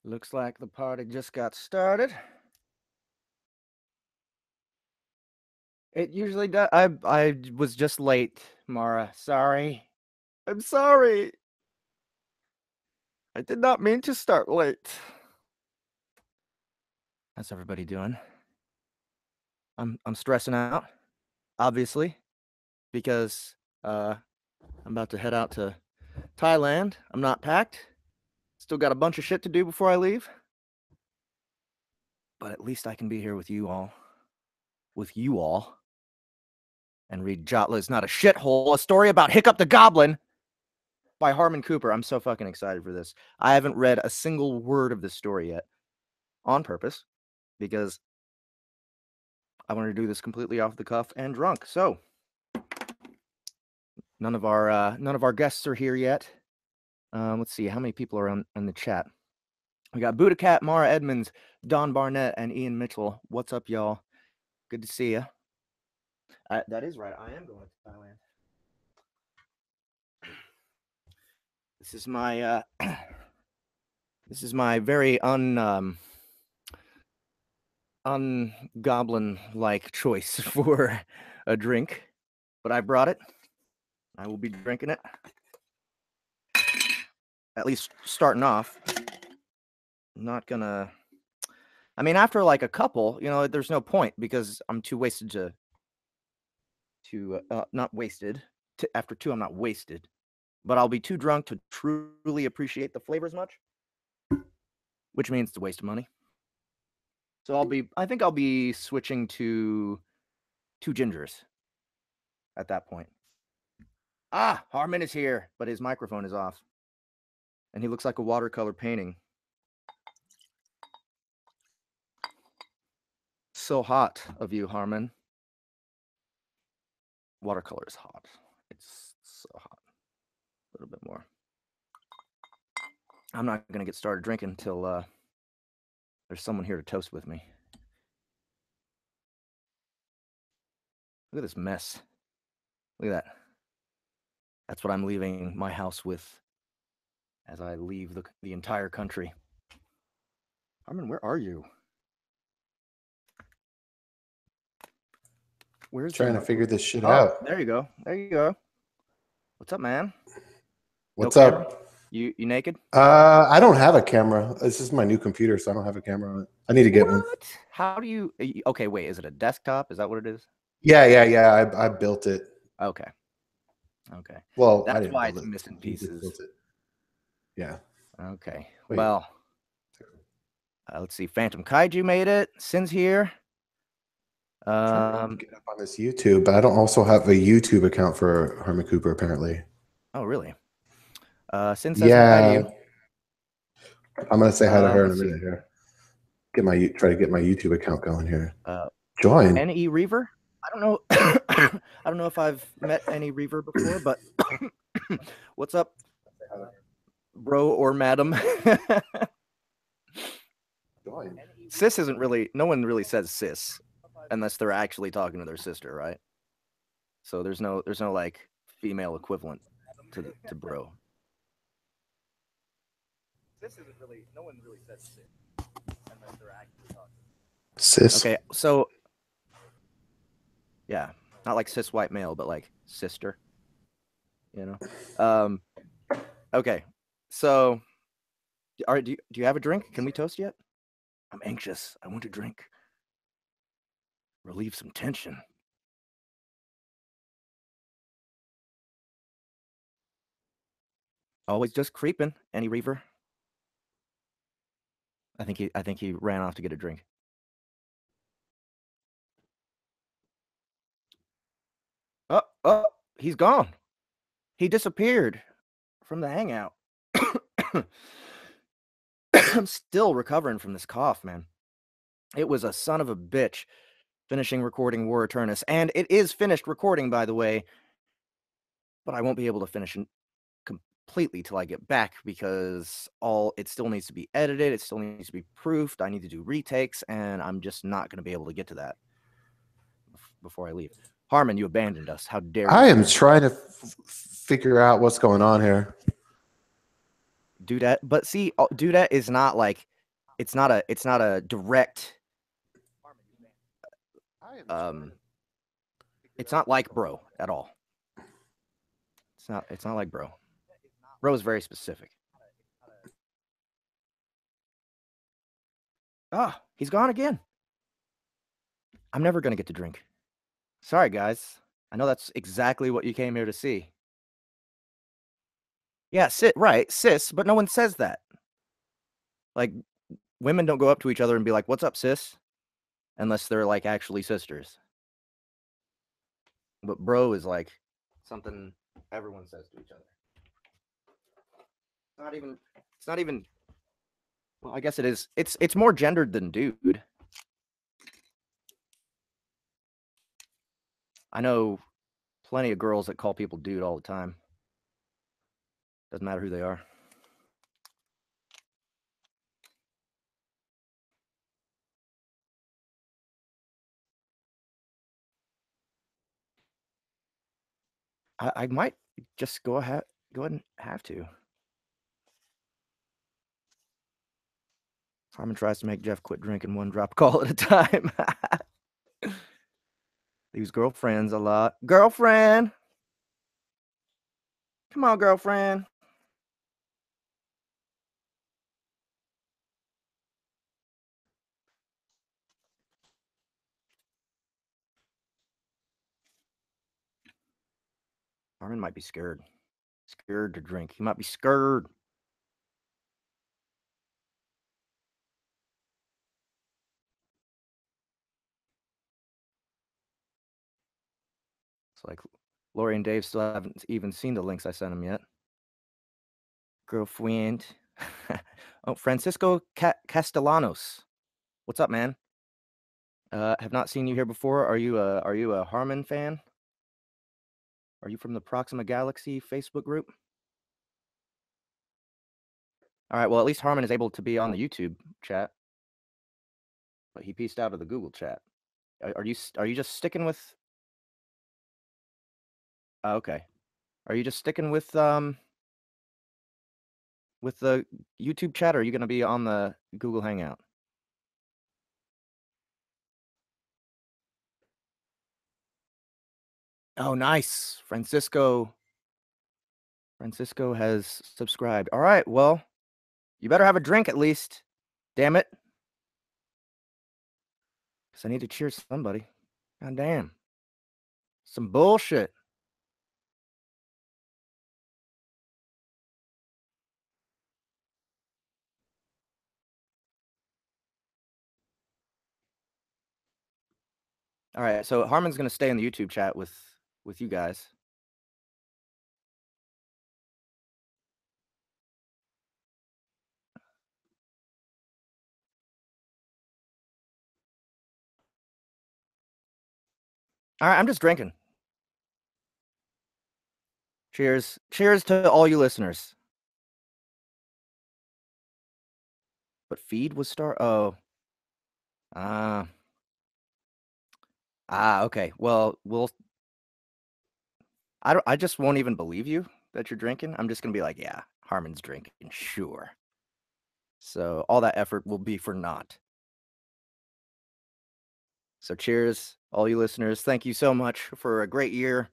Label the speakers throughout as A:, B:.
A: Looks like the party just got started. It usually does. I was just late, Mara. Sorry. I'm sorry. I did not mean to start late. How's everybody doing? I'm stressing out, obviously, because I'm about to head out to Thailand. I'm not packed. Still got a bunch of shit to do before I leave. But at least I can be here with you all. And read Jatla is Not a Shithole, a story about Hiccup the Goblin by Harmon Cooper. I'm so fucking excited for this. I haven't read a single word of this story yet, on purpose, because I wanted to do this completely off the cuff and drunk. So none of our guests are here yet. Let's see how many people are on the chat. We got Buddha Cat, Mara Edmonds, Don Barnett, and Ian Mitchell. What's up, y'all? Good to see you. That is right. I am going to Thailand. This is my very un-goblin-like choice for a drink, but I brought it. I will be drinking it. At least starting off. I'm not gonna. I mean, after like a couple, you know, there's no point because I'm too wasted to not wasted. After two, I'm not wasted, but I'll be too drunk to truly appreciate the flavor as much, which means it's a waste of money. So I think I'll be switching to 2 gingers at that point. Ah, Harmon is here, but his microphone is off. And he looks like a watercolor painting. So hot of you, Harmon. Watercolor is hot. It's so hot. A little bit more. I'm not going to get started drinking until there's someone here to toast with me. Look at this mess. Look at that. That's what I'm leaving my house with as I leave the entire country. Harmon, where are you? Where's
B: trying to figure this shit out?
A: There you go. There you go. What's up, man?
B: What's up?
A: You naked?
B: I don't have a camera. This is my new computer, so I don't have a camera on it. I need to get one.
A: How do you? Okay, wait. Is it a desktop? Is that what it is?
B: Yeah. I built it.
A: Okay.
B: Well,
A: that's why it's missing pieces.
B: Yeah.
A: Okay. Wait. Well, let's see. Phantom Kaiju made it. Sin's here.
B: Get up on this YouTube, but I don't also have a YouTube account for Harmon Cooper apparently.
A: Oh, really? Sin says hi to you.
B: I'm gonna say hi to her in a minute here. Try to get my YouTube account going here. Join
A: NE Reaver. I don't know. I don't know if I've met any Reaver before, but what's up, bro or madam?
B: Join.
A: Sis isn't really. No one really says sis unless they're actually talking to their sister, right? So there's no like female equivalent to bro. Sis isn't really. No one really says sis unless they're actually talking.
B: Sis.
A: Okay, so yeah, not like cis white male, but like sister. You know. Okay, so do you have a drink? Can we toast yet? I'm anxious. I want to drink. Relieve some tension. Always just creeping, any Reaver. I think he ran off to get a drink. Oh, he's gone. He disappeared from the Hangout. I'm still recovering from this cough, man. It was a son of a bitch finishing recording War Eternus, and it is finished recording, by the way, but I won't be able to finish it completely till I get back because it still needs to be edited, it still needs to be proofed, I need to do retakes, and I'm just not going to be able to get to that before I leave. Harmon, you abandoned us. How dare you?
B: I am trying to figure out what's going on here.
A: Dudette, but see, Dudette is not like it's not a direct it's not like bro at all. It's not like bro. Bro is very specific. Ah, he's gone again. I'm never gonna get to drink. Sorry, guys. I know that's exactly what you came here to see. Yeah, right, sis, but no one says that. Like, women don't go up to each other and be like, "What's up, sis?" Unless they're, like, actually sisters. But bro is, like, something everyone says to each other. It's not even well, I guess it is. It's more gendered than dude. I know plenty of girls that call people dude all the time. Doesn't matter who they are. I might just go ahead and have to. Harmon tries to make Jeff quit drinking one drop call at a time. These girlfriends a lot. Girlfriend! Come on, girlfriend. Harmon might be scared. Scared to drink. He might be scared. It's like Lori and Dave still haven't even seen the links I sent them yet. Girlfriend. Oh, Francisco Castellanos. What's up, man? Have not seen you here before. Are you a Harmon fan? Are you from the Proxima Galaxy Facebook group? All right, well, at least Harmon is able to be on the YouTube chat. But he pieced out of the Google chat. Are you just sticking with oh, okay. Are you just sticking with the YouTube chat, or are you going to be on the Google Hangout? Oh, nice. Francisco has subscribed. All right, well, you better have a drink at least. Damn it. Because I need to cheer somebody. God damn. Some bullshit. All right, so Harmon's going to stay in the YouTube chat with you guys. All right, I'm just drinking. Cheers. Cheers to all you listeners. But feed was oh. Okay. Well, I just won't even believe you that you're drinking. I'm just gonna be like, yeah, Harmon's drinking, sure. So all that effort will be for naught. So cheers, all you listeners. Thank you so much for a great year.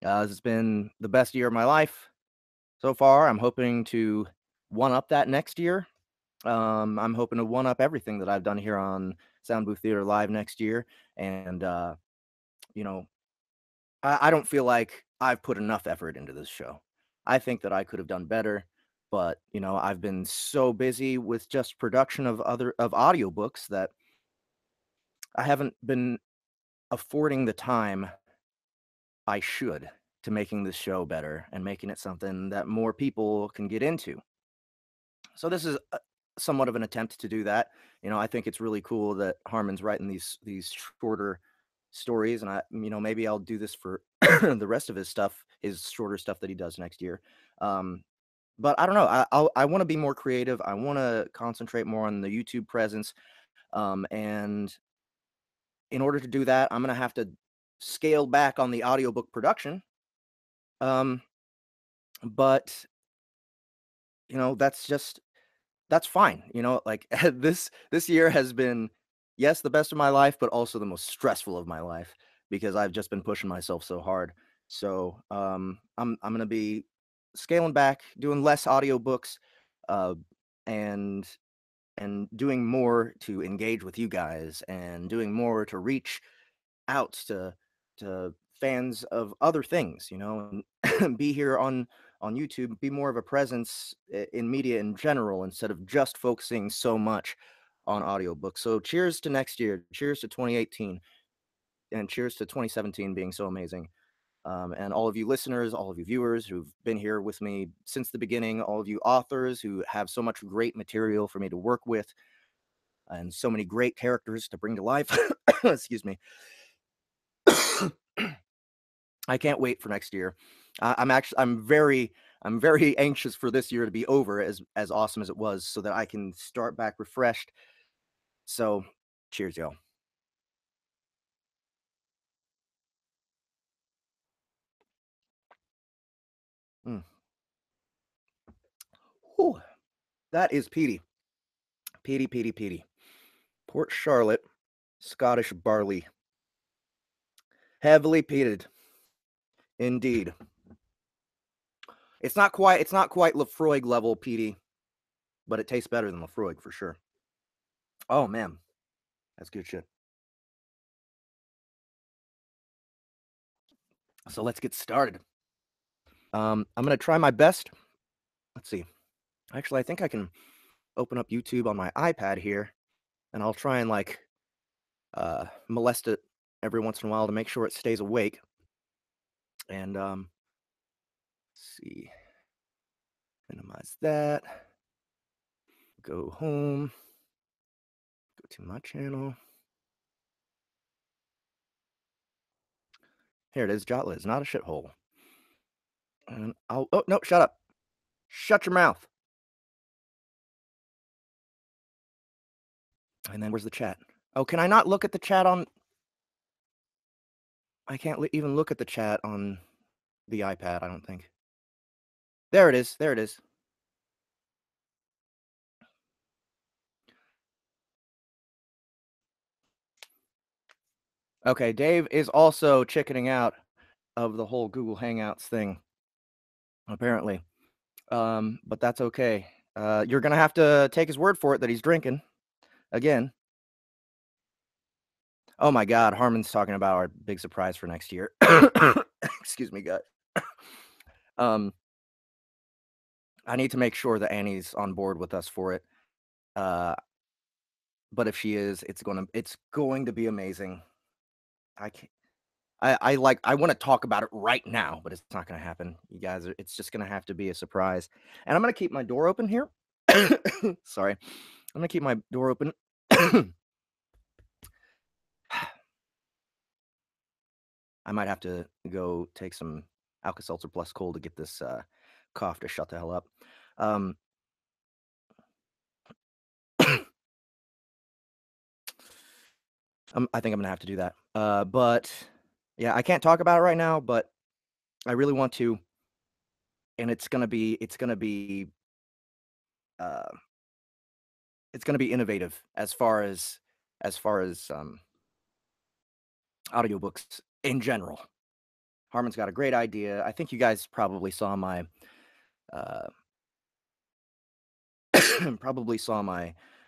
A: This has been the best year of my life so far. I'm hoping to one up that next year. I'm hoping to one up everything that I've done here on Soundbooth Theater Live next year. And, you know, I don't feel like I've put enough effort into this show. I think that I could have done better, but, you know, I've been so busy with just production of audiobooks that I haven't been affording the time I should to making this show better and making it something that more people can get into. So this is somewhat of an attempt to do that. You know, I think it's really cool that Harmon's writing these shorter stories, and maybe I'll do this for the rest of his stuff, his shorter stuff that he does next year. But I don't know. I want to be more creative. I want to concentrate more on the YouTube presence, and in order to do that, I'm gonna have to scale back on the audiobook production. But you know, that's just that's fine. You know, like this year has been, yes, the best of my life, but also the most stressful of my life because I've just been pushing myself so hard. So I'm gonna be scaling back, doing less audiobooks, uh, and doing more to engage with you guys and doing more to reach out to fans of other things, you know, and be here on YouTube, be more of a presence in media in general instead of just focusing so much on audiobooks. So cheers to next year. Cheers to 2018 and cheers to 2017 being so amazing. And all of you listeners, all of you viewers who've been here with me since the beginning, all of you authors who have so much great material for me to work with and so many great characters to bring to life. Excuse me. I can't wait for next year. I'm very anxious for this year to be over as awesome as it was so that I can start back refreshed. So, cheers, y'all. Mm. Whew. That is peaty. Peaty. Port Charlotte, Scottish barley. Heavily peated. Indeed. It's not quite Lafroig level peaty, but it tastes better than Lafroig for sure. Oh man. That's good shit. So let's get started. I'm gonna try my best. Let's see. Actually, I think I can open up YouTube on my iPad here, and I'll try and like molest it every once in a while to make sure it stays awake. And let's see, minimize that. Go home. Go to my channel. Here it is. Jatla is not a shithole. And oh no, shut up. Shut your mouth. And then where's the chat? Oh, can I not look at the chat on? I can't even look at the chat on the iPad, I don't think. There it is. There it is. Okay, Dave is also chickening out of the whole Google Hangouts thing, apparently. But that's okay. You're gonna have to take his word for it that he's drinking again. Oh my God, Harmon's talking about our big surprise for next year. Excuse me, guys. I need to make sure that Annie's on board with us for it. But if she is, it's going to be amazing. I can't. I want to talk about it right now, but it's not going to happen. You guys, it's just going to have to be a surprise. And I'm going to keep my door open here. Sorry. I'm going to keep my door open. I might have to go take some Alka-Seltzer plus cold to get this cough to shut the hell up. I think I'm going to have to do that. But yeah, I can't talk about it right now, but I really want to. And it's going to be innovative as far as audiobooks in general. Harmon's got a great idea. I think you guys probably saw my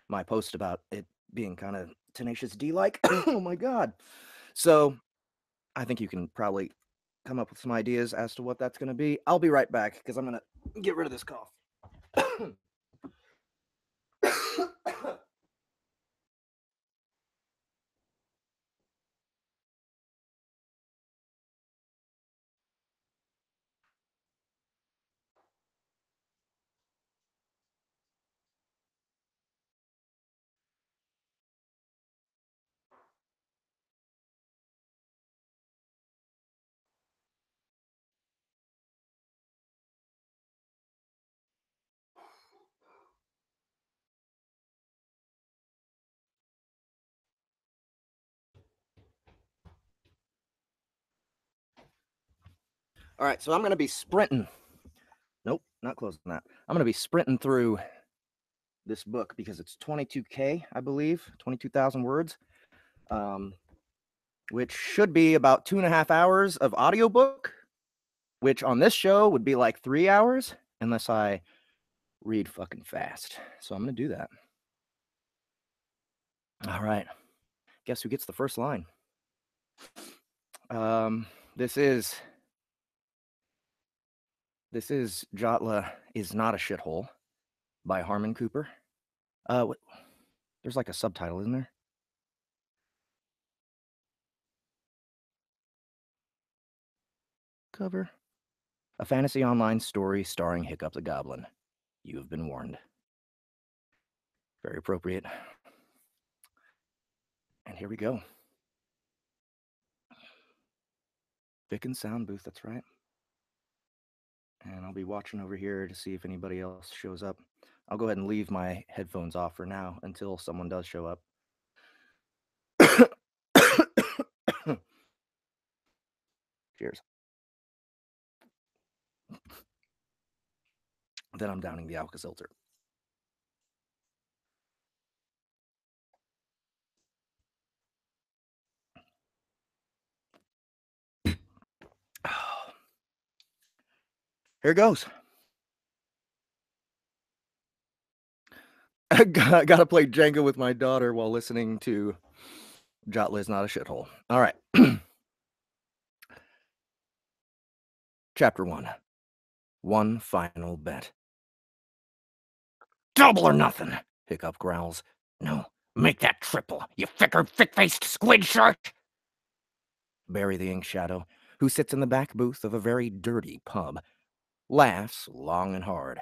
A: my post about it being kind of Tenacious D-like. Oh my God. So I think you can probably come up with some ideas as to what that's going to be. I'll be right back because I'm going to get rid of this cough. All right, so I'm going to be sprinting. Nope, not closing that. I'm going to be sprinting through this book because it's 22K, I believe, 22,000 words, which should be about 2.5 hours of audiobook, which on this show would be like 3 hours, unless I read fucking fast. So I'm going to do that. All right. Guess who gets the first line? This is Jatla is not a shithole by Harmon Cooper. There's like a subtitle, isn't there? Cover. A fantasy online story starring Hiccup the Goblin. You have been warned. Very appropriate. And here we go. Vicken Soundbooth, that's right. And I'll be watching over here to see if anybody else shows up. I'll go ahead and leave my headphones off for now until someone does show up. Cheers. Then I'm downing the Alka-Seltzer. Here goes. I gotta play Jenga with my daughter while listening to Jatla is not a shithole. All right. Chapter 1. One final bet.
C: Double or nothing,
A: Hiccup growls.
C: No, make that triple, you thick-faced squid shark.
A: Barry the Ink Shadow, who sits in the back booth of a very dirty pub, laughs long and hard.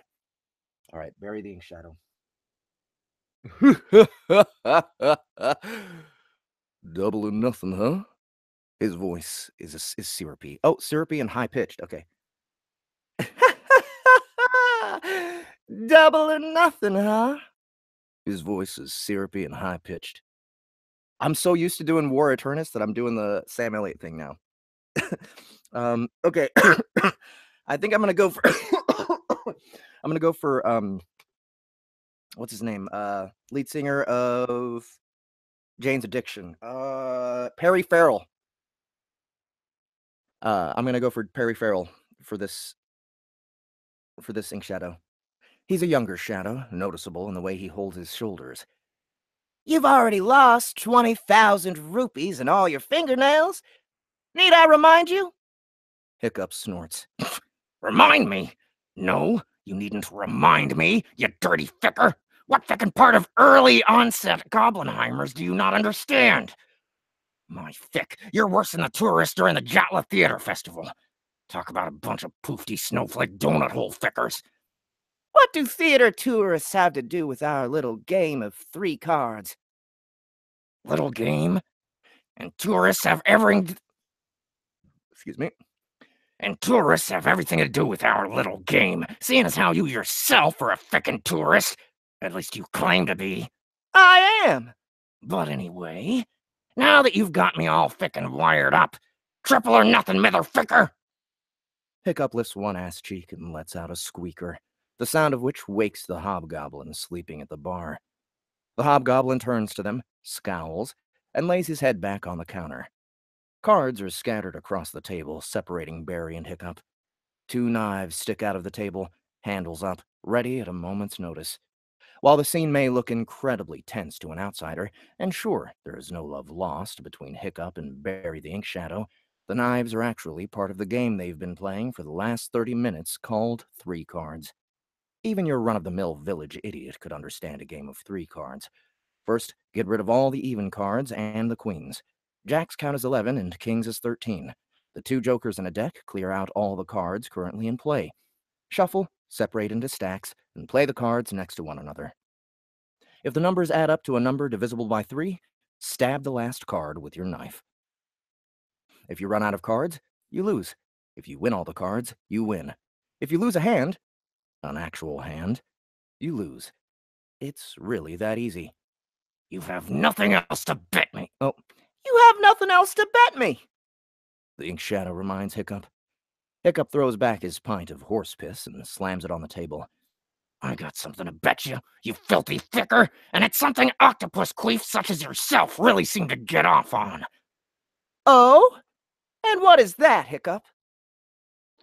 A: All right, Barry the Ink Shadow. Double or nothing, huh? His voice is syrupy. Oh, syrupy and high-pitched. Okay. Double or nothing, huh? His voice is syrupy and high-pitched. I'm so used to doing War Eternus that I'm doing the Sam Elliott thing now. Okay. I think I'm gonna go for what's his name? Lead singer of Jane's Addiction. Perry Farrell. I'm gonna go for Perry Farrell for this Ink Shadow. He's a younger shadow, noticeable in the way he holds his shoulders. You've already lost 20,000 rupees and all your fingernails. Need I remind you? Hiccup snorts.
C: Remind me? No, you needn't remind me, you dirty ficker. What feckin' part of early onset Goblinheimers do you not understand? My fick, you're worse than the tourists during the Jatla Theater Festival. Talk about a bunch of poofty snowflake donut hole fickers.
A: What do theater tourists have to do with our little game of 3 cards?
C: Little game? And tourists have everything...
A: Excuse me.
C: And tourists have everything to do with our little game, seeing as how you yourself are a feckin' tourist. At least you claim to be.
A: I am!
C: But anyway, now that you've got me all feckin' wired up, triple or nothing, motherfucker!
A: Hiccup lifts one ass cheek and lets out a squeaker, the sound of which wakes the hobgoblin sleeping at the bar. The hobgoblin turns to them, scowls, and lays his head back on the counter. Cards are scattered across the table, separating Barry and Hiccup. 2 knives stick out of the table, handles up, ready at a moment's notice. While the scene may look incredibly tense to an outsider, and sure, there is no love lost between Hiccup and Barry the Ink Shadow, the knives are actually part of the game they've been playing for the last 30 minutes called 3 cards. Even your run-of-the-mill village idiot could understand a game of 3 cards. First, get rid of all the even cards and the queens. Jacks count as 11 and kings as 13. The 2 jokers in a deck clear out all the cards currently in play. Shuffle, separate into stacks, and play the cards next to one another. If the numbers add up to a number divisible by 3, stab the last card with your knife. If you run out of cards, you lose. If you win all the cards, you win. If you lose a hand, an actual hand, you lose. It's really that easy.
C: You have nothing else to bet me.
A: Oh, you have nothing else to bet me, the Ink Shadow reminds Hiccup. Hiccup throws back his pint of horse piss and slams it on the table.
C: I got something to bet you, you filthy thicker, and it's something octopus queefs such as yourself really seem to get off on.
A: Oh? And what is that, Hiccup?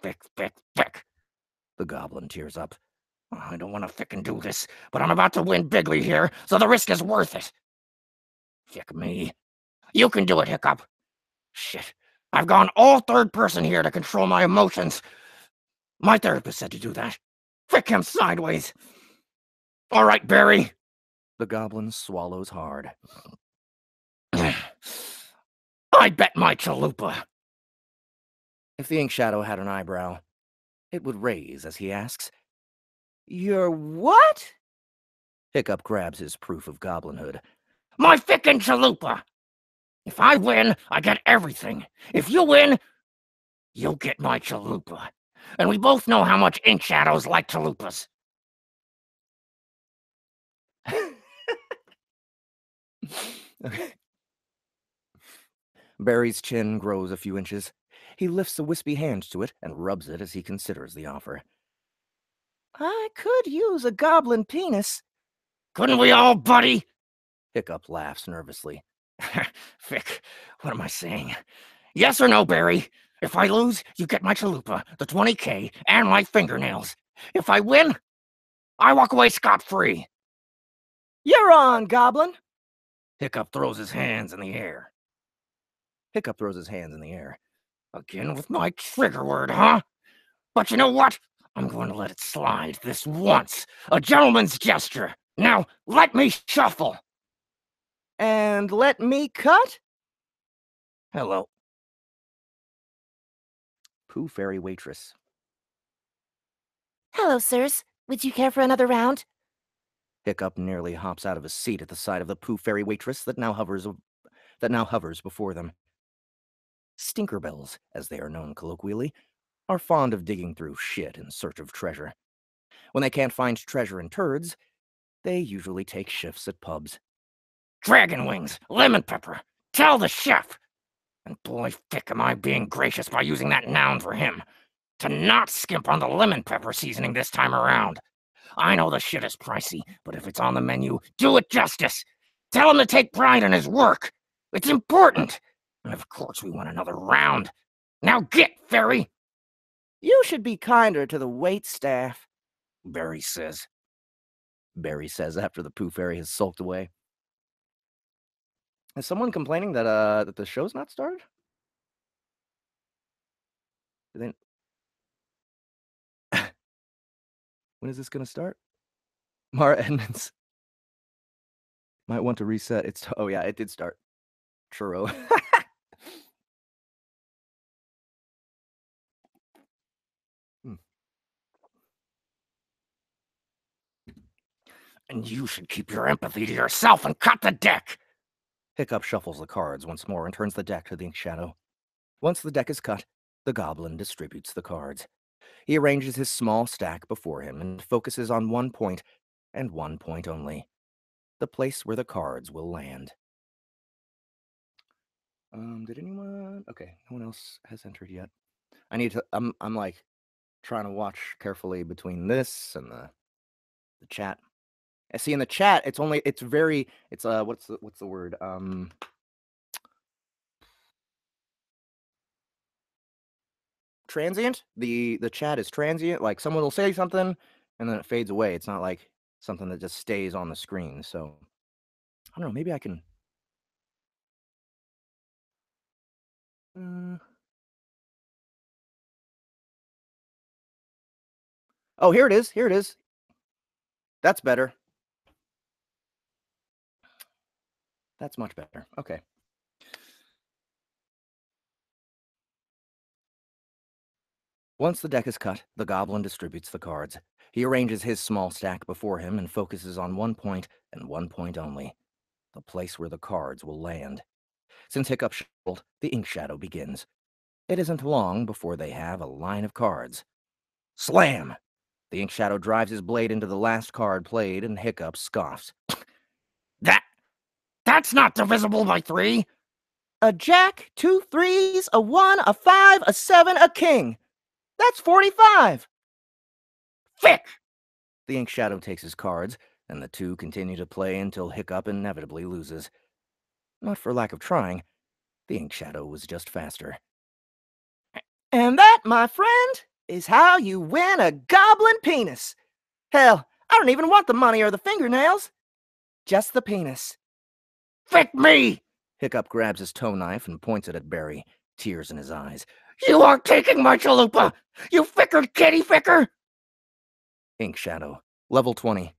C: Thick. The goblin tears up. I don't want to frickin' do this, but I'm about to win bigly here, so the risk is worth it. Fick me. You can do it, Hiccup. Shit. I've gone all third person here to control my emotions. My therapist said to do that. Fick him sideways. All right, Barry.
A: The goblin swallows hard.
C: I bet my chalupa.
A: If the ink shadow had an eyebrow, it would raise as he asks, Your what? Hiccup grabs his proof of goblinhood.
C: My fickin' chalupa. If I win, I get everything. If you win, you'll get my chalupa. And we both know how much ink shadows like chalupas.
A: Okay. Barry's chin grows a few inches. He lifts a wispy hand to it and rubs it as he considers the offer. I could use a goblin penis.
C: Couldn't we all, buddy?
A: Hiccup laughs nervously.
C: Fick, what am I saying? Yes or no, Barry? If I lose, you get my chalupa, the 20K, and my fingernails. If I win, I walk away scot-free.
A: You're on, Goblin!
C: Hiccup throws his hands in the air.
A: Hiccup throws his hands in the air.
C: Again with my trigger word, huh? But you know what? I'm going to let it slide this once. A gentleman's gesture. Now, let me shuffle.
A: And let me cut?
C: Hello.
A: Pooh Fairy Waitress.
D: Hello, sirs. Would you care for another round?
A: Hiccup nearly hops out of his seat at the sight of the Pooh Fairy Waitress that now hovers before them. Stinkerbells, as they are known colloquially, are fond of digging through shit in search of treasure. When they can't find treasure in turds, they usually take shifts at pubs.
C: Dragon wings, lemon pepper. Tell the chef. And boy, Fick, am I being gracious by using that noun for him. To not skimp on the lemon pepper seasoning this time around. I know the shit is pricey, but if it's on the menu, do it justice. Tell him to take pride in his work. It's important. And of course we want another round. Now get, Fairy.
A: You should be kinder to the wait staff,
C: Barry says.
A: Barry says after the Pooh Fairy has sulked away. Is someone complaining that the show's not started? When is this gonna start? Mara Edmonds might want to reset. Oh yeah, it did start. Churro.
C: And you should keep your empathy to yourself and cut the deck.
A: Hiccup shuffles the cards once more and turns the deck to the ink shadow. Once the deck is cut, the goblin distributes the cards. He arranges his small stack before him and focuses on one point, and one point only. The place where the cards will land. Did anyone? Okay, no one else has entered yet. I need to. I'm like trying to watch carefully between this and the chat. I see in the chat. It's what's the word? Transient. The chat is transient. Like someone will say something and then it fades away. It's not like something that just stays on the screen. So I don't know. Maybe I can. Oh, here it is. Here it is. That's better. That's much better. Okay. Once the deck is cut, the goblin distributes the cards. He arranges his small stack before him and focuses on one point and one point only. The place where the cards will land. Since Hiccup shuffled, the ink shadow begins. It isn't long before they have a line of cards. Slam! The ink shadow drives his blade into the last card played, and Hiccup scoffs.
C: That's not divisible by 3.
A: A jack, 2 3s, a 1, a 5, a 7, a king. That's 45.
C: Fick!
A: The ink shadow takes his cards, and the two continue to play until Hiccup inevitably loses. Not for lack of trying. The ink shadow was just faster. And that, my friend, is how you win a goblin penis. Hell, I don't even want the money or the fingernails. Just the penis.
C: Fick me!
A: Hiccup grabs his toe knife and points it at Barry, tears in his eyes.
C: You aren't taking my chalupa! You fickered kitty ficker!
A: Ink Shadow, level 20.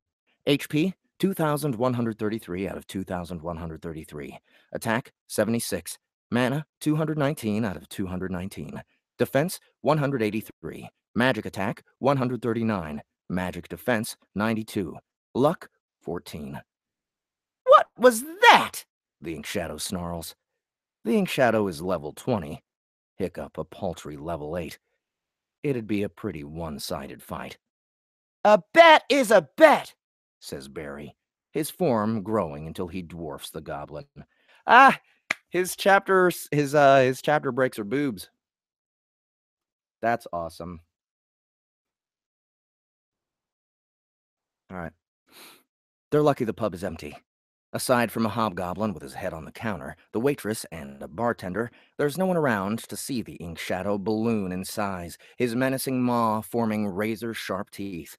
A: HP, 2,133 out of 2,133. Attack, 76. Mana, 219 out of 219. Defense, 183. Magic attack, 139. Magic defense, 92. Luck, 14. What was that? The Ink Shadow snarls. The Ink Shadow is level 20. Hiccup a paltry level 8. It'd be a pretty one-sided fight. A bet is a bet, says Barry, his form growing until he dwarfs the goblin. His chapter breaks are boobs. That's awesome. All right. They're lucky the pub is empty. Aside from a hobgoblin with his head on the counter, the waitress, and a bartender, there's no one around to see the Ink Shadow balloon in size, his menacing maw forming razor-sharp teeth.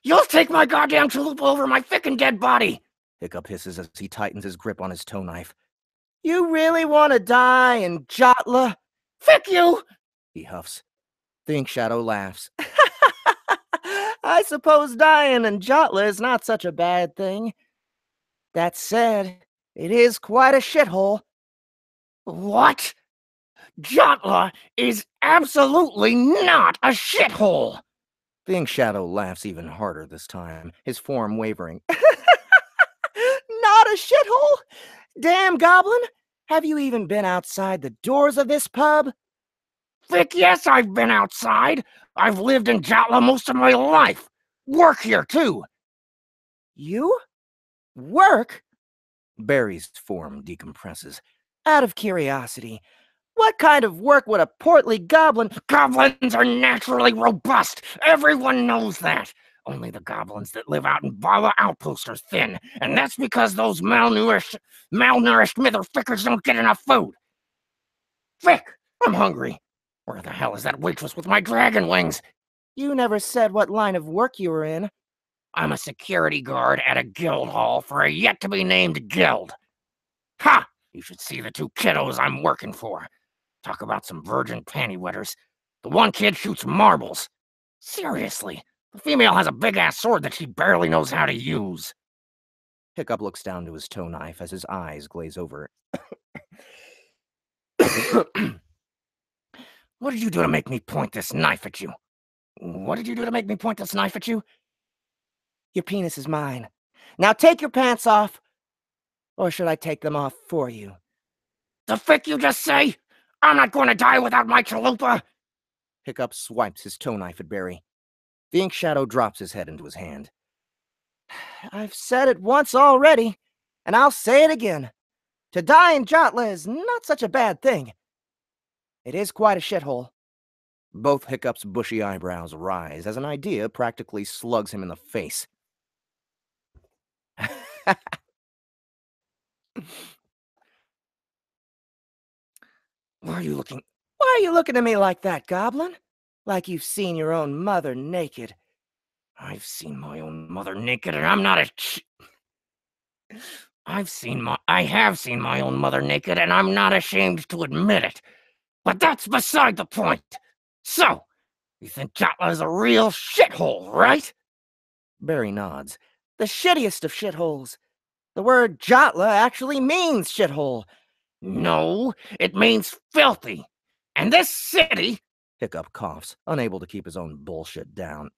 C: You'll take my goddamn chalupa over my fickin' dead body!
A: Hiccup hisses as he tightens his grip on his toe knife. You really want to die in Jatla?
C: Fick you!
A: He huffs. The Ink Shadow laughs. I suppose dying in Jatla is not such a bad thing. That said, it is quite a shithole.
C: What? Jatla is absolutely not a shithole!
A: The Ink Shadow laughs even harder this time, his form wavering. Not a shithole? Damn, Goblin! Have you even been outside the doors of this pub?
C: Fick yes, I've been outside. I've lived in Jatla most of my life. Work here, too.
A: You? Work? Barry's form decompresses. Out of curiosity, what kind of work would a portly goblin—
C: Goblins are naturally robust. Everyone knows that. Only the goblins that live out in Vala Outpost are thin, and that's because those malnourished motherfuckers don't get enough food. Fick, I'm hungry. Where the hell is that waitress with my dragon wings?
A: You never said what line of work you were in.
C: I'm a security guard at a guild hall for a yet-to-be-named guild. Ha! You should see the two kiddos I'm working for. Talk about some virgin panty wetters. The one kid shoots marbles. Seriously, the female has a big-ass sword that she barely knows how to use.
A: Hiccup looks down to his toe knife as his eyes glaze over.
C: What did you do to make me point this knife at you? What did you do to make me point this knife at you?
A: Your penis is mine. Now take your pants off. Or should I take them off for you?
C: The frick you just say? I'm not going to die without my chalupa!
A: Hiccup swipes his toe knife at Barry. The Ink Shadow drops his head into his hand. I've said it once already, and I'll say it again. To die in Jatla is not such a bad thing. It is quite a shithole. Both Hiccup's bushy eyebrows rise as an idea practically slugs him in the face.
C: Why are you looking
A: at me like that, Goblin? Like you've seen your own mother naked.
C: I've seen my own mother naked, and I'm not a I have seen my own mother naked, and I'm not ashamed to admit it. But that's beside the point. So, you think Jatla is a real shithole, right?
A: Barry nods. The shittiest of shitholes. The word Jatla actually means shithole.
C: No, it means filthy. And this city—
A: Hiccup coughs, unable to keep his own bullshit down.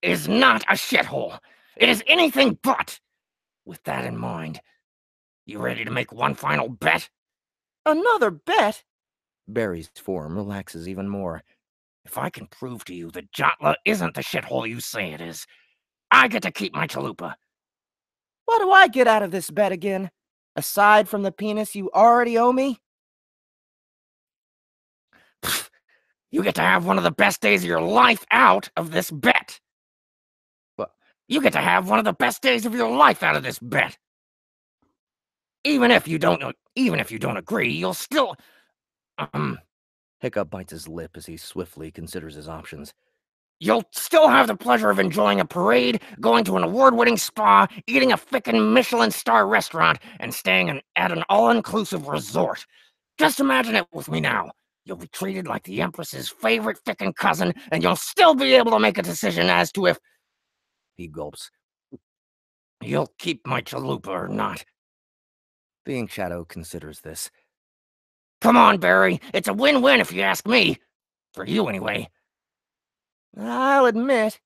C: is not a shithole. It is anything but. With that in mind, you ready to make one final bet?
A: Another bet? Barry's form relaxes even more.
C: If I can prove to you that Jatla isn't the shithole you say it is, I get to keep my chalupa.
A: What do I get out of this bet again? Aside from the penis you already owe me?
C: You get to have one of the best days of your life out of this bet.
A: What?
C: You get to have one of the best days of your life out of this bet. Even if you don't agree, you'll still...
A: Hiccup bites his lip as he swiftly considers his options.
C: You'll still have the pleasure of enjoying a parade, going to an award-winning spa, eating a frickin' Michelin star restaurant, and staying at an all-inclusive resort. Just imagine it with me now. You'll be treated like the Empress's favorite frickin' cousin, and you'll still be able to make a decision as to if...
A: He gulps.
C: You'll keep my chalupa or not.
A: The Ink Shadow considers this.
C: Come on, Barry. It's a win-win if you ask me. For you, anyway.
D: I'll admit,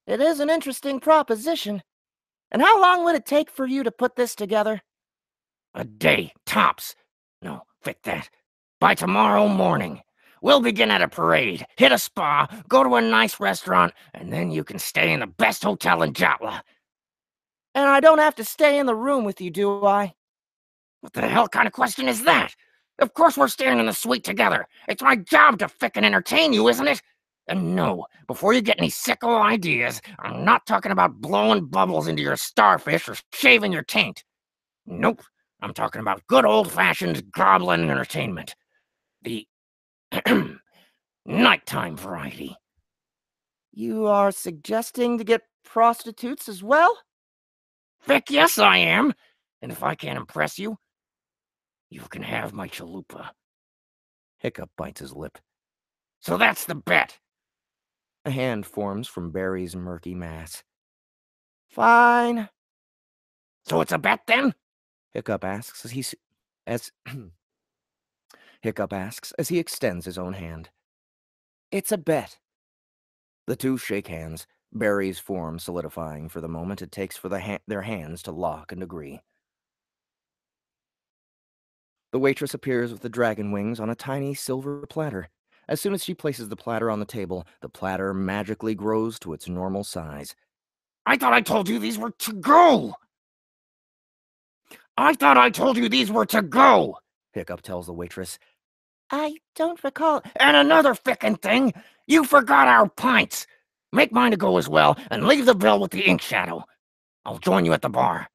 D: it is an interesting proposition. And how long would it take for you to put this together?
C: A day, tops. No, fit that. By tomorrow morning. We'll begin at a parade, hit a spa, go to a nice restaurant, and then you can stay in the best hotel in Jatla.
D: And I don't have to stay in the room with you, do I?
C: What the hell kind of question is that? Of course we're staying in the suite together. It's my job to frickin' entertain you, isn't it? And no, before you get any sicko ideas, I'm not talking about blowing bubbles into your starfish or shaving your taint. Nope, I'm talking about good old-fashioned goblin entertainment. The nighttime variety.
D: You are suggesting to get prostitutes as well?
C: Frick yes, I am. And if I can't impress you, you can have my chalupa.
A: Hiccup bites his lip.
C: So that's the bet.
A: A hand forms from Barry's murky mass.
D: Fine.
C: So it's a bet then?
A: Hiccup asks as he extends his own hand. It's a bet. The two shake hands, Barry's form solidifying for the moment it takes for their hands to lock and agree. The waitress appears with the dragon wings on a tiny silver platter. As soon as she places the platter on the table, the platter magically grows to its normal size.
C: I thought I told you these were to go! I thought I told you these were to go!
A: Hiccup tells the waitress.
D: I don't recall.
C: And another frickin' thing, you forgot our pints. Make mine to go as well, and leave the bill with the Ink Shadow. I'll join you at the bar.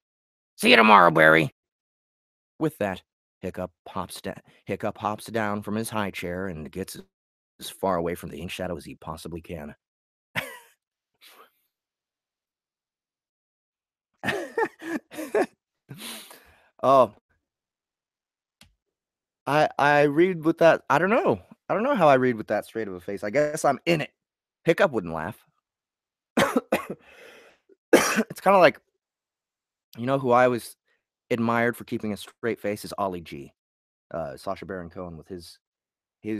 C: See you tomorrow, Barry.
A: With that, Hiccup hops down from his high chair and gets as far away from the Ink Shadow as he possibly can. Oh. I read with that. I don't know how I read with that straight of a face. I guess I'm in it. Hiccup wouldn't laugh. It's kind of like, you know who I always admired for keeping a straight face is Ollie G. Sacha Baron Cohen with his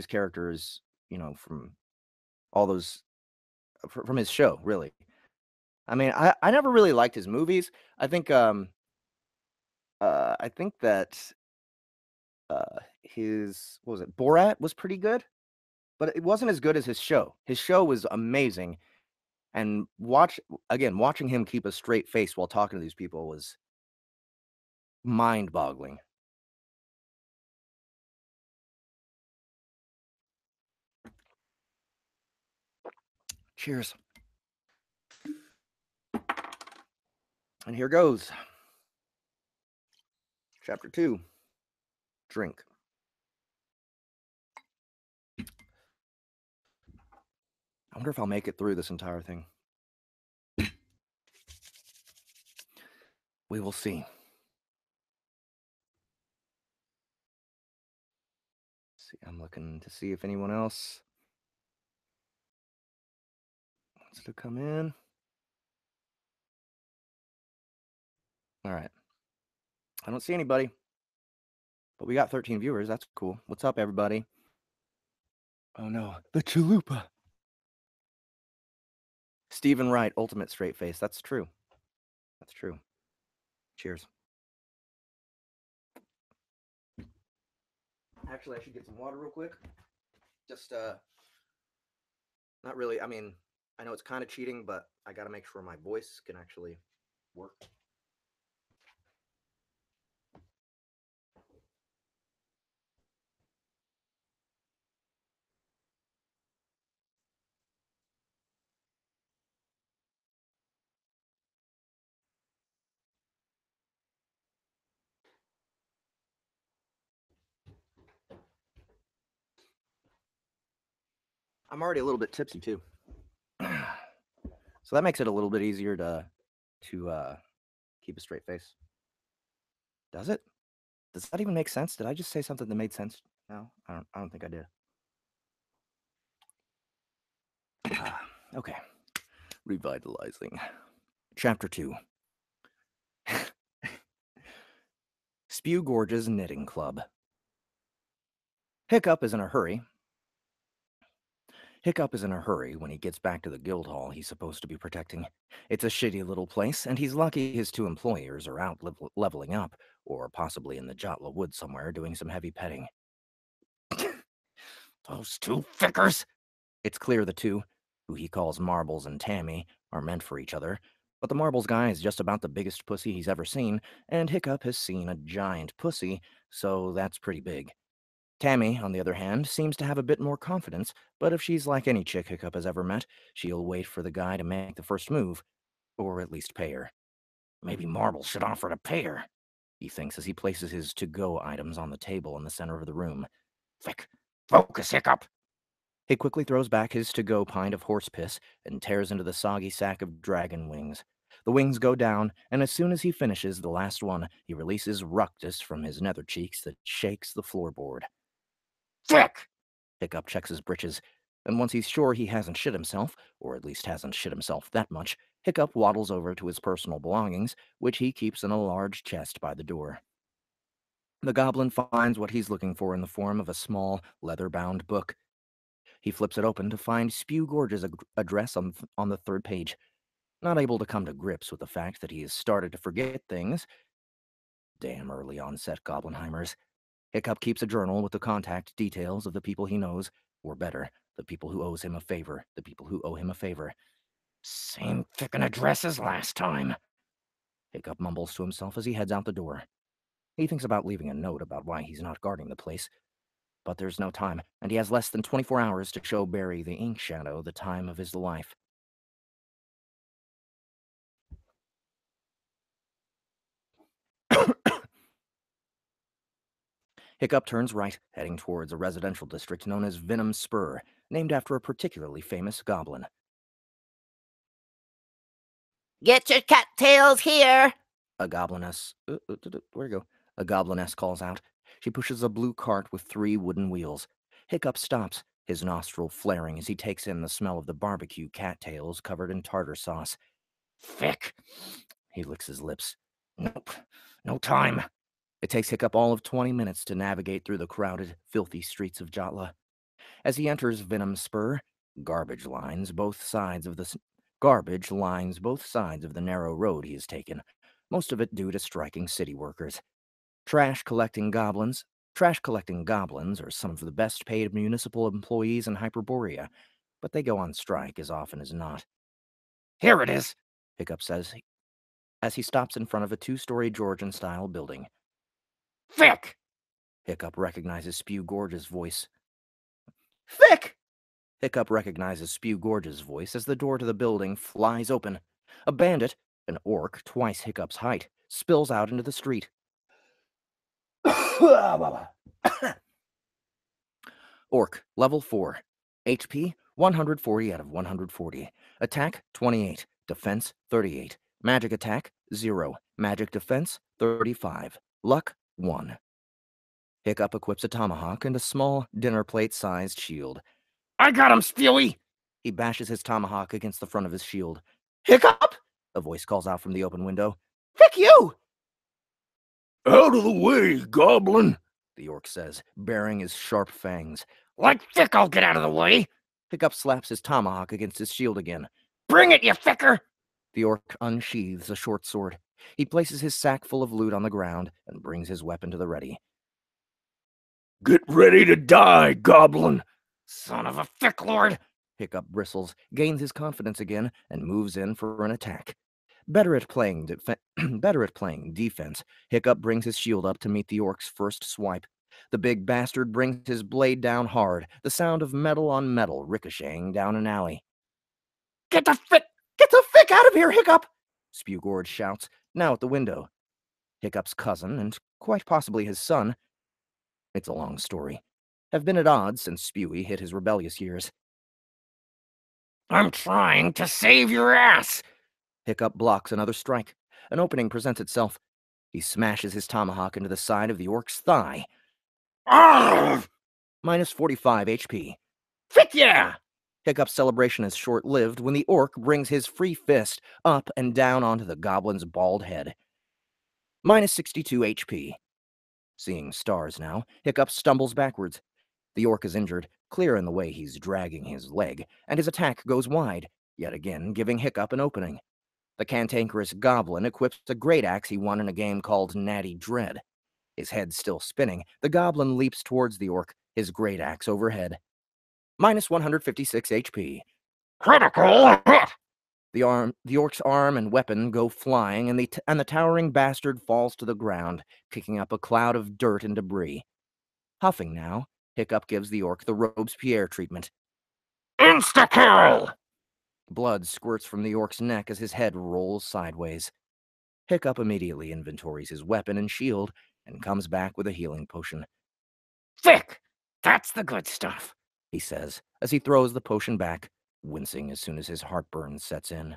A: characters, you know, from all those from his show, really. I mean, I never really liked his movies. I think that his, what was it, Borat was pretty good, but it wasn't as good as his show. His show was amazing, and watching him keep a straight face while talking to these people was mind-boggling. Cheers. And here goes. Chapter 2. Drink. I wonder if I'll make it through this entire thing. We will see. See, I'm looking to see if anyone else wants to come in. All right. I don't see anybody. But we got 13 viewers. That's cool. What's up, everybody? Oh, no. The chalupa. Stephen Wright, ultimate straight face. That's true. That's true. Cheers. Actually, I should get some water real quick. Just, not really. I mean, I know it's kind of cheating, but I got to make sure my voice can actually work. I'm already a little bit tipsy too. So that makes it a little bit easier to keep a straight face. Does it? Does that even make sense? Did I just say something that made sense? No, I don't think I did. Okay. Revitalizing. Chapter 2. Spew Gorge's Knitting Club. Hiccup is in a hurry when he gets back to the guild hall he's supposed to be protecting. It's a shitty little place, and he's lucky his 2 employers are out leveling up, or possibly in the Jatla woods somewhere doing some heavy petting.
C: Those 2 fickers!
A: It's clear the 2, who he calls Marbles and Tammy, are meant for each other, but the Marbles guy is just about the biggest pussy he's ever seen, and Hiccup has seen a giant pussy, so that's pretty big. Tammy, on the other hand, seems to have a bit more confidence, but if she's like any chick Hiccup has ever met, she'll wait for the guy to make the first move, or at least pay her.
C: Maybe Marbles should offer to pay her,
A: he thinks as he places his to-go items on the table in the center of the room.
C: Fick, focus, Hiccup!
A: He quickly throws back his to-go pint of horse piss and tears into the soggy sack of dragon wings. The wings go down, and as soon as he finishes the last one, he releases ructus from his nether cheeks that shakes the floorboard.
C: Fick!
A: Hiccup checks his britches, and once he's sure he hasn't shit himself, or at least hasn't shit himself that much, Hiccup waddles over to his personal belongings, which he keeps in a large chest by the door. The goblin finds what he's looking for in the form of a small, leather-bound book. He flips it open to find Spew Gorge's address on the 3rd page. Not able to come to grips with the fact that he has started to forget things. Damn early onset Goblinheimers. Hiccup keeps a journal with the contact details of the people he knows, or better, the people who owe him a favor.
C: Same frickin' address as last time.
A: Hiccup mumbles to himself as he heads out the door. He thinks about leaving a note about why he's not guarding the place. But there's no time, and he has less than 24 hours to show Barry the Ink Shadow the time of his life. Hiccup turns right, heading towards a residential district known as Venom Spur, named after a particularly famous goblin.
D: Get your cattails here!
A: A gobliness... where'd it go? A gobliness calls out. She pushes a blue cart with 3 wooden wheels. Hiccup stops, his nostril flaring as he takes in the smell of the barbecue cattails covered in tartar sauce.
C: Fick!
A: He licks his lips.
C: Nope. No time.
A: It takes Hiccup all of 20 minutes to navigate through the crowded, filthy streets of Jatla. As he enters Venom Spur, garbage lines both sides of the narrow road he has taken, most of it due to striking city workers. Trash collecting goblins are some of the best paid municipal employees in Hyperborea, but they go on strike as often as not.
C: Here it is,
A: Hiccup says, as he stops in front of a 2-story Georgian-style building.
C: Fick!
A: Hiccup recognizes Spew Gorge's voice.
D: Fick!
A: Hiccup recognizes Spew Gorge's voice as the door to the building flies open. A bandit, an orc twice Hiccup's height, spills out into the street. Orc, level 4. HP, 140 out of 140. Attack, 28. Defense, 38. Magic attack, 0. Magic defense, 35. Luck, 1. Hiccup equips a tomahawk and a small, dinner plate-sized shield.
C: I got him, Spewy!
A: He bashes his tomahawk against the front of his shield.
D: Hiccup!
A: A voice calls out from the open window.
D: Fick you!
C: Out of the way, goblin!
A: The orc says, baring his sharp fangs.
C: Like Fick, I'll get out of the way!
A: Hiccup slaps his tomahawk against his shield again.
C: Bring it, you ficker!
A: The orc unsheathes a short sword. He places his sack full of loot on the ground and brings his weapon to the ready.
C: Get ready to die, goblin! Son of a Fick lord!
A: Hiccup bristles, gains his confidence again, and moves in for an attack. Better at playing defense, Hiccup brings his shield up to meet the orc's first swipe. The big bastard brings his blade down hard, the sound of metal on metal ricocheting down an alley.
C: Get the Fick
A: out of here, Hiccup! Spew Gorge shouts, now at the window. Hiccup's cousin, and quite possibly his son, it's a long story, have been at odds since Spewy hit his rebellious years.
C: I'm trying to save your ass.
A: Hiccup blocks another strike. An opening presents itself. He smashes his tomahawk into the side of the orc's thigh.
C: Arrgh!
A: Minus 45 HP.
C: Frick yeah!
A: Hiccup's celebration is short-lived when the orc brings his free fist up and down onto the goblin's bald head. Minus 62 HP. Seeing stars now, Hiccup stumbles backwards. The orc is injured, clear in the way he's dragging his leg, and his attack goes wide, yet again giving Hiccup an opening. The cantankerous goblin equips a great axe he won in a game called Natty Dread. His head still spinning, the goblin leaps towards the orc, his great axe overhead. Minus 156 HP.
C: Critical hit!
A: The orc's arm and weapon go flying, and the towering bastard falls to the ground, kicking up a cloud of dirt and debris. Huffing now, Hiccup gives the orc the Robespierre treatment.
C: Insta-kill!
A: Blood squirts from the orc's neck as his head rolls sideways. Hiccup immediately inventories his weapon and shield, and comes back with a healing potion.
C: Thick! That's the good stuff,
A: he says, as he throws the potion back, wincing as soon as his heartburn sets in.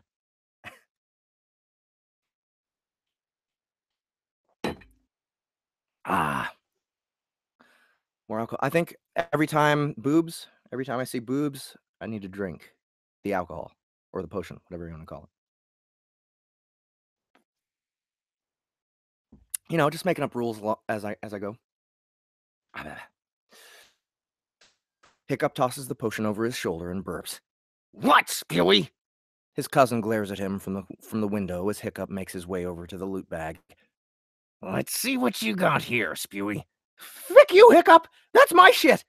A: More alcohol. I think every time I see boobs, I need to drink the alcohol, or the potion, whatever you want to call it. You know, just making up rules as I go. Hiccup tosses the potion over his shoulder and burps.
C: What, Spewy?
A: His cousin glares at him from the window as Hiccup makes his way over to the loot bag.
C: Let's see what you got here, Spewy.
A: Frick you, Hiccup! That's my shit!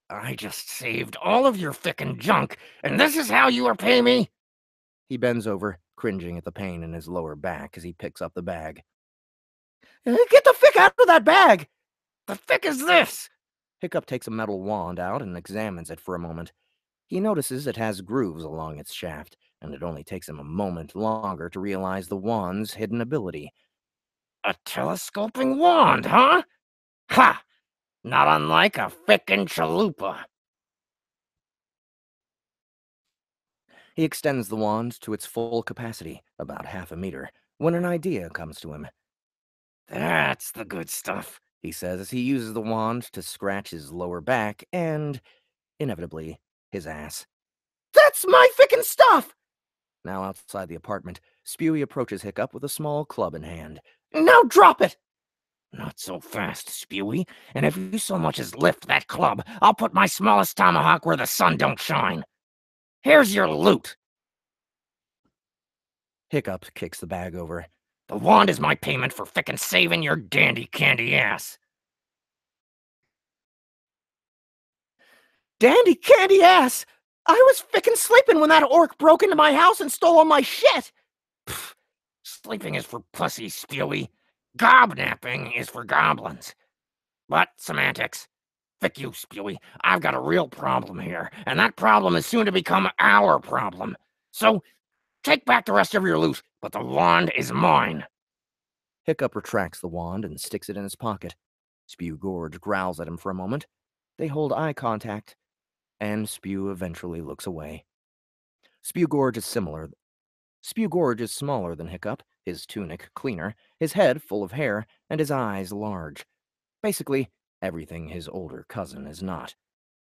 C: I just saved all of your frickin' junk, and this is how you repay me?
A: He bends over, cringing at the pain in his lower back as he picks up the bag.
D: Get the fick out of that bag!
C: The fick is this?
A: Hiccup takes a metal wand out and examines it for a moment. He notices it has grooves along its shaft, and it only takes him a moment longer to realize the wand's hidden ability.
C: A telescoping wand, huh? Ha! Not unlike a frickin' chalupa.
A: He extends the wand to its full capacity, about half a meter, when an idea comes to him.
C: That's the good stuff,
A: he says as he uses the wand to scratch his lower back and, inevitably, his ass.
D: That's my frickin' stuff!
A: Now outside the apartment, Spewy approaches Hiccup with a small club in hand.
D: Now drop it!
C: Not so fast, Spewy, and if you so much as lift that club, I'll put my smallest tomahawk where the sun don't shine. Here's your loot.
A: Hiccup kicks the bag over.
C: The wand is my payment for frickin' saving your dandy candy ass.
D: Dandy candy ass! I was frickin' sleeping when that orc broke into my house and stole all my shit!
C: Pfft, sleeping is for pussies, Spewy. Gobnapping is for goblins. But, semantics. Fick you, Spewy. I've got a real problem here, and that problem is soon to become our problem. So, take back the rest of your loot, but the wand is mine.
A: Hiccup retracts the wand and sticks it in his pocket. Spew Gorge growls at him for a moment. They hold eye contact, and Spew eventually looks away. Spew Gorge is smaller than Hiccup, his tunic cleaner, his head full of hair, and his eyes large. Basically, everything his older cousin is not.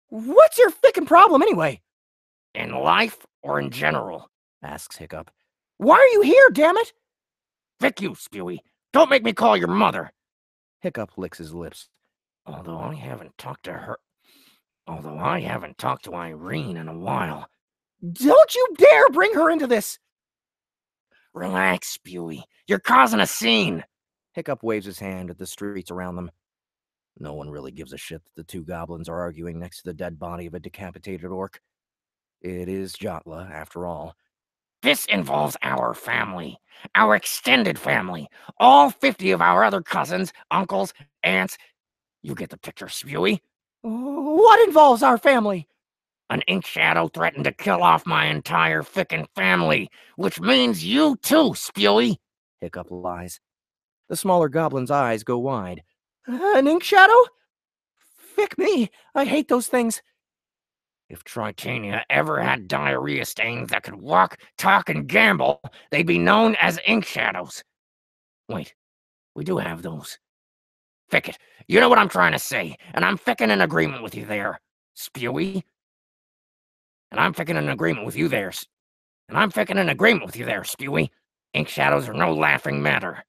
D: What's your frickin' problem anyway?
C: In life or in general?
A: Asks Hiccup.
D: Why are you here, damn it?
C: Fick you, Spewy. Don't make me call your mother.
A: Hiccup licks his lips.
C: Although I haven't talked to Irene in a while.
D: Don't you dare bring her into this!
C: Relax, Spewy. You're causing a scene.
A: Hiccup waves his hand at the streets around them. No one really gives a shit that the two goblins are arguing next to the dead body of a decapitated orc. It is Jatla, after all.
C: This involves our family. Our extended family. All 50 of our other cousins, uncles, aunts. You get the picture, Spewy.
D: What involves our family?
C: An ink shadow threatened to kill off my entire frickin' family, which means you too, Spewy.
A: Hiccup lies. The smaller goblin's eyes go wide.
D: An ink shadow? Fick me. I hate those things.
C: If Tritania ever had diarrhea stains that could walk, talk, and gamble, they'd be known as ink shadows. Wait, we do have those. Fick it. You know what I'm trying to say, and I'm ficking in agreement with you there, Spewy. And I'm ficking in agreement with you there, Spewy. Ink shadows are no laughing matter.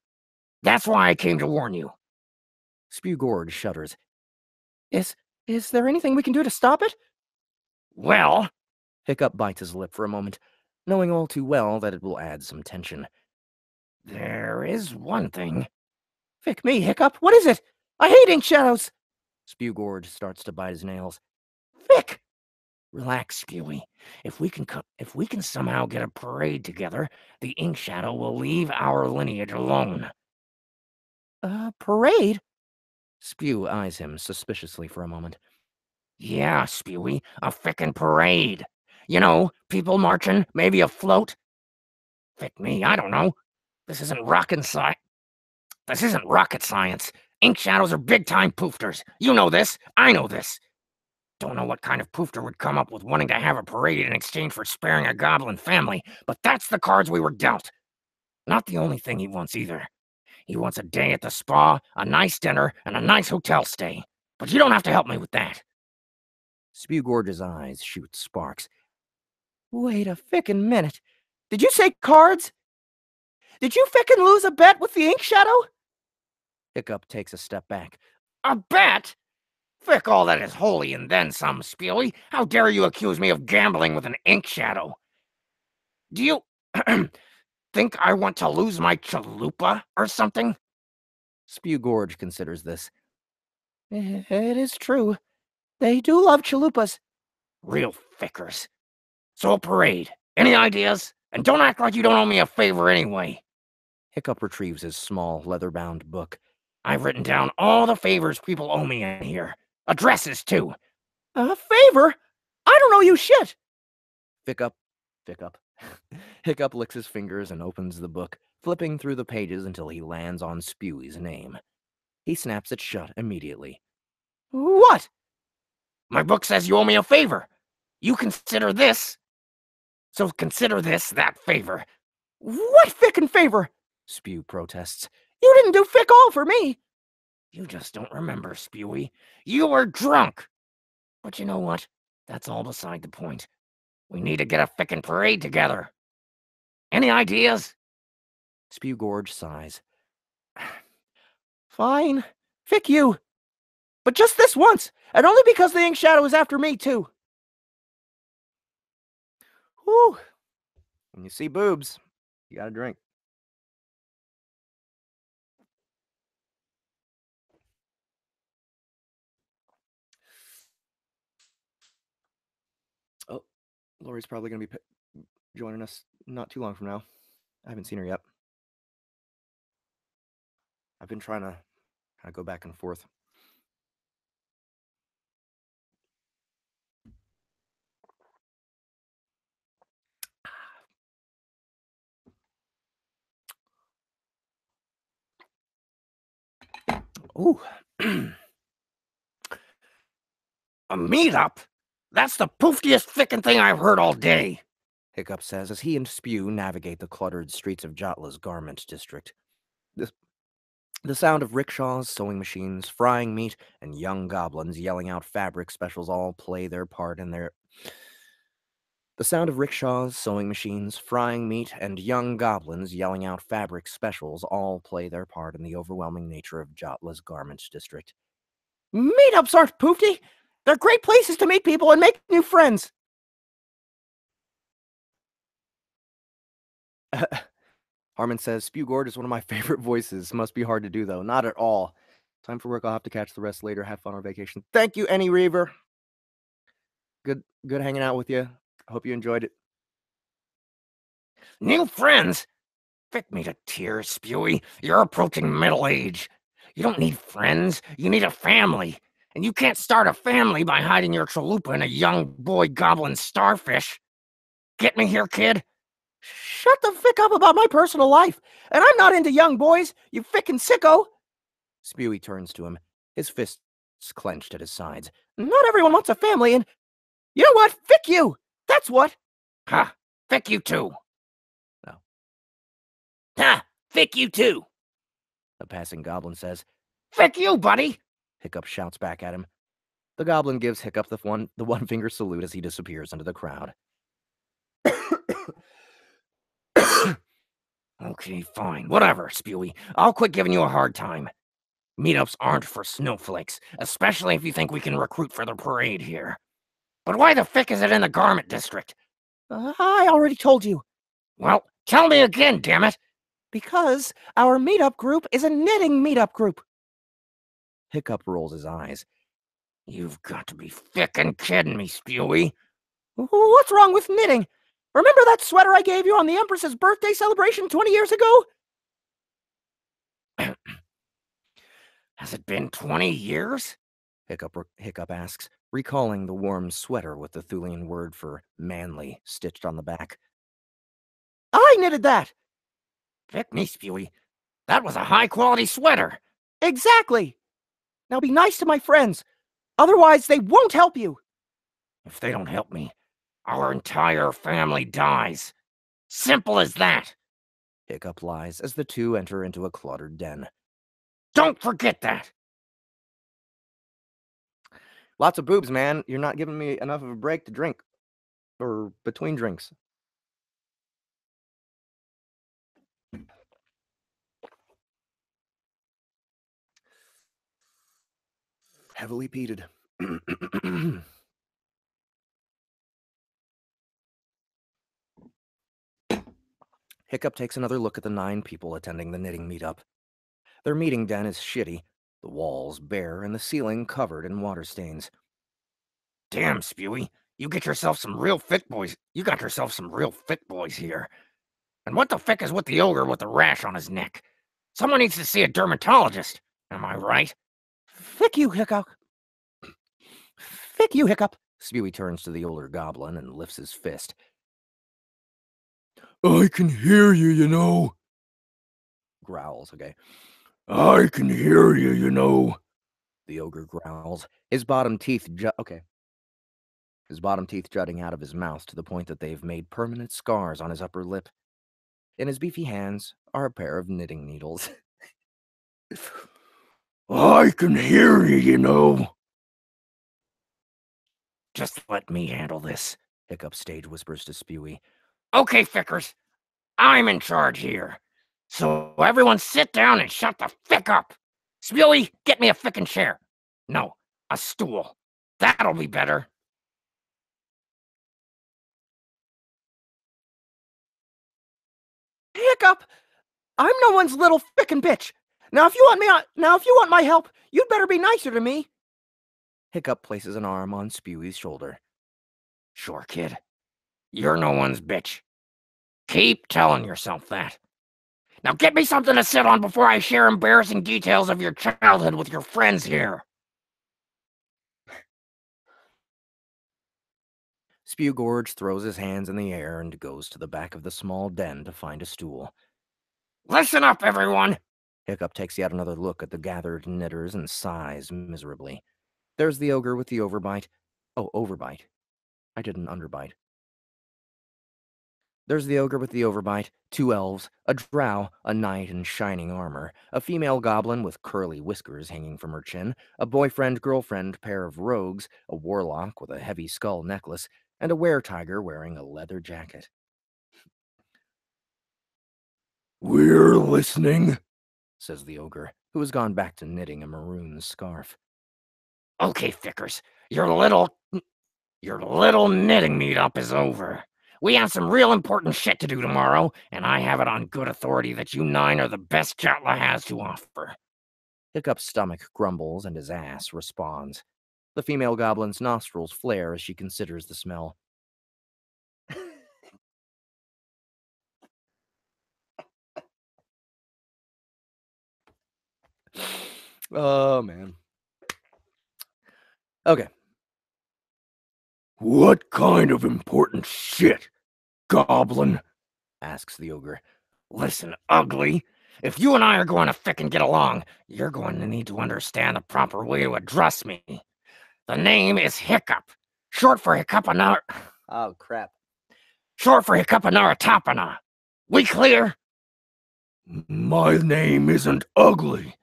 C: That's why I came to warn you.
A: Spew Gorge shudders. Is there anything we can do to stop it?
C: Well...
A: Hiccup bites his lip for a moment, knowing all too well that it will add some tension.
C: There is one thing.
D: Fick me, Hiccup. What is it? I hate ink shadows.
A: Spew Gorge starts to bite his nails.
D: Fick!
C: Relax, Spewy. If we can somehow get a parade together, the ink shadow will leave our lineage alone.
D: A parade?
A: Spew eyes him suspiciously for a moment.
C: Yeah, Spewy, a frickin' parade. You know, people marching, maybe a float. Fick me, I don't know. This isn't rocket science. Ink shadows are big-time poofters. You know this. I know this. Don't know what kind of poofter would come up with wanting to have a parade in exchange for sparing a goblin family, but that's the cards we were dealt. Not the only thing he wants either. He wants a day at the spa, a nice dinner, and a nice hotel stay. But you don't have to help me with that.
A: Spew Gorge's eyes shoot sparks.
D: Wait a fickin' minute. Did you say cards? Did you fickin' lose a bet with the ink shadow?
A: Hiccup takes a step back.
C: A bet? Frick all that is holy and then some, Spewy. How dare you accuse me of gambling with an ink shadow? Do you think I want to lose my chalupa or something?
A: Spew Gorge considers this.
D: It is true. They do love chalupas.
C: Real fickers. So a parade. Any ideas? And don't act like you don't owe me a favor anyway.
A: Hiccup retrieves his small, leather-bound book.
C: I've written down all the favors people owe me in here. Addresses, too.
D: A favor? I don't know you shit.
A: Hiccup. Hiccup licks his fingers and opens the book, flipping through the pages until he lands on Spewy's name. He snaps it shut immediately.
D: What?
C: My book says you owe me a favor. You consider this. So consider this that favor.
D: What fickin' favor?
A: Spew protests.
D: You didn't do fick all for me.
C: You just don't remember, Spewy. You were drunk. But you know what? That's all beside the point. We need to get a fickin' parade together. Any ideas?
A: Spew Gorge sighs.
D: Fine. Fick you. But just this once, and only because the ink shadow is after me, too.
A: Whew. When you see boobs, you gotta drink. Oh, Lori's probably gonna be joining us not too long from now. I haven't seen her yet. I've been trying to kind of go back and forth.
C: Ooh. A meetup? That's the poofiest fickin' thing I've heard all day.
A: Hiccup says as he and Spew navigate the cluttered streets of Jatla's garment district. The sound of rickshaws, sewing machines, frying meat, and young goblins yelling out fabric specials all play their part in their... The sound of rickshaws, sewing machines, frying meat, and young goblins yelling out fabric specials all play their part in the overwhelming nature of Jatla's garment district.
D: Meetups aren't poofy. They're great places to meet people and make new friends.
A: Harmon says, Spew Gorge is one of my favorite voices. Must be hard to do, though. Not at all. Time for work. I'll have to catch the rest later. Have fun on vacation. Thank you, Any Reaver. Good hanging out with you. Hope you enjoyed it.
C: New friends? Fick me to tears, Spewy. You're approaching middle age. You don't need friends. You need a family. And you can't start a family by hiding your chalupa in a young boy goblin starfish. Get me here, kid?
D: Shut the fick up about my personal life. And I'm not into young boys, you fickin' sicko.
A: Spewy turns to him, his fists clenched at his sides.
D: Not everyone wants a family, and You know what? Fick you! That's what!
C: Ha! Fick you too!
A: No.
C: Ha! Fick you too!
A: A passing goblin says.
C: Fick you, buddy!
A: Hiccup shouts back at him. The goblin gives Hiccup the one-finger salute as he disappears into the crowd.
C: Okay, fine. Whatever, Spewy. I'll quit giving you a hard time. Meetups aren't for snowflakes, especially if you think we can recruit for the parade here. But why the fick is it in the garment district?
D: I already told you.
C: Well, tell me again, damn it!
D: Because our meetup group is a knitting meetup group.
A: Hiccup rolls his eyes.
C: You've got to be fickin' kidding me, Spewy.
D: What's wrong with knitting? Remember that sweater I gave you on the Empress's birthday celebration 20 years ago?
C: Has it been 20 years?
A: Hiccup asks, recalling the warm sweater with the Thulian word for manly stitched on the back.
D: I knitted that!
C: Fick me, Spewy. That was a high-quality sweater.
D: Exactly! Now be nice to my friends. Otherwise, they won't help you.
C: If they don't help me, our entire family dies. Simple as that.
A: Hiccup lies as the two enter into a cluttered den.
C: Don't forget that.
A: Lots of boobs, man. You're not giving me enough of a break to drink. Or between drinks. Heavily peated. Hiccup takes another look at the 9 people attending the knitting meetup. Their meeting den is shitty, the walls bare and the ceiling covered in water stains.
C: Damn, Spewy, you got yourself some real fit boys here. And what the fick is with the ogre with the rash on his neck? Someone needs to see a dermatologist. Am I right?
D: Fick you, Hiccup. Fick you, Hiccup.
A: Spewy turns to the older goblin and lifts his fist.
C: I can hear you, you know.
A: Growls, okay.
C: I can hear you, you know.
A: The ogre growls, his bottom teeth jutting out of his mouth to the point that they've made permanent scars on his upper lip. In his beefy hands are a pair of knitting needles.
C: I can hear you, you know. Just let me handle this,
A: Hiccup stage whispers to Spewy.
C: Okay, fickers. I'm in charge here. So everyone sit down and shut the fick up. Spewy, get me a fickin' chair. No, a stool. That'll be better.
D: Hiccup, I'm no one's little fickin' bitch. Now if you want my help, you'd better be nicer to me.
A: Hiccup places an arm on Spewy's shoulder.
C: Sure, kid. You're no one's bitch. Keep telling yourself that. Now get me something to sit on before I share embarrassing details of your childhood with your friends here.
A: Spewgorge throws his hands in the air and goes to the back of the small den to find a stool.
C: Listen up, everyone!
A: Hiccup takes yet another look at the gathered knitters and sighs miserably. There's the ogre with the overbite. Oh, overbite. I did an underbite. There's the ogre with the overbite, 2 elves, a drow, a knight in shining armor, a female goblin with curly whiskers hanging from her chin, a boyfriend-girlfriend pair of rogues, a warlock with a heavy skull necklace, and a were-tiger wearing a leather jacket.
C: We're listening,
A: says the ogre, who has gone back to knitting a maroon scarf.
C: Okay, fickers, your little knitting meetup is over. We have some real important shit to do tomorrow, and I have it on good authority that you 9 are the best Jatla has to offer.
A: Hiccup's stomach grumbles and his ass responds. The female goblin's nostrils flare as she considers the smell. Oh, man. Okay.
C: What kind of important shit, goblin?
A: Asks the ogre.
C: Listen, ugly. If you and I are going to frickin' get along, you're going to need to understand the proper way to address me. The name is Hiccup. Short for Hiccupanara.
A: Oh, crap.
C: Short for Hiccupanara Tapana. We clear?
E: My name isn't ugly.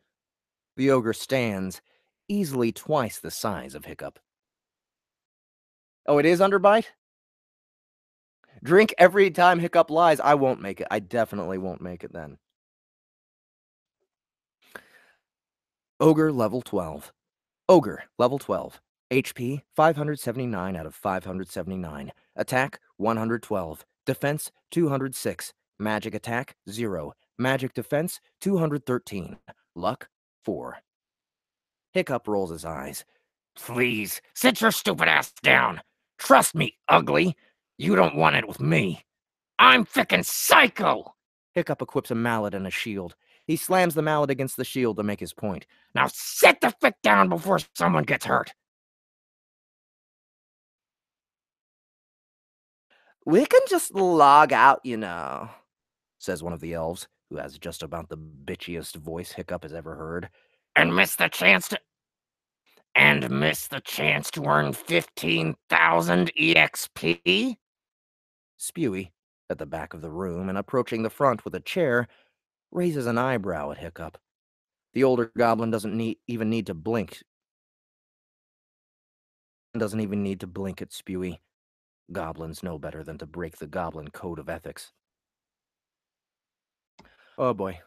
A: The ogre stands, easily twice the size of Hiccup. Oh, it is underbite? Drink every time Hiccup lies. I won't make it. I definitely won't make it then. Ogre level 12. Ogre level 12. HP 579 out of 579. Attack 112. Defense 206. Magic attack 0. Magic defense 213. Luck 4. Hiccup rolls his eyes.
C: Please, sit your stupid ass down. Trust me, ugly. You don't want it with me. I'm frickin' psycho!
A: Hiccup equips a mallet and a shield. He slams the mallet against the shield to make his point.
C: Now sit the frick down before someone gets hurt.
A: We can just log out, you know, says one of the elves, who has just about the bitchiest voice Hiccup has ever heard.
C: And miss the chance to earn 15,000 EXP?
A: Spewy, at the back of the room and approaching the front with a chair, raises an eyebrow at Hiccup. The older goblin doesn't even need to blink. Doesn't even need to blink at Spewy. Goblins know better than to break the goblin code of ethics. Oh boy.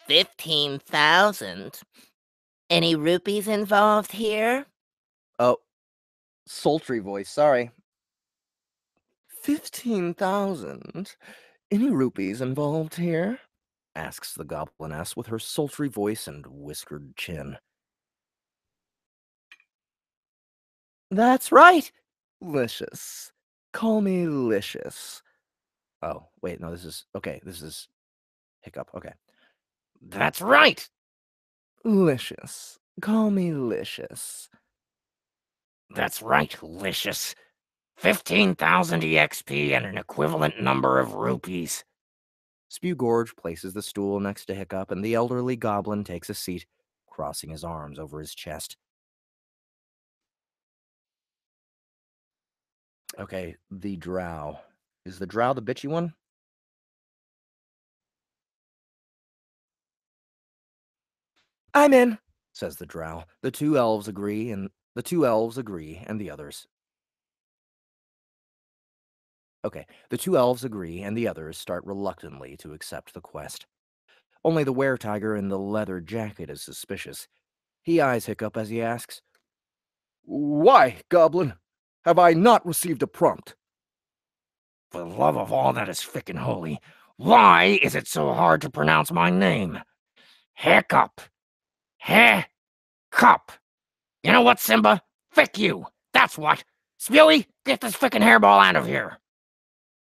D: $15,000. Any rupees involved here?
A: Oh, sultry voice, sorry. 15,000? Any rupees involved here? Asks the gobliness with her sultry voice and whiskered chin. That's right! Licious. Call me Licious. Oh, wait, no, this is Hiccup, okay.
C: That's right!
A: Licious. Call me Licious.
C: That's right, Licious. 15,000 EXP and an equivalent number of rupees.
A: Spewgorge places the stool next to Hiccup, and the elderly goblin takes a seat, crossing his arms over his chest. Okay, the drow. Is the drow the bitchy one? I'm in, says the drow. The two elves agree, and the others. Okay, the two elves agree, and the others start reluctantly to accept the quest. Only the were-tiger in the leather jacket is suspicious. He eyes Hiccup as he asks, "Why, goblin? Have I not received a prompt?"
C: For the love of all that is frickin' holy, why is it so hard to pronounce my name? Hiccup. Hiccup. You know what, Simba? Frick you. That's what. Spewy, get this frickin' hairball out of here.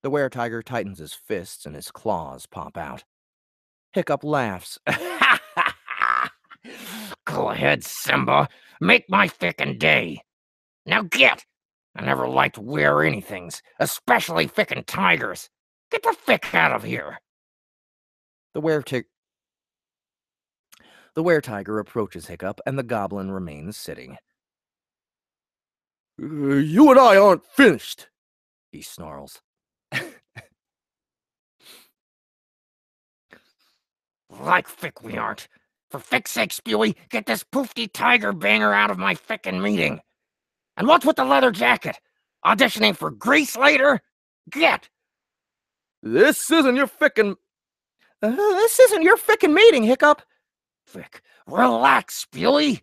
A: The were-tiger tightens his fists and his claws pop out. Hiccup laughs.
C: Go ahead, Simba. Make my frickin' day. Now get. I never liked were-anythings, especially frickin' tigers. Get the frick out of here.
A: The were-tiger approaches Hiccup, and the goblin remains sitting. You and I aren't finished, he snarls.
C: Like frick we aren't. For frick's sake, Spewy, get this poofy tiger banger out of my frickin' meeting. And what's with the leather jacket? Auditioning for Grease later? Get!
A: This isn't your frickin' meeting, Hiccup.
C: Frick, relax, Spewy.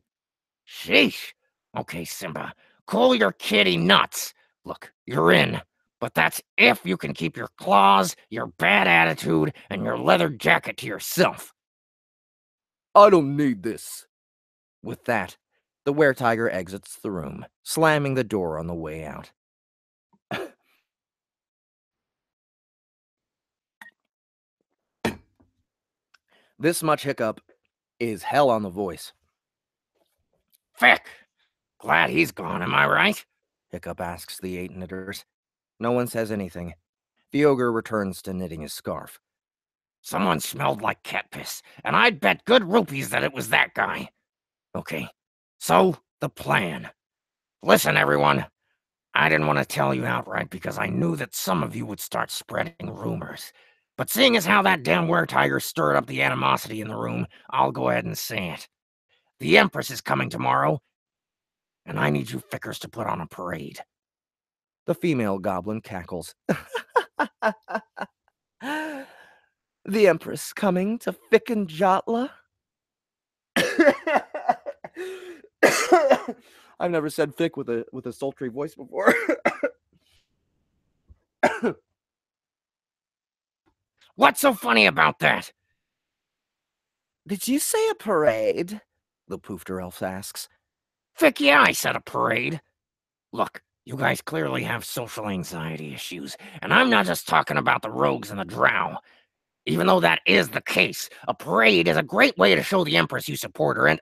C: Sheesh. Okay, Simba, cool your kitty nuts. Look, you're in. But that's if you can keep your claws, your bad attitude, and your leather jacket to yourself.
A: I don't need this. With that, the were-tiger exits the room, slamming the door on the way out. This much Hiccup is hell on the voice.
C: Frick! Glad he's gone, am I right?
A: Hiccup asks the 8 knitters. No one says anything. The ogre returns to knitting his scarf.
C: Someone smelled like cat piss, and I'd bet good rupees that it was that guy. Okay, so the plan. Listen, everyone. I didn't want to tell you outright because I knew that some of you would start spreading rumors. But seeing as how that damn were-tiger stirred up the animosity in the room, I'll go ahead and say it. The Empress is coming tomorrow, and I need you fickers to put on a parade.
A: The female goblin cackles. The Empress coming to Fickin' Jatla? I've never said "fick" with a sultry voice before.
C: What's so funny about that?
A: Did you say a parade? The Poofter Elf asks.
C: Fick yeah, I said a parade. Look, you guys clearly have social anxiety issues, and I'm not just talking about the rogues and the drow. Even though that is the case, a parade is a great way to show the Empress you support her, and...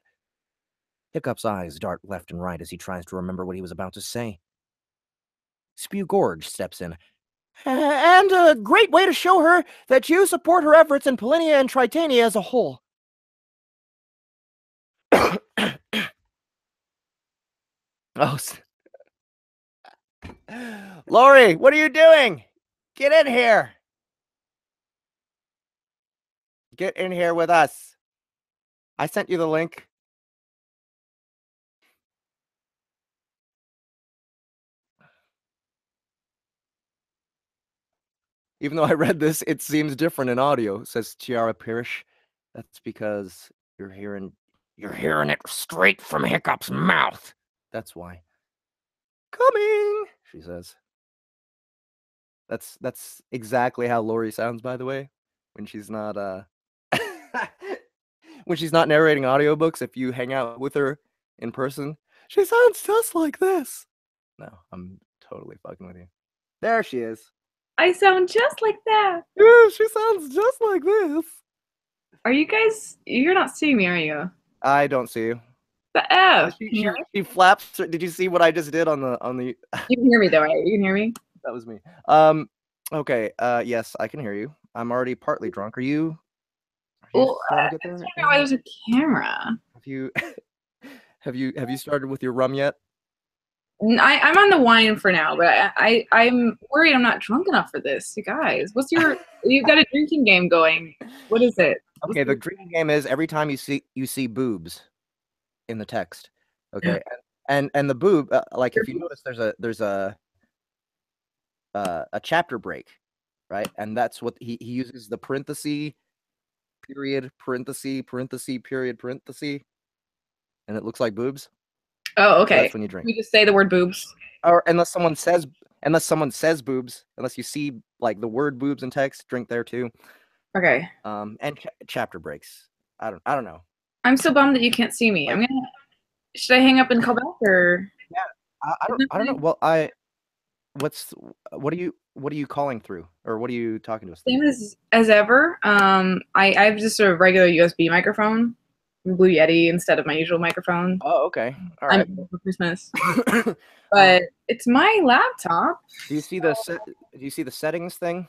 A: Hiccup's eyes dart left and right as he tries to remember what he was about to say. Spew Gorge steps in. And a great way to show her that you support her efforts in Polinia and Tritania as a whole. Oh, Lori, what are you doing? Get in here. Get in here with us. I sent you the link. Even though I read this, it seems different in audio, says Tiara Pirish. That's because you're hearing
C: it straight from Hiccup's mouth.
A: That's why. Coming, she says. That's exactly how Lori sounds, by the way, when she's not when she's not narrating audiobooks. If you hang out with her in person, she sounds just like this. No, I'm totally fucking with you. There she is.
F: I sound just like that.
A: Yeah, she sounds just like this.
F: Are you guys? You're not seeing me, are you?
A: I don't see you.
F: The F.
A: She flaps. Did you see what I just did on the?
F: You can hear me though, right? You can hear me.
A: That was me. Okay. Yes, I can hear you. I'm already partly drunk. Are you?
F: Well, I don't know why there's a camera.
A: Have you started with your rum yet?
F: I'm on the wine for now, but I'm worried I'm not drunk enough for this. You guys, you've got a drinking game going. What is it?
A: Okay, the drinking game is every time you see boobs in the text. Okay, and the boob, like if you notice, there's a chapter break, right? And that's what he uses, the parenthesis, period, parenthesis, parenthesis, period, parenthesis, and it looks like boobs.
F: Oh, okay.
A: So that's when you drink.
F: We just say the word boobs.
A: Or unless someone says boobs, unless you see like the word boobs in text, drink there too.
F: Okay.
A: And chapter breaks. I don't know.
F: I'm so bummed that you can't see me. Should I hang up and call back or?
A: Yeah, I don't know. Well, what are you calling through, or what are you talking to us through?
F: Same as ever. I have just a regular USB microphone, Blue Yeti, instead of my usual microphone.
A: Oh, okay. All right.
F: For Christmas. But it's my laptop.
A: Do you see the settings thing?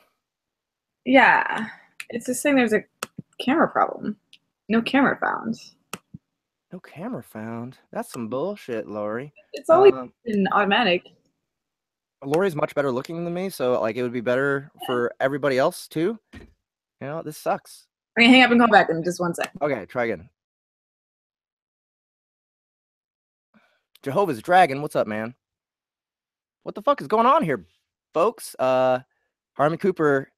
F: Yeah, it's just saying there's a camera problem. No camera found.
A: No camera found. That's some bullshit, Lori.
F: It's always been automatic.
A: Lori's much better looking than me, so like it would be better for everybody else too. You know, this sucks.
F: I'm gonna hang up and call back in just 1 sec.
A: Okay, try again. Jehovah's Dragon, what's up, man? What the fuck is going on here, folks? Harmon Cooper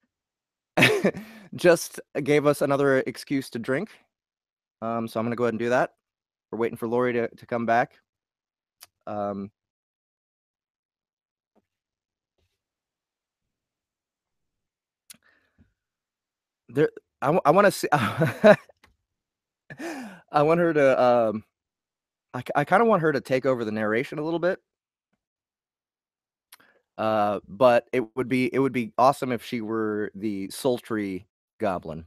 A: just gave us another excuse to drink. So I'm gonna go ahead and do that. We're waiting for Lori to come back. I want to see. I want her to. I kind of want her to take over the narration a little bit. But it would be awesome if she were the sultry goblin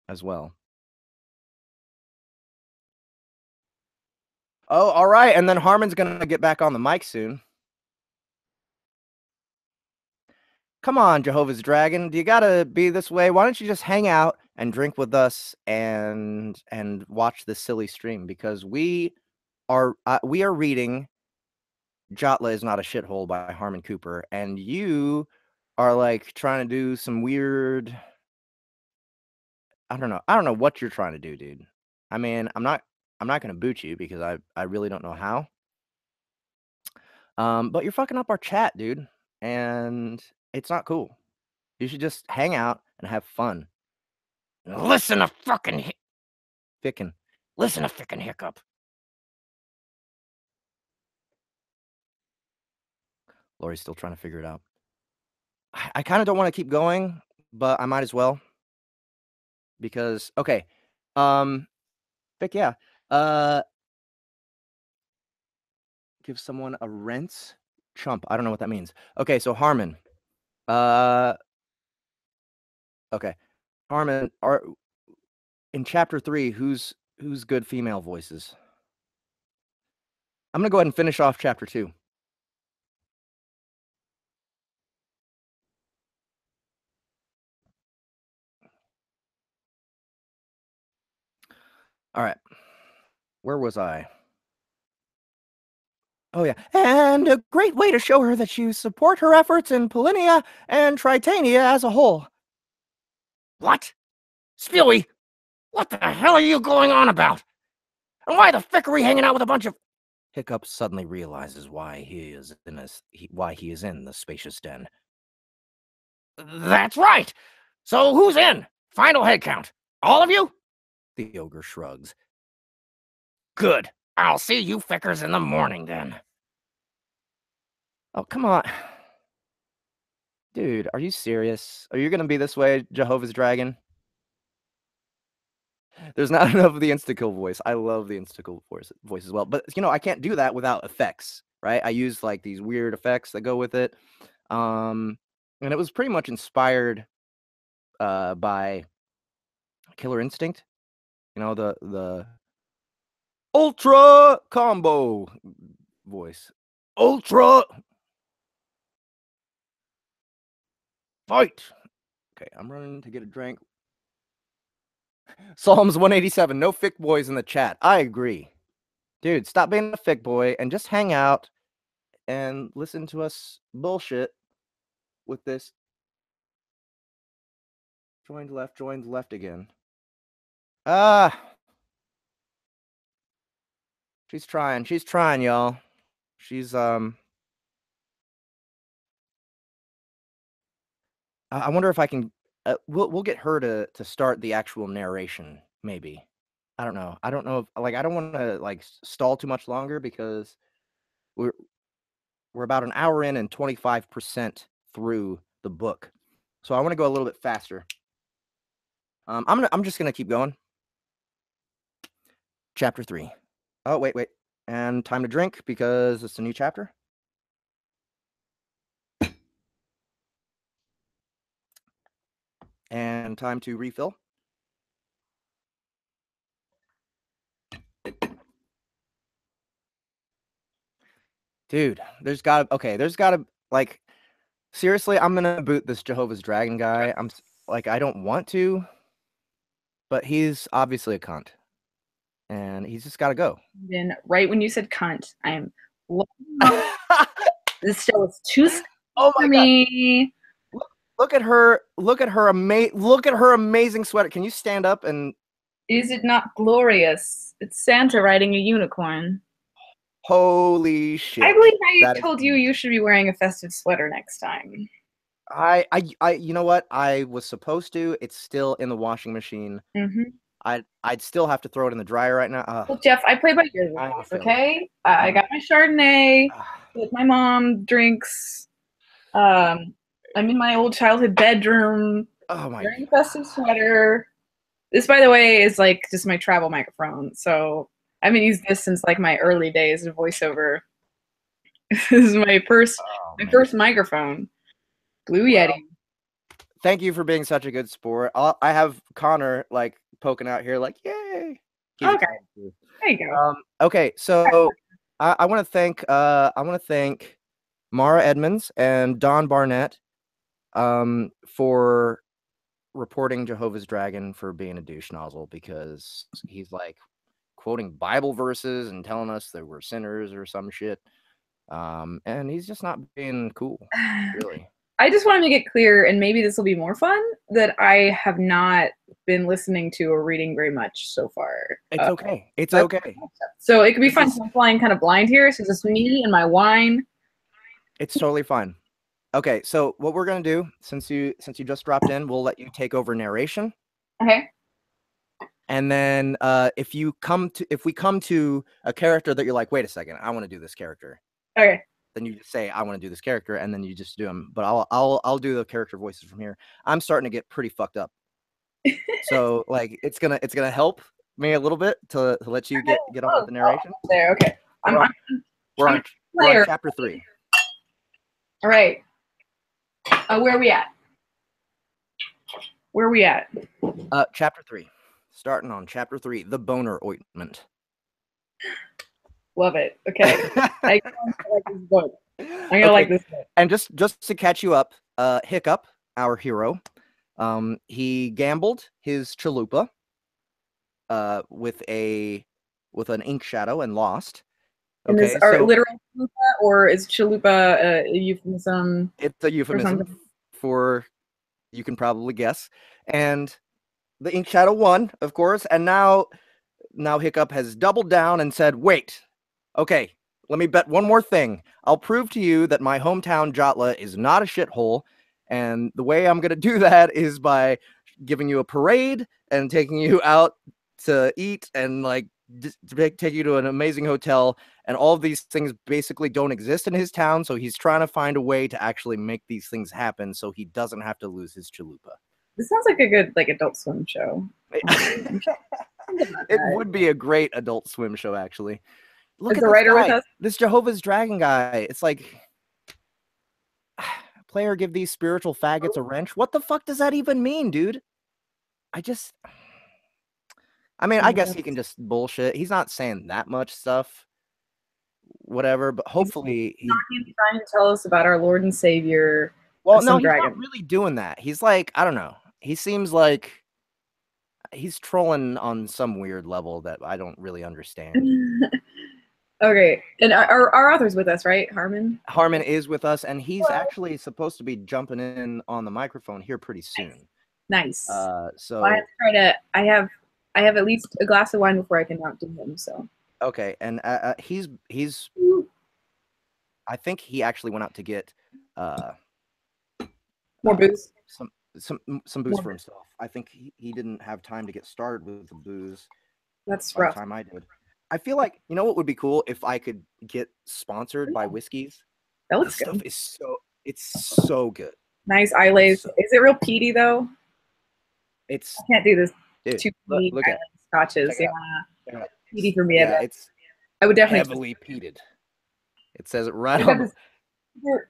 A: as well. Oh, all right. And then Harmon's gonna get back on the mic soon. come on, Jehovah's Dragon. Do you gotta be this way? Why don't you just hang out and drink with us and watch this silly stream? Because we are reading Jatla is Not a Shithole by Harmon Cooper, and you are like trying to do some weird. I don't know what you're trying to do, dude. I mean, I'm not gonna boot you because I really don't know how. But you're fucking up our chat, dude, and it's not cool. You should just hang out and have fun.
C: Listen to fucking
A: Fickin'.
C: Listen to fucking Hiccup.
A: Lori's still trying to figure it out. I kind of don't want to keep going, but I might as well. Because, okay. Vic, yeah. Give someone a rinse. Chump. I don't know what that means. Okay, so Harmon. Okay. Harmon, in chapter 3, who's good female voices? I'm gonna go ahead and finish off chapter 2. All right. Where was I? Oh, yeah. And a great way to show her that you support her efforts in Polinia and Tritania as a whole.
C: What? Spewy, what the hell are you going on about? And why the frick are we hanging out with a bunch of...
A: Hiccup suddenly realizes why he is in the spacious den.
C: That's right. So who's in? Final head count. All of you?
A: The ogre shrugs.
C: Good. I'll see you fickers in the morning then.
A: Oh, come on. Dude, are you serious? Are you going to be this way, Jehovah's Dragon? There's not enough of the insta-kill voice. I love the insta-kill voice as well. But, you know, I can't do that without effects, right? I use, like, these weird effects that go with it. And it was pretty much inspired by Killer Instinct. You know, the Ultra Combo voice. Ultra... Fight! Okay, I'm running to get a drink. Psalms 187. No fic boys in the chat. I agree. Dude, stop being a fic boy and just hang out and listen to us bullshit with this. Joined left again. She's trying, y'all. She's, I wonder if I can, we'll get her to start the actual narration, maybe. I don't know. I don't know if, like, I don't want to, like, stall too much longer because we're about an hour in and 25% through the book. So I want to go a little bit faster. I'm just going to keep going. Chapter 3. Oh, wait. And time to drink because it's a new chapter. And time to refill. Dude, there's gotta, like, seriously, I'm gonna boot this Jehovah's Dragon guy. I don't want to, but he's obviously a cunt. And he's just gotta go.
F: Then right when you said cunt, I'm this show is too
A: oh my
F: for me.
A: God. Look at her amazing sweater. Can you stand up and...
F: Is it not glorious? It's Santa riding a unicorn.
A: Holy shit.
F: I believe I told you you should be wearing a festive sweater next time.
A: I you know what? I was supposed to. It's still in the washing machine.
F: Mm-hmm.
A: I'd still have to throw it in the dryer right now.
F: Well, Jeff, I play by your rules, okay? I got my Chardonnay that my mom drinks. I'm in my old childhood bedroom.
A: Oh my
F: wearing a festive sweater. This, by the way, is like just my travel microphone. So I haven't used this since like my early days of voiceover. This is my first microphone. Blue Yeti.
A: Thank you for being such a good sport. I have Connor like poking out here like, yay.
F: Okay. There you go.
A: Okay, so I want to thank Mara Edmonds and Don Barnett for reporting Jehovah's Dragon for being a douche nozzle because he's like quoting Bible verses and telling us that we're sinners or some shit. And he's just not being cool, really.
F: I just want to make it clear, and maybe this will be more fun, that I have not been listening to or reading very much so far.
A: It's okay. It's okay.
F: So it could be fun. I'm flying kind of blind here. So it's just me and my wine.
A: It's totally fine. Okay, so what we're gonna do, since you just dropped in, we'll let you take over narration.
F: Okay.
A: And then if we come to a character that you're like, wait a second, I want to do this character.
F: Okay.
A: Then you just say, I want to do this character, and then you just do them. But I'll do the character voices from here. I'm starting to get pretty fucked up. So like it's gonna help me a little bit to let you get on with the narration.
F: There, okay.
A: We're on chapter 3.
F: All right. Where are we at? Where are we at?
A: Chapter 3. Starting on chapter 3, the boner ointment.
F: Love it. Okay. I like this book. I'm gonna like this book.
A: And just to catch you up, Hiccup, our hero, he gambled his chalupa with an ink shadow and lost.
F: Okay, and so literal chalupa, or is chalupa a euphemism?
A: It's a euphemism for, you can probably guess. And the ink shadow won, of course, and now Hiccup has doubled down and said, wait, okay, let me bet one more thing. I'll prove to you that my hometown Jatla is not a shithole, and the way I'm going to do that is by giving you a parade and taking you out to eat and like take you to an amazing hotel, and all of these things basically don't exist in his town, so he's trying to find a way to actually make these things happen so he doesn't have to lose his chalupa.
F: This sounds like a good Adult Swim show.
A: It would be a great Adult Swim show, actually. Look
F: at
A: the
F: writer with us.
A: This Jehovah's Dragon guy. It's like, player, give these spiritual faggots a wrench. What the fuck does that even mean, dude? I mean, I guess he can just bullshit. He's not saying that much stuff, whatever. But hopefully,
F: he's not trying to tell us about our Lord and Savior.
A: Well, no, he's not really doing that. He's like, I don't know. He seems like he's trolling on some weird level that I don't really understand.
F: Okay, and our author's with us, right, Harmon?
A: Harmon is with us, and he's actually supposed to be jumping in on the microphone here pretty soon.
F: Nice.
A: So
F: I have to try to. I have at least a glass of wine before I can outdo him. So.
A: Okay, and he's. I think he actually went out to get
F: more booze.
A: Some booze for himself. I think he didn't have time to get started with the booze.
F: That's rough.
A: By the time I did. I feel like, you know what would be cool if I could get sponsored by whiskeys.
F: That looks good.
A: Stuff is so good.
F: Nice eyelays. Is it real peaty though? I can't do this.
A: Dude,
F: too peaty
A: look at
F: scotches. Yeah. Peaty for me.
A: Yeah,
F: I would definitely
A: heavily peated. It says it right on.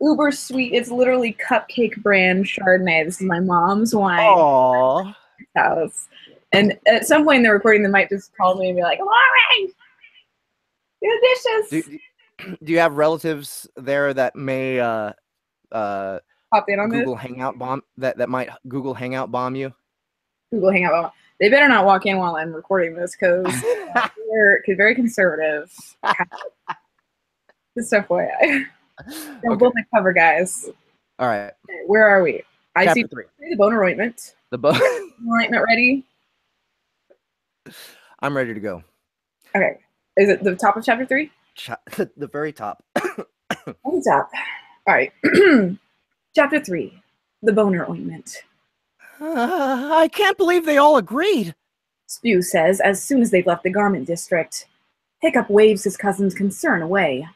F: Uber sweet. It's literally cupcake brand Chardonnay. This is my mom's wine.
A: Aww.
F: House. And at some point in the recording, they might just call me and be like, "Lauren, do the dishes."
A: Do you have relatives there that may
F: pop in on
A: Google
F: this?
A: Hangout bomb that might Google Hangout bomb you?
F: Google Hangout bomb. They better not walk in while I'm recording this because they're very conservative. Just FYI. We're both cover guys.
A: All right.
F: Okay, where are we? I see
A: 3.
F: The boner ointment.
A: The boner
F: ointment ready?
A: I'm ready to go.
F: Okay. Is it the top of chapter 3?
A: The very top.
F: On the top. All right. Chapter 3. The boner ointment.
D: I can't believe they all agreed.
F: Spew says as soon as they've left the garment district. Hiccup waves his cousin's concern away.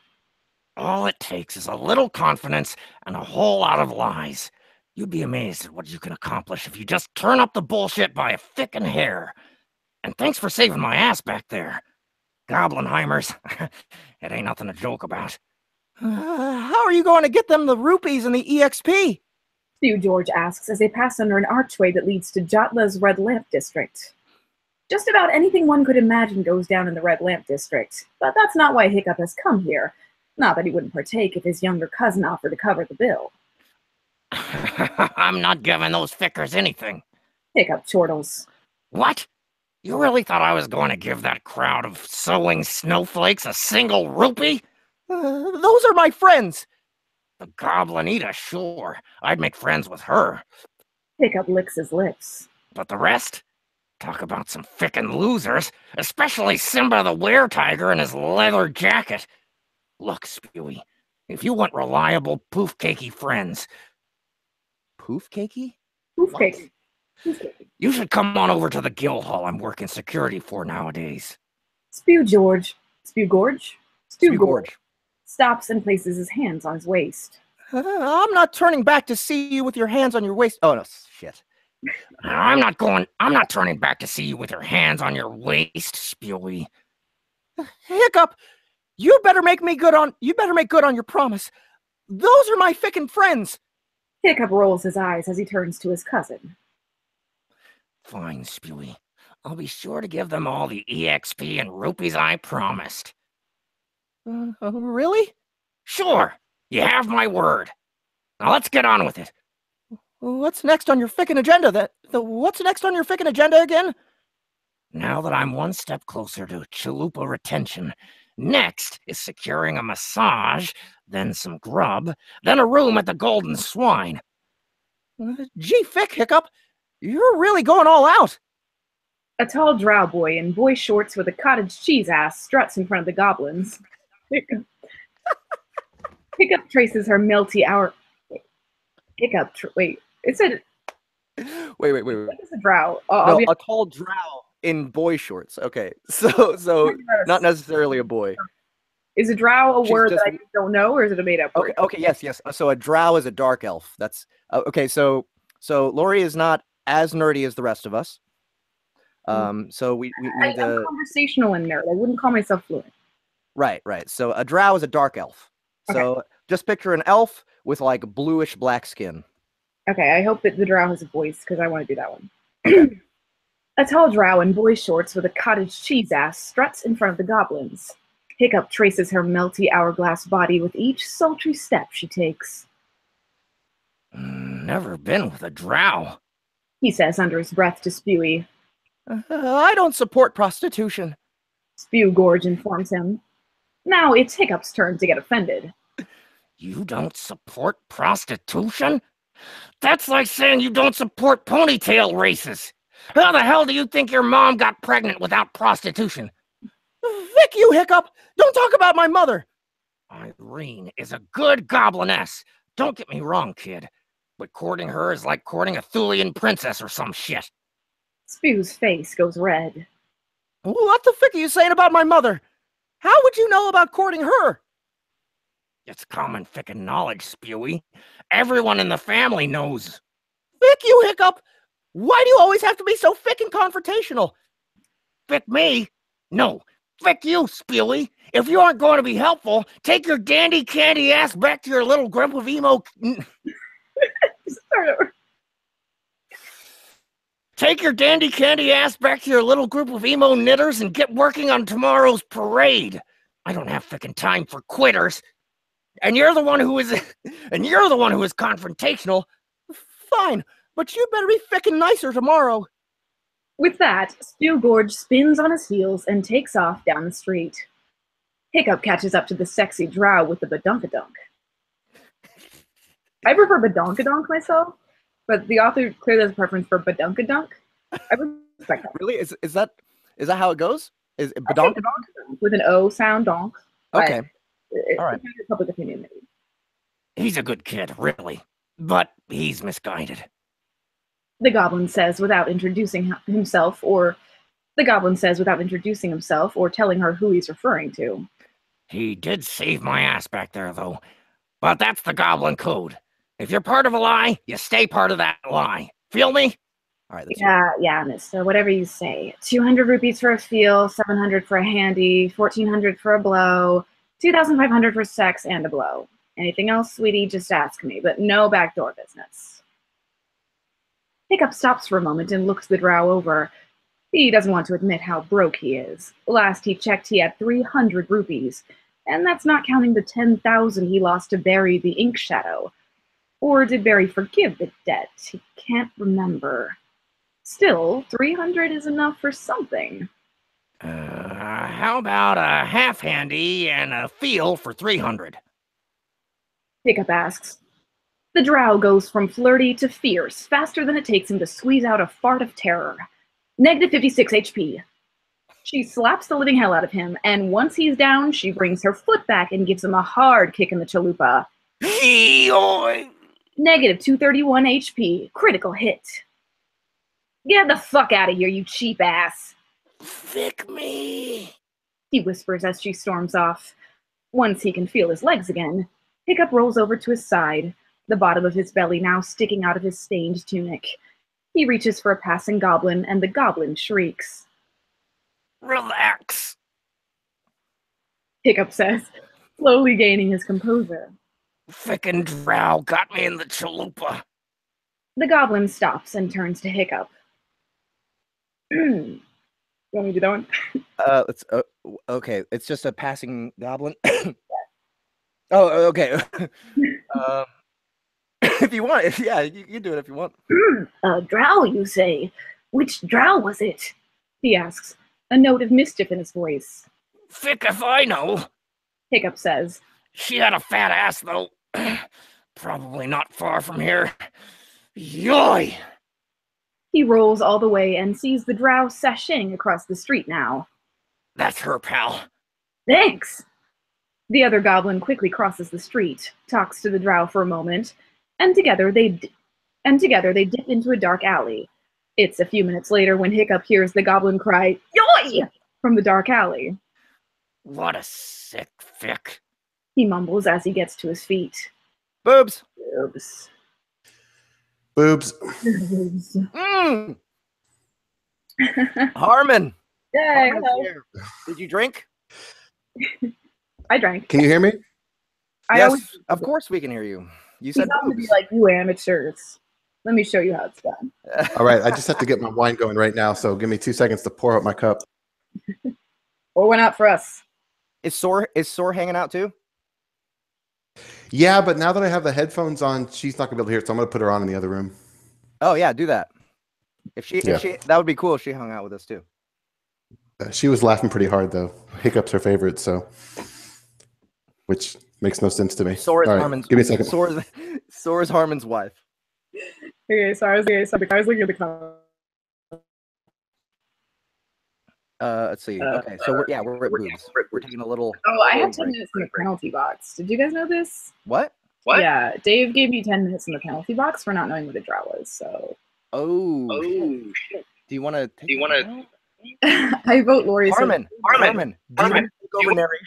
C: All it takes is a little confidence and a whole lot of lies. You'd be amazed at what you can accomplish if you just turn up the bullshit by a fickin' hair. And thanks for saving my ass back there. Goblinheimers. It ain't nothing to joke about.
D: How are you going to get them the rupees and the EXP?
F: Spew George asks as they pass under an archway that leads to Jatla's Red Lamp District. Just about anything one could imagine goes down in the Red Lamp District, but that's not why Hiccup has come here. Not that he wouldn't partake if his younger cousin offered to cover the bill.
C: I'm not giving those fickers anything.
F: Hiccup chortles.
C: What? You really thought I was going to give that crowd of sewing snowflakes a single rupee?
D: Those are my friends.
C: The Goblinita, sure. I'd make friends with her.
F: Hiccup licks his lips.
C: But the rest? Talk about some frickin' losers, especially Simba the Were-Tiger and his leather jacket. Look, Spewy, if you want reliable poof-cakey friends...
A: Poof-cakey?
F: Poof-cakey.
C: You should come on over to the guild hall I'm working security for nowadays.
F: Spew Gorge.
A: Spew Gorge.
F: Stops and places his hands on his waist.
D: I'm not turning back to see you with your hands on your waist. Oh, no, shit.
C: I'm not turning back to see you with your hands on your waist, Spewy.
D: Hiccup, you better make good on your promise. Those are my fickin' friends.
F: Hiccup rolls his eyes as he turns to his cousin.
C: Fine, Spewy. I'll be sure to give them all the EXP and rupees I promised.
D: Really?
C: Sure. You have my word. Now let's get on with it.
D: What's next on your fickin' agenda? What's next on your fickin' agenda again?
C: Now that I'm one step closer to chalupa retention, next is securing a massage, then some grub, then a room at the Golden Swine.
D: Gee, Fick, Hiccup, you're really going all out.
F: A tall drow boy in boy shorts with a cottage cheese ass struts in front of the goblins. Hiccup traces her melty hour. Wait. It said.
A: Wait.
F: What is a drow?
A: No, a tall drow in boy shorts. Okay, so not necessarily a boy.
F: Is a drow a word that I don't know, or is it a made up word?
A: Okay, yes. So a drow is a dark elf. That's okay. So Lori is not as nerdy as the rest of us. So we need to.
F: I'm conversational and nerd. I wouldn't call myself fluent.
A: Right. So a drow is a dark elf.
F: Okay.
A: So just picture an elf with like bluish black skin.
F: Okay, I hope that the drow has a voice because I want to do that one. A tall drow in boy shorts with a cottage cheese ass struts in front of the goblins. Hiccup traces her melty hourglass body with each sultry step she takes.
C: Never been with a drow,
F: He says under his breath to Spewy.
D: I don't support prostitution.
F: Spew Gorge informs him. Now it's Hiccup's turn to get offended.
C: You don't support prostitution? That's like saying you don't support ponytail races. How the hell do you think your mom got pregnant without prostitution?
D: Vic, you Hiccup! Don't talk about my mother!
C: Irene is a good gobliness. Don't get me wrong, kid. But courting her is like courting a Thulian princess or some shit.
F: Spew's face goes red.
D: What the frick are you saying about my mother? How would you know about courting her?
C: It's common fickin' knowledge, Spewy. Everyone in the family knows.
D: Fick you, Hiccup! Why do you always have to be so fickin' confrontational?
C: Fick me? No. Fick you, Spewy. If you aren't going to be helpful, take your dandy candy ass back to your little group of emo...
F: Start over.
C: Take your dandy candy ass back to your little group of emo knitters and get working on tomorrow's parade. I don't have fickin' time for quitters. And you're the one who is confrontational.
D: Fine, but you better be fickin' nicer tomorrow.
F: With that, Spew Gorge spins on his heels and takes off down the street. Hiccup catches up to the sexy drow with the badunkadunk. I prefer badonkadonk myself, but the author clearly has a preference for badunkadunk. I respect that.
A: Really? Is that how it goes? Is it badonkadonk?
F: With an O sound, donk.
A: Okay.
F: All right. Public opinion, maybe.
C: He's a good kid, really, but he's misguided.
F: The goblin says without introducing himself, or telling her who he's referring to.
C: He did save my ass back there, though. But that's the goblin code. If you're part of a lie, you stay part of that lie. Feel me?
A: All right.
F: Yeah, miss. So whatever you say. 200 rupees for a feel, 700 for a handy, 1400 for a blow, 2,500 for sex and a blow. Anything else, sweetie, just ask me, but no backdoor business. Hiccup stops for a moment and looks the drow over. He doesn't want to admit how broke he is. Last he checked, he had 300 rupees, and that's not counting the 10,000 he lost to bury the ink shadow. Or did Barry forgive the debt? He can't remember. Still, 300 is enough for something.
C: How about a half-handy and a feel for 300?
F: Hiccup asks. The drow goes from flirty to fierce, faster than it takes him to squeeze out a fart of terror. Negative 56 HP. She slaps the living hell out of him, and once he's down, she brings her foot back and gives him a hard kick in the chalupa. Negative 231 HP. Critical hit. Get the fuck out of here, you cheap ass.
C: Fick me,
F: he whispers as she storms off. Once he can feel his legs again, Hiccup rolls over to his side, the bottom of his belly now sticking out of his stained tunic. He reaches for a passing goblin, and the goblin shrieks.
C: Relax,
F: Hiccup says, slowly gaining his composure.
C: Frickin' drow got me in the chalupa.
F: The goblin stops and turns to Hiccup. You want me to do that one?
A: It's okay. It's just a passing goblin. Oh, okay. If you want, yeah, you can do it if you want.
F: Drow, you say? Which drow was it? He asks, a note of mischief in his voice.
C: Fick if I know.
F: Hiccup says.
C: She had a fat ass, though. Probably not far from here. Yoy!
F: He rolls all the way and sees the drow sashaying across the street now.
C: That's her, pal.
F: Thanks! The other goblin quickly crosses the street, talks to the drow for a moment, and together they dip into a dark alley. It's a few minutes later when Hiccup hears the goblin cry, "Yoy!" from the dark alley.
C: What a sick fick.
F: He mumbles as he gets to his feet.
A: Boobs.
F: Boobs.
B: Boobs.
F: Boobs.
A: Harmon.
F: Yay!
A: Did you drink?
F: I drank.
B: Can you hear me?
A: Yes, of course we can hear you. You said
F: to be like, you amateurs. Let me show you how it's done.
B: All right, I just have to get my wine going right now, so give me 2 seconds to pour out my cup.
F: Or one out for us.
A: Is Soar hanging out too?
B: Yeah, but now that I have the headphones on, she's not gonna be able to hear it, so I'm gonna put her on in the other room.
A: Oh yeah, do that. If she that would be cool if she hung out with us too.
B: She was laughing pretty hard though. Hiccup's her favorite, so which makes no sense to me.
A: Soar is
B: All right,
A: Harmon's.
B: give me a second.
A: Soar is Harmon's wife.
F: Okay, sorry. The guy's looking at the comments.
A: Let's see. Okay, so we're at boobs. We're taking a little.
F: Oh, I have 10 minutes in the penalty box. Did you guys know this?
A: What?
F: Yeah, Dave gave me 10 minutes in the penalty box for not knowing what a drow was. So.
A: Oh. Do you want to?
F: I vote Lori.
A: Harmon. Do you want to take over narration?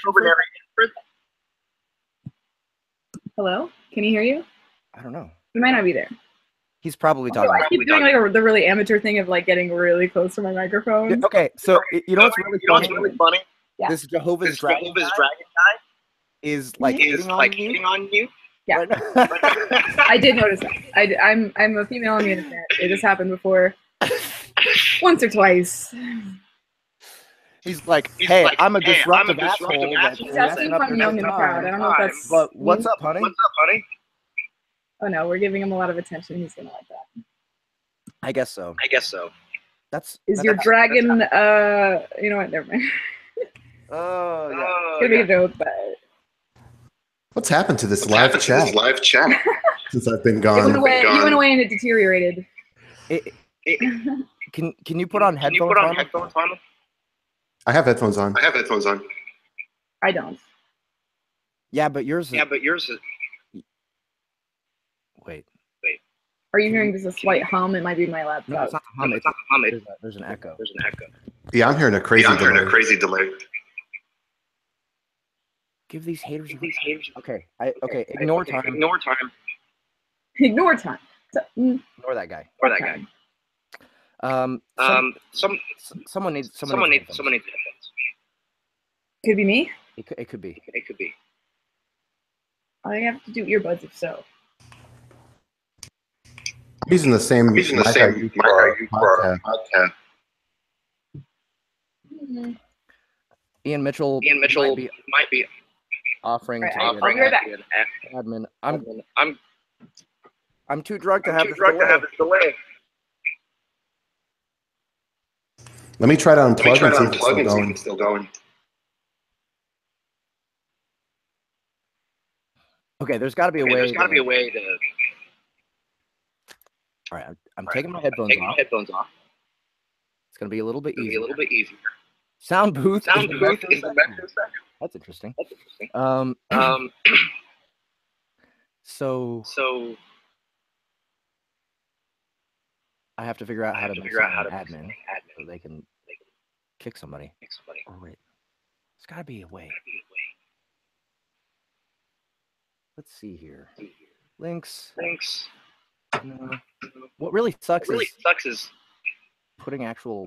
F: Hello? Can you hear you?
A: I don't know.
F: He might not be there.
A: He's probably talking.
F: I keep doing like the really amateur thing of like getting really close to my microphone.
A: Okay, so you know what's really funny?
F: Yeah.
A: This Jehovah's Dragon guy is like hitting on you.
F: Yeah,
A: right
F: I did notice that. I'm a female on the internet. It has happened before, once or twice.
A: He's like, hey, I'm a disruptive asshole.
F: He's asking if I'm young and proud. I don't know if that's.
A: But what's up, honey?
F: Oh no, we're giving him a lot of attention. He's gonna like that.
A: I guess so. That's
F: your dragon. You know what? Never mind.
A: Oh yeah.
F: It's gonna be a joke, but.
B: What's happened to this live chat? Since I've been gone.
F: He went away and it deteriorated.
A: Can you put on headphones?
B: I have headphones on.
F: I don't.
A: Yeah, but yours is. Wait.
F: Are you hearing just a slight hum? It might be my laptop.
A: No, it's not the hum. There's an echo.
B: Yeah, I'm hearing a crazy delay.
A: Give these haters. Okay. Okay. Ignore time.
F: Ignore time.
A: Ignore that guy. Someone needs headphones.
F: Could be me.
A: It could be.
F: I have to do earbuds if so.
B: I'm using the same mic I use for our podcast.
A: Ian Mitchell might be offering to
F: I'll be right back.
A: admin. I'm too drunk to have this delay.
B: Let me try to unplug and see if it's still going.
A: Okay, there's got to be a way.
C: to.
A: All right, I'm taking my headphones off. It's gonna be a little bit easier. Sound booth. Is the metro section. That's interesting. So I have to figure out how to make someone admin so they can kick somebody. Oh wait, there's got to be a way. Let's see here. Links. No. What really sucks is putting actual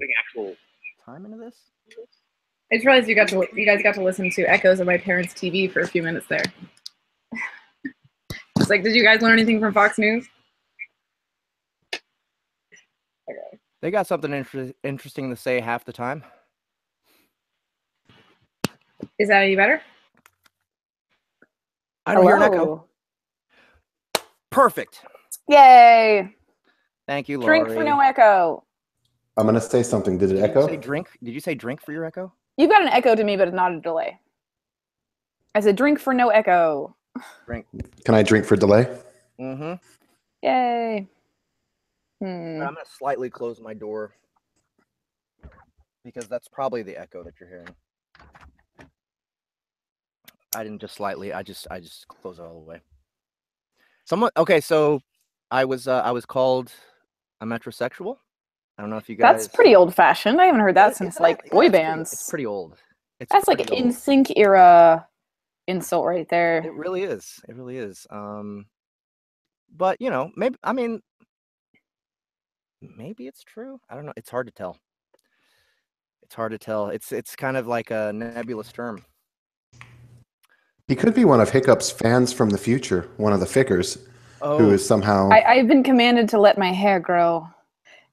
A: time into this.
F: I just realized you guys got to listen to echoes of my parents' TV for a few minutes there. It's like, did you guys learn anything from Fox News? Okay.
A: They got something interesting to say half the time.
F: Is that any better?
A: I don't hear an echo. Perfect.
G: Yay!
A: Thank you, Laurie.
G: Drink for no echo.
B: I'm going to say something. Did it echo?
A: Did you say drink for your echo?
G: You got an echo to me, but not a delay. I said drink for no echo.
A: Drink.
B: Can I drink for delay?
A: Mm-hmm.
G: Yay.
A: I'm going to slightly close my door because that's probably the echo that you're hearing. I didn't just slightly. I just close it all the way. Okay, so I was called a metrosexual. I don't know if you guys.
G: That's pretty old-fashioned. I haven't heard that since like boy bands.
A: It's pretty old.
G: That's like NSYNC era insult right there.
A: It really is. It really is. But you know, maybe it's true. I don't know. It's hard to tell. It's kind of like a nebulous term.
B: He could be one of Hiccup's fans from the future, one of the Fickers, who is somehow.
G: I've been commanded to let my hair grow.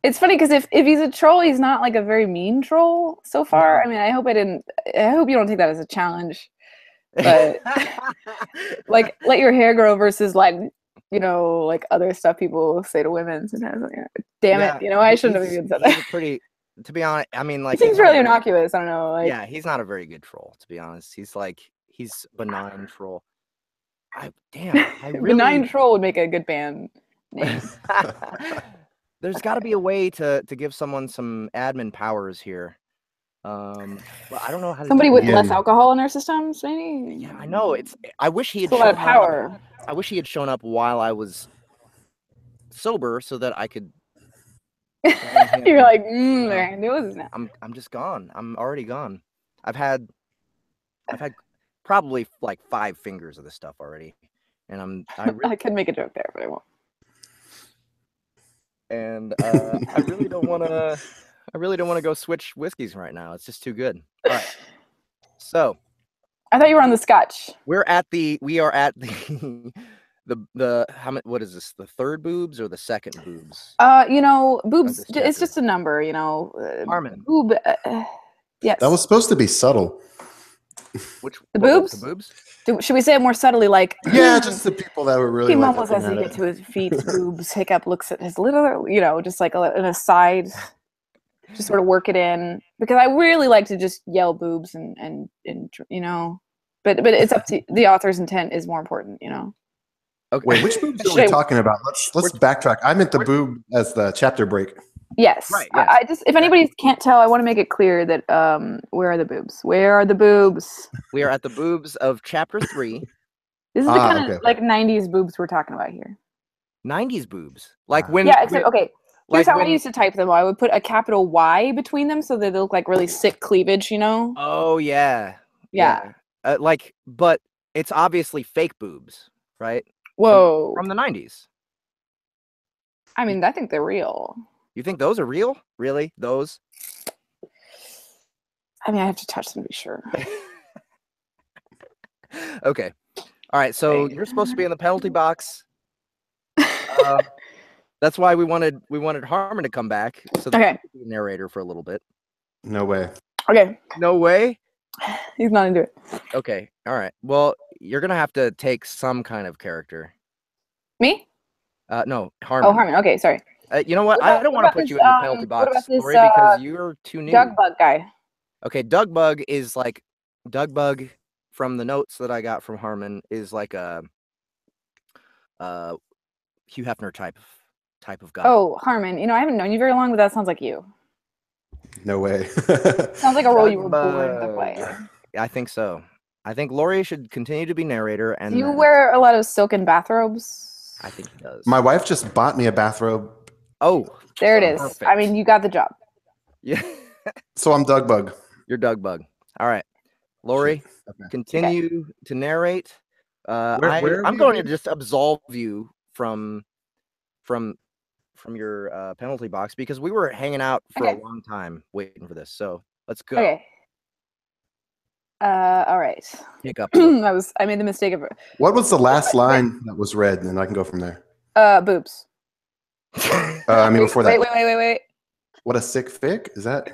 G: It's funny because if he's a troll, he's not like a very mean troll so far. I mean, I hope you don't take that as a challenge. But like, let your hair grow versus like, you know, like other stuff people say to women sometimes. Like, damn it, you know, I shouldn't have even said that.
A: To be honest, I mean, like,
G: he seems really innocuous. I don't know. Like,
A: yeah, he's not a very good troll, to be honest. He's benign troll.
G: Benign troll would make a good band name.
A: There's got to be a way to give someone some admin powers here. Well, I don't know how.
G: Somebody with less alcohol in their systems, maybe.
A: Yeah, I know. I wish he had.
G: A lot of power.
A: I wish he had shown up while I was sober, so that I could.
G: You're like, there knows now.
A: I'm just gone. I'm already gone. I've had probably like 5 fingers of this stuff already, and
G: I could make a joke there, but I won't.
A: And I really don't want to go switch whiskeys right now. It's just too good. All right. So,
G: I thought you were on the Scotch.
A: We are at the what is this? The third boobs or the second boobs?
G: You know, boobs. It's just a number. You know,
A: Harmon.
G: Boob. Yes.
B: That was supposed to be subtle.
G: The boobs?
A: The boobs?
G: Should we say it more subtly, like?
B: Yeah, just the people that were really.
G: He mumbles as he gets to his feet. Boobs. Hiccup looks at his little, you know, just like an aside, just sort of work it in, because I really like to just yell boobs and you know, but it's up to the author's intent is more important, you know.
A: Okay.
B: Wait, which boobs are we talking about? Let's backtrack. I meant the boob as the chapter break.
G: Yes.
A: Right. Yes.
G: I just, if anybody can't tell, I want to make it clear that where are the boobs? Where are the boobs?
A: We are at the boobs of chapter 3.
G: This is the kind of like 90s boobs we're talking about here.
A: 90s boobs, like when.
G: Yeah. Except okay. Here's how I used to type them. I would put a capital Y between them so that they look like really sick cleavage. You know.
A: Oh yeah.
G: Yeah.
A: But it's obviously fake boobs, right?
G: Whoa.
A: From the 90s.
G: I mean, I think they're real.
A: You think those are real? Really? Those?
G: I mean, I have to touch them to be sure.
A: Okay. All right. So you're supposed to be in the penalty box. That's why we wanted Harmon to come back so that he could be the narrator for a little bit.
B: No way.
G: Okay.
A: No way?
G: He's not into it.
A: Okay. All right. Well, you're gonna have to take some kind of character.
G: Me?
A: No, Harmon.
G: Oh, Harmon. Okay, sorry.
A: You know what?
G: What about-
A: I don't
G: what
A: want to
G: about
A: put
G: this,
A: you in the penalty
G: what about
A: box,
G: this,
A: Lori, because you're too new.
G: Doug Bug guy.
A: Okay, Doug Bug is like Doug Bug from the notes that I got from Harmon is like a Hugh Hefner type of guy.
G: Oh, Harmon. You know, I haven't known you very long, but that sounds like you.
B: No way.
G: Sounds like a role you were
A: Doug
G: born to
A: Bug.
G: play.
A: I think so. I think Lori should continue to be narrator. And
G: Do you
A: then-
G: wear a lot of silken bathrobes?
A: I think he does.
B: My wife just bought me a bathrobe,
A: Oh,
G: There it is.
A: perfect.
G: I mean, you got the job.
A: Yeah,
B: so I'm Doug Bug.
A: you're Doug Bug. All right, Lori,
B: Okay.
A: continue to narrate.
B: Where
A: I'm
B: have you
A: going to
B: been?
A: just absolve you from your penalty box because we were hanging out for
G: Okay.
A: a long time waiting for this. So let's go.
G: Okay. All right.
A: Hiccup.
G: I made the mistake of
B: What was the last line that was read? And then I can go from there.
G: boobs.
B: I mean, before that.
G: Wait.
B: What a sick fic? Is that?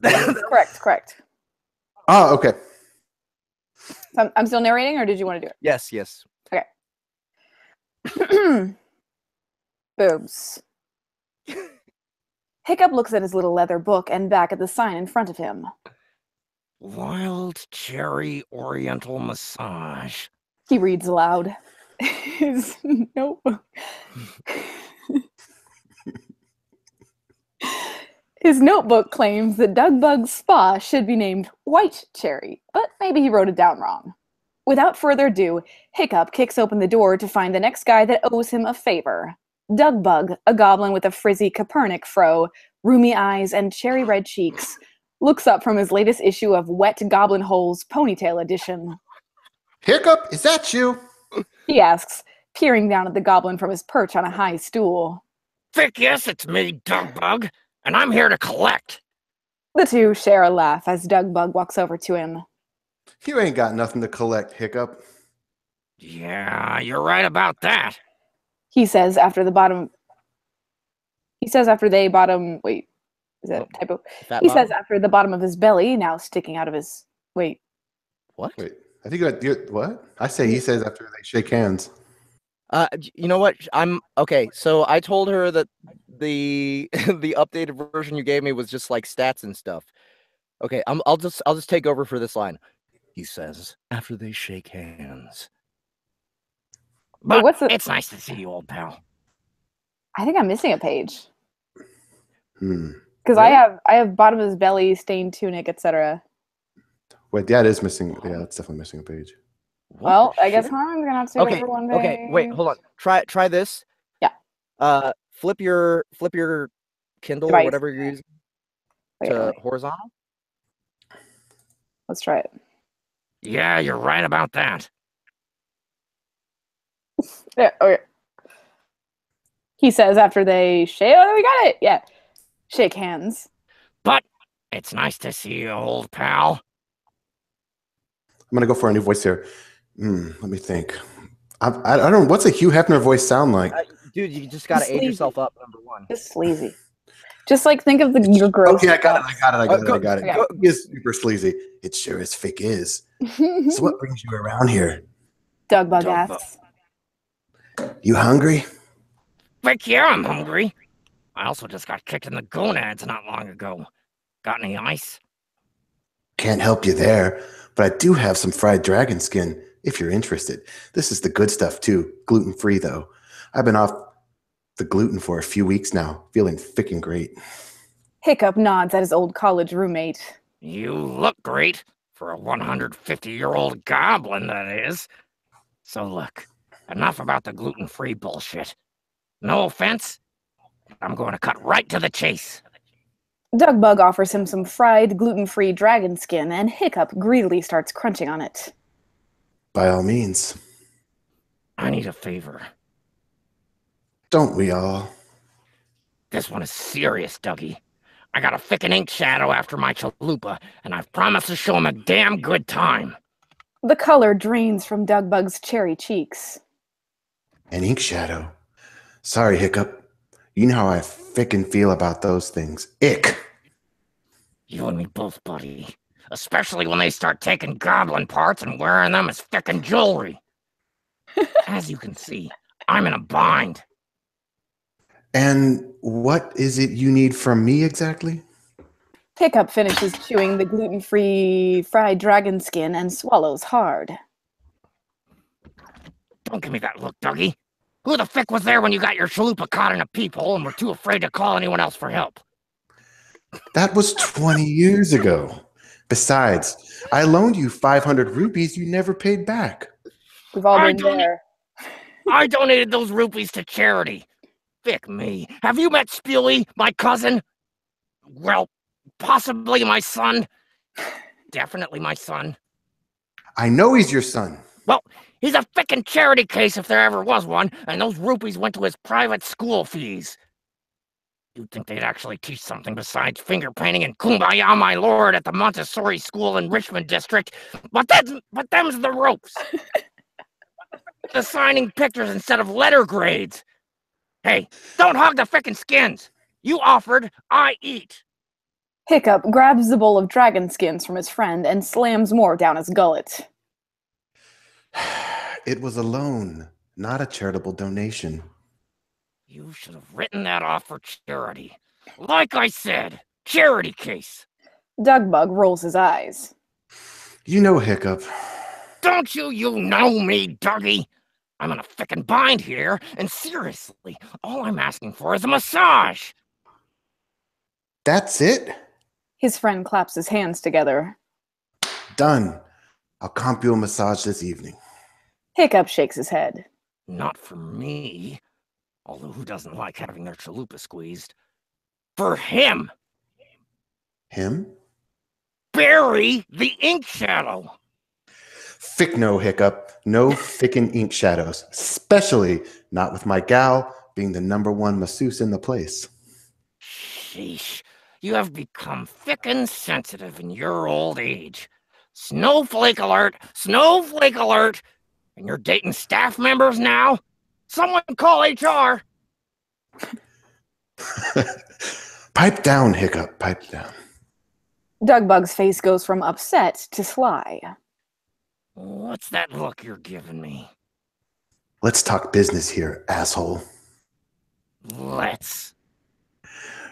G: Correct.
B: Oh, okay.
G: So I'm still narrating, or did you want to do
A: Yes.
G: it? Boobs. Hiccup looks at his little leather book and back at the sign in front of him.
C: Wild cherry oriental massage.
G: He reads aloud. His notebook. His notebook claims that Doug Bug's spa should be named White Cherry, but maybe he wrote it down wrong. Without further ado, Hiccup kicks open the door to find the next guy that owes him a favor. Doug Bug, a goblin with a frizzy Copernic fro, roomy eyes, and cherry red cheeks, looks up from his latest issue of Wet Goblin Hole's Ponytail Edition.
B: Hiccup, is that you?
G: He asks, peering down at the goblin from his perch on a high stool.
C: Vic, yes, it's me, Doug Bug, and I'm here to collect.
G: The two share a laugh as Doug Bug walks over to him.
B: You ain't got nothing to collect, Hiccup.
C: Yeah, you're right about that.
G: He says after they bottom. Wait, is that a typo?
A: Fat
G: He
A: bottom?
G: says after the bottom of his belly, now sticking out of his. Wait.
A: What?
B: Wait, I think what? I say he says after they shake hands.
A: You know what? I'm okay. So I told her that the the updated version you gave me was just like stats and stuff. Okay, I'll just take over for this line. He says after they shake hands.
C: But
G: what's the-
C: it's nice to see you, old pal.
G: I think I'm missing a page
B: Hmm.
G: because I have bottom of his belly, stained tunic, etc.
B: Wait, yeah, it is missing. Yeah, it's definitely missing a page.
A: What
G: Well,
A: the
G: I guess
A: shit?
G: Harmon's gonna have to
A: Okay,
G: over one page.
A: okay, wait, hold on. Try this.
G: Yeah.
A: Flip your Kindle or
G: Device.
A: whatever you're using
G: Wait,
A: to
G: wait.
A: horizontal.
G: Let's try it.
C: Yeah, you're right about that.
G: Yeah. Okay. He says after they shake. Oh, we got it. Yeah. Shake hands.
C: But it's nice to see you, old pal.
B: I'm gonna go for a new voice here. Let me think. I don't know. What's a Hugh Hefner voice sound like?
A: Dude, you just gotta age
G: Sleazy.
A: yourself up. Number one.
G: Just sleazy. Just like think of your gross.
B: Okay, I got it.
A: Okay.
B: He is super sleazy. It sure as fick is. So what brings you around here?
G: Doug Bug
C: Doug Bug.
G: asks.
B: You hungry?
C: Vic, yeah, I'm hungry. I also just got kicked in the gonads not long ago. Got any ice?
B: Can't help you there, but I do have some fried dragon skin if you're interested. This is the good stuff too, gluten-free though. I've been off the gluten for a few weeks now, feeling fickin' great.
G: Hiccup nods at his old college roommate.
C: You look great for a 150-year-old goblin, that is. So look, enough about the gluten-free bullshit. No offense, I'm going to cut right to the chase.
G: Doug Bug offers him some fried, gluten-free dragon skin, and Hiccup greedily starts crunching on it.
B: By all means.
C: I need a favor.
B: Don't we all?
C: This one is serious, Dougie. I got a fickin' ink shadow after my chalupa, and I've promised to show him a damn good time.
G: The color drains from Doug Bug's cherry cheeks.
B: An ink shadow. Sorry, Hiccup. You know how I fickin' feel about those things. Ick.
C: You and me both, buddy. Especially when they start taking goblin parts and wearing them as fickin' jewelry. As you can see, I'm in a bind.
B: And what is it you need from me exactly?
G: Hiccup finishes chewing the gluten-free fried dragon skin and swallows hard.
C: Don't give me that look, Dougie. Who the frick was there when you got your chalupa caught in a peephole and were too afraid to call anyone else for help?
B: That was 20 years ago. Besides, I loaned you 500 rupees you never paid back.
G: We've all been there.
C: I donated those rupees to charity. Fick me. Have you met Spewy, my cousin? Well, possibly my son. Definitely my son.
B: I know he's your son.
C: Well, he's a frickin' charity case if there ever was one, and those rupees went to his private school fees. You'd think they'd actually teach something besides finger painting and kumbaya, my lord, at the Montessori school in Richmond District, but them's the ropes. Assigning pictures instead of letter grades. Hey, don't hog the frickin' skins. You offered, I eat.
G: Hiccup grabs the bowl of dragon skins from his friend and slams more down his gullet.
B: It was a loan, not a charitable donation.
C: You should have written that off for charity. Like I said, charity case.
G: Dugbug rolls his eyes.
B: You know Hiccup.
C: Don't you know me, Dougie? I'm in a frickin' bind here, and seriously, all I'm asking for is a massage.
B: That's it?
G: His friend claps his hands together.
B: Done. I'll comp you a massage this evening.
G: Hiccup shakes his head.
C: Not for me. Although who doesn't like having their chalupa squeezed? For him!
B: Him?
C: Barry the Ink Shadow!
B: Fick no, Hiccup. No fickin' ink shadows. Especially not with my gal being the #1 masseuse in the place.
C: Sheesh. You have become frickin' sensitive in your old age. Snowflake alert! Snowflake alert! And you're dating staff members now? Someone call HR!
B: Pipe down, Hiccup. Pipe down.
G: Dugbug's face goes from upset to sly.
C: What's that look you're giving me?
B: Let's talk business here, asshole.
C: Let's.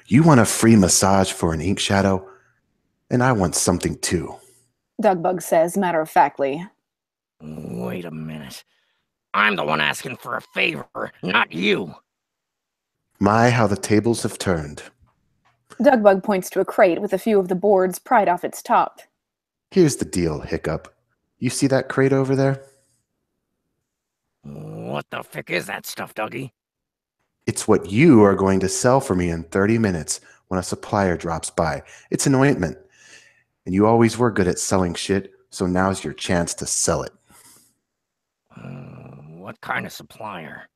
B: You want a free massage for an ink shadow? And I want something too.
G: Dugbug says matter-of-factly.
C: Wait a minute. I'm the one asking for a favor, not you.
B: My, how the tables have turned.
G: Dugbug points to a crate with a few of the boards pried off its top.
B: Here's the deal, Hiccup. You see that crate over there?
C: What the frick is that stuff, Dougie?
B: It's what you are going to sell for me in 30 minutes when a supplier drops by. It's an ointment. And you always were good at selling shit, so now's your chance to sell it.
C: What kind of supplier?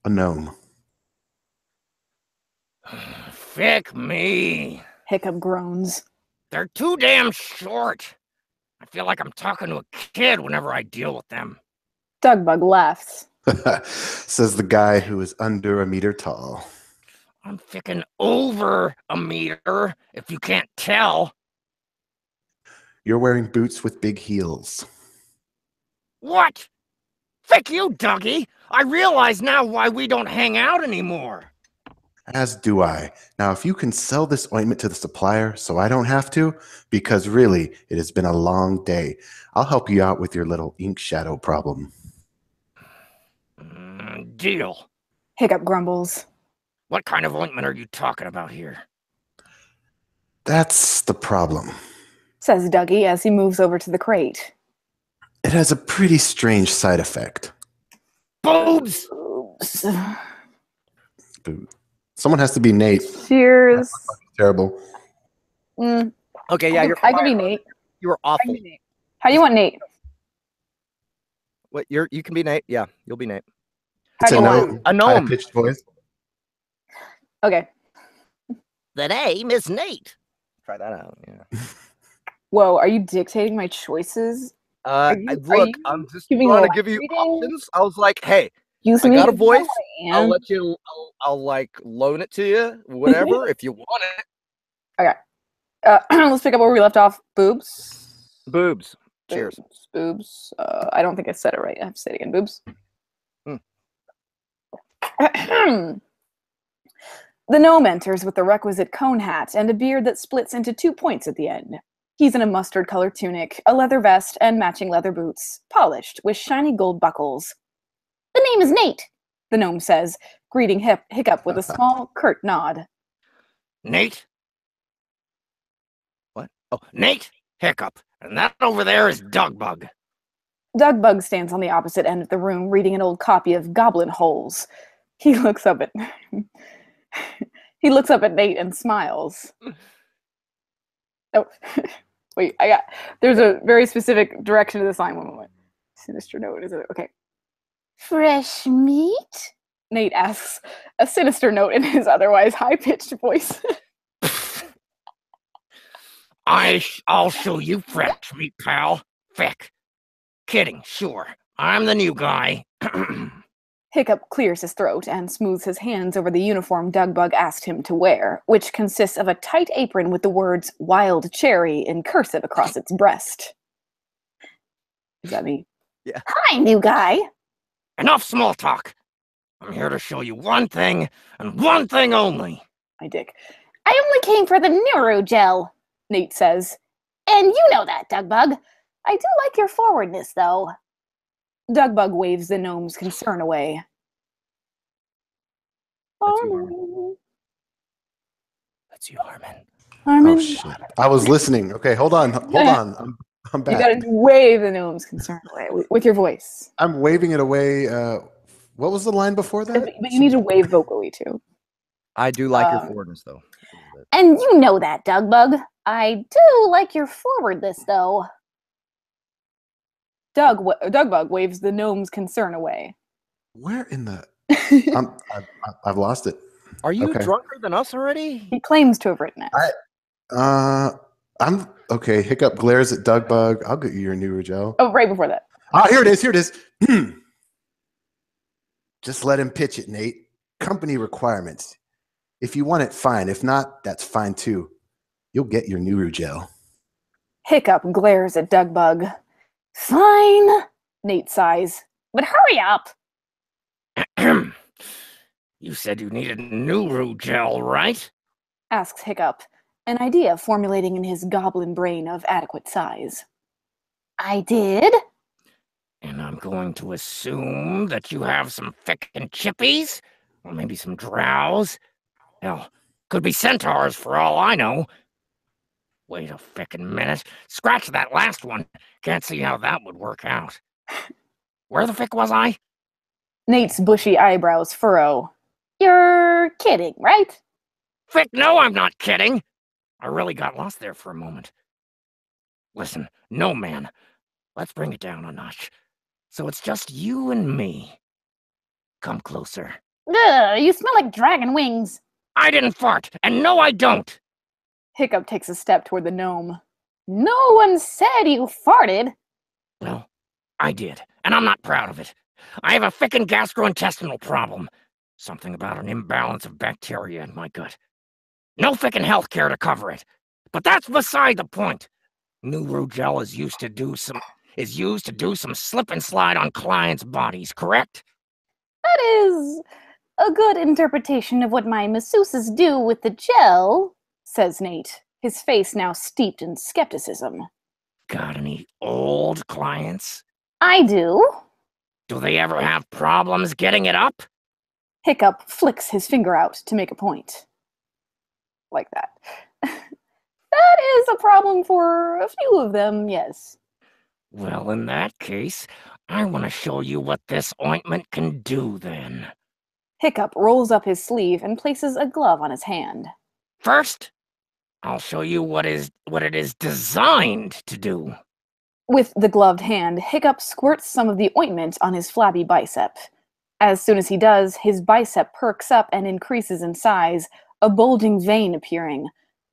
B: A gnome.
C: Frick me.
G: Hiccup groans.
C: They're too damn short. I feel like I'm talking to a kid whenever I deal with them.
G: Dugbug laughs.
B: Says the guy who is under a meter tall.
C: I'm frickin' over a meter, if you can't tell.
B: You're wearing boots with big heels.
C: What? Frick you, Dougie. I realize now why we don't hang out anymore.
B: As do I. Now, if you can sell this ointment to the supplier so I don't have to, because really, it has been a long day, I'll help you out with your little ink shadow problem.
C: Deal.
G: Hiccup grumbles.
C: What kind of ointment are you talking about here?
B: That's the problem.
G: Says Dougie as he moves over to the crate.
B: It has a pretty strange side effect.
C: Boobs!
G: Oops.
B: Someone has to be Nate.
G: Cheers.
B: Terrible.
A: Okay, yeah,
G: I can be Nate.
A: You were
G: I
A: awful.
G: can be Nate. How do you want Nate?
A: What? You can be Nate. Yeah, you'll be Nate.
G: How
B: It's
G: do
B: a
G: you
B: gnome.
G: want?
A: A gnome.
B: High-pitched voice.
G: Okay.
D: The name is Nate.
A: Try that out. Yeah.
G: Whoa, are you dictating my choices? Are you-
A: Look,
G: you
A: I'm just
G: giving
A: trying to
G: live
A: give you
G: reading?
A: options. I was like, hey,
G: Use
A: I
G: me
A: got a
G: as
A: voice.
G: I
A: I'll
G: am.
A: let you. I'll like loan it to you, whatever, if you want it.
G: Let's pick up where we left off. Boobs.
A: Boobs. Cheers.
G: Boobs. I don't think I said it right. I have to say it again. Boobs. The gnome enters with the requisite cone hat and a beard that splits into 2 points at the end. He's in a mustard-colored tunic, a leather vest, and matching leather boots, polished with shiny gold buckles. "The name is Nate," the gnome says, greeting Hiccup with a small, curt nod.
C: Nate? What? Oh, Nate Hiccup. And that over there is Dugbug.
G: Dugbug stands on the opposite end of the room, reading an old copy of Goblin Holes. He looks up at Nate and smiles. Oh, wait, there's a very specific direction to this line. One moment. Sinister note, is it? Okay. "Fresh meat?" Nate asks, a sinister note in his otherwise high-pitched voice.
C: I'll show you fresh meat, pal. Feck. Kidding, sure. I'm the new guy.
G: Hiccup clears his throat and smooths his hands over the uniform Dugbug asked him to wear, which consists of a tight apron with the words "Wild Cherry" in cursive across its breast. Is that me?
A: Yeah.
G: "Hi, new guy."
C: Enough small talk. I'm here to show you one thing, and one thing only.
G: My dick. "I only came for the neurogel," Nate says. "And you know that, Dugbug. I do like your forwardness, though." Dugbug waves the gnome's concern away.
A: That's you, Harmon. That's you, Harmon.
G: Harmon.
B: Oh shit! I was listening. Okay, hold on. I'm back.
G: You gotta wave the gnome's concern away with your voice.
B: I'm waving it away. What was the line before that?
G: But you need to wave vocally, too.
A: I do like your forwardness, though.
G: "And you know that, Dugbug. I do like your forwardness, though." Dugbug waves the gnome's concern away.
B: Where in the? I've lost it.
A: Are you
B: Okay.
A: drunker than us already?
G: He claims to have written it.
B: I'm okay. Hiccup glares at Dugbug. I'll get you your neurogel.
G: Oh, right before that.
B: Ah, here it is. Here it is. Just let him pitch it, Nate. Company requirements. If you want it, fine. If not, that's fine too. You'll get your neurogel.
G: Hiccup glares at Dugbug. "Fine," Nate sighs. "But hurry up."
C: You said you needed neurogel, right?
G: Asks Hiccup, an idea formulating in his goblin brain of adequate size. "I did?"
C: And I'm going to assume that you have some frickin' chippies? Or maybe some drows? Hell, could be centaurs for all I know. Wait a frickin' minute. Scratch that last one. Can't see how that would work out. Where the frick was I?
G: Nate's bushy eyebrows furrow. "You're kidding, right?"
C: Frick, no, I'm not kidding. I really got lost there for a moment. Listen, no, man. Let's bring it down a notch. So it's just you and me. Come closer.
G: "Ugh, you smell like dragon wings."
C: I didn't fart, and no, I don't.
G: Hiccup takes a step toward the gnome. "No one said you farted."
C: Well, I did, and I'm not proud of it. I have a frickin' gastrointestinal problem. Something about an imbalance of bacteria in my gut. No frickin' healthcare to cover it. But that's beside the point. Neurogel is used to do some slip and slide on clients' bodies, correct?
G: "That is a good interpretation of what my masseuses do with the gel," says Nate, his face now steeped in skepticism.
C: Got any old clients?
G: "I do."
C: Do they ever have problems getting it up?
G: Hiccup flicks his finger out to make a point. Like that. "That is a problem for a few of them, yes."
C: Well, in that case, I want to show you what this ointment can do then.
G: Hiccup rolls up his sleeve and places a glove on his hand.
C: First, I'll show you what it is designed to do.
G: With the gloved hand, Hiccup squirts some of the ointment on his flabby bicep. As soon as he does, his bicep perks up and increases in size, a bulging vein appearing.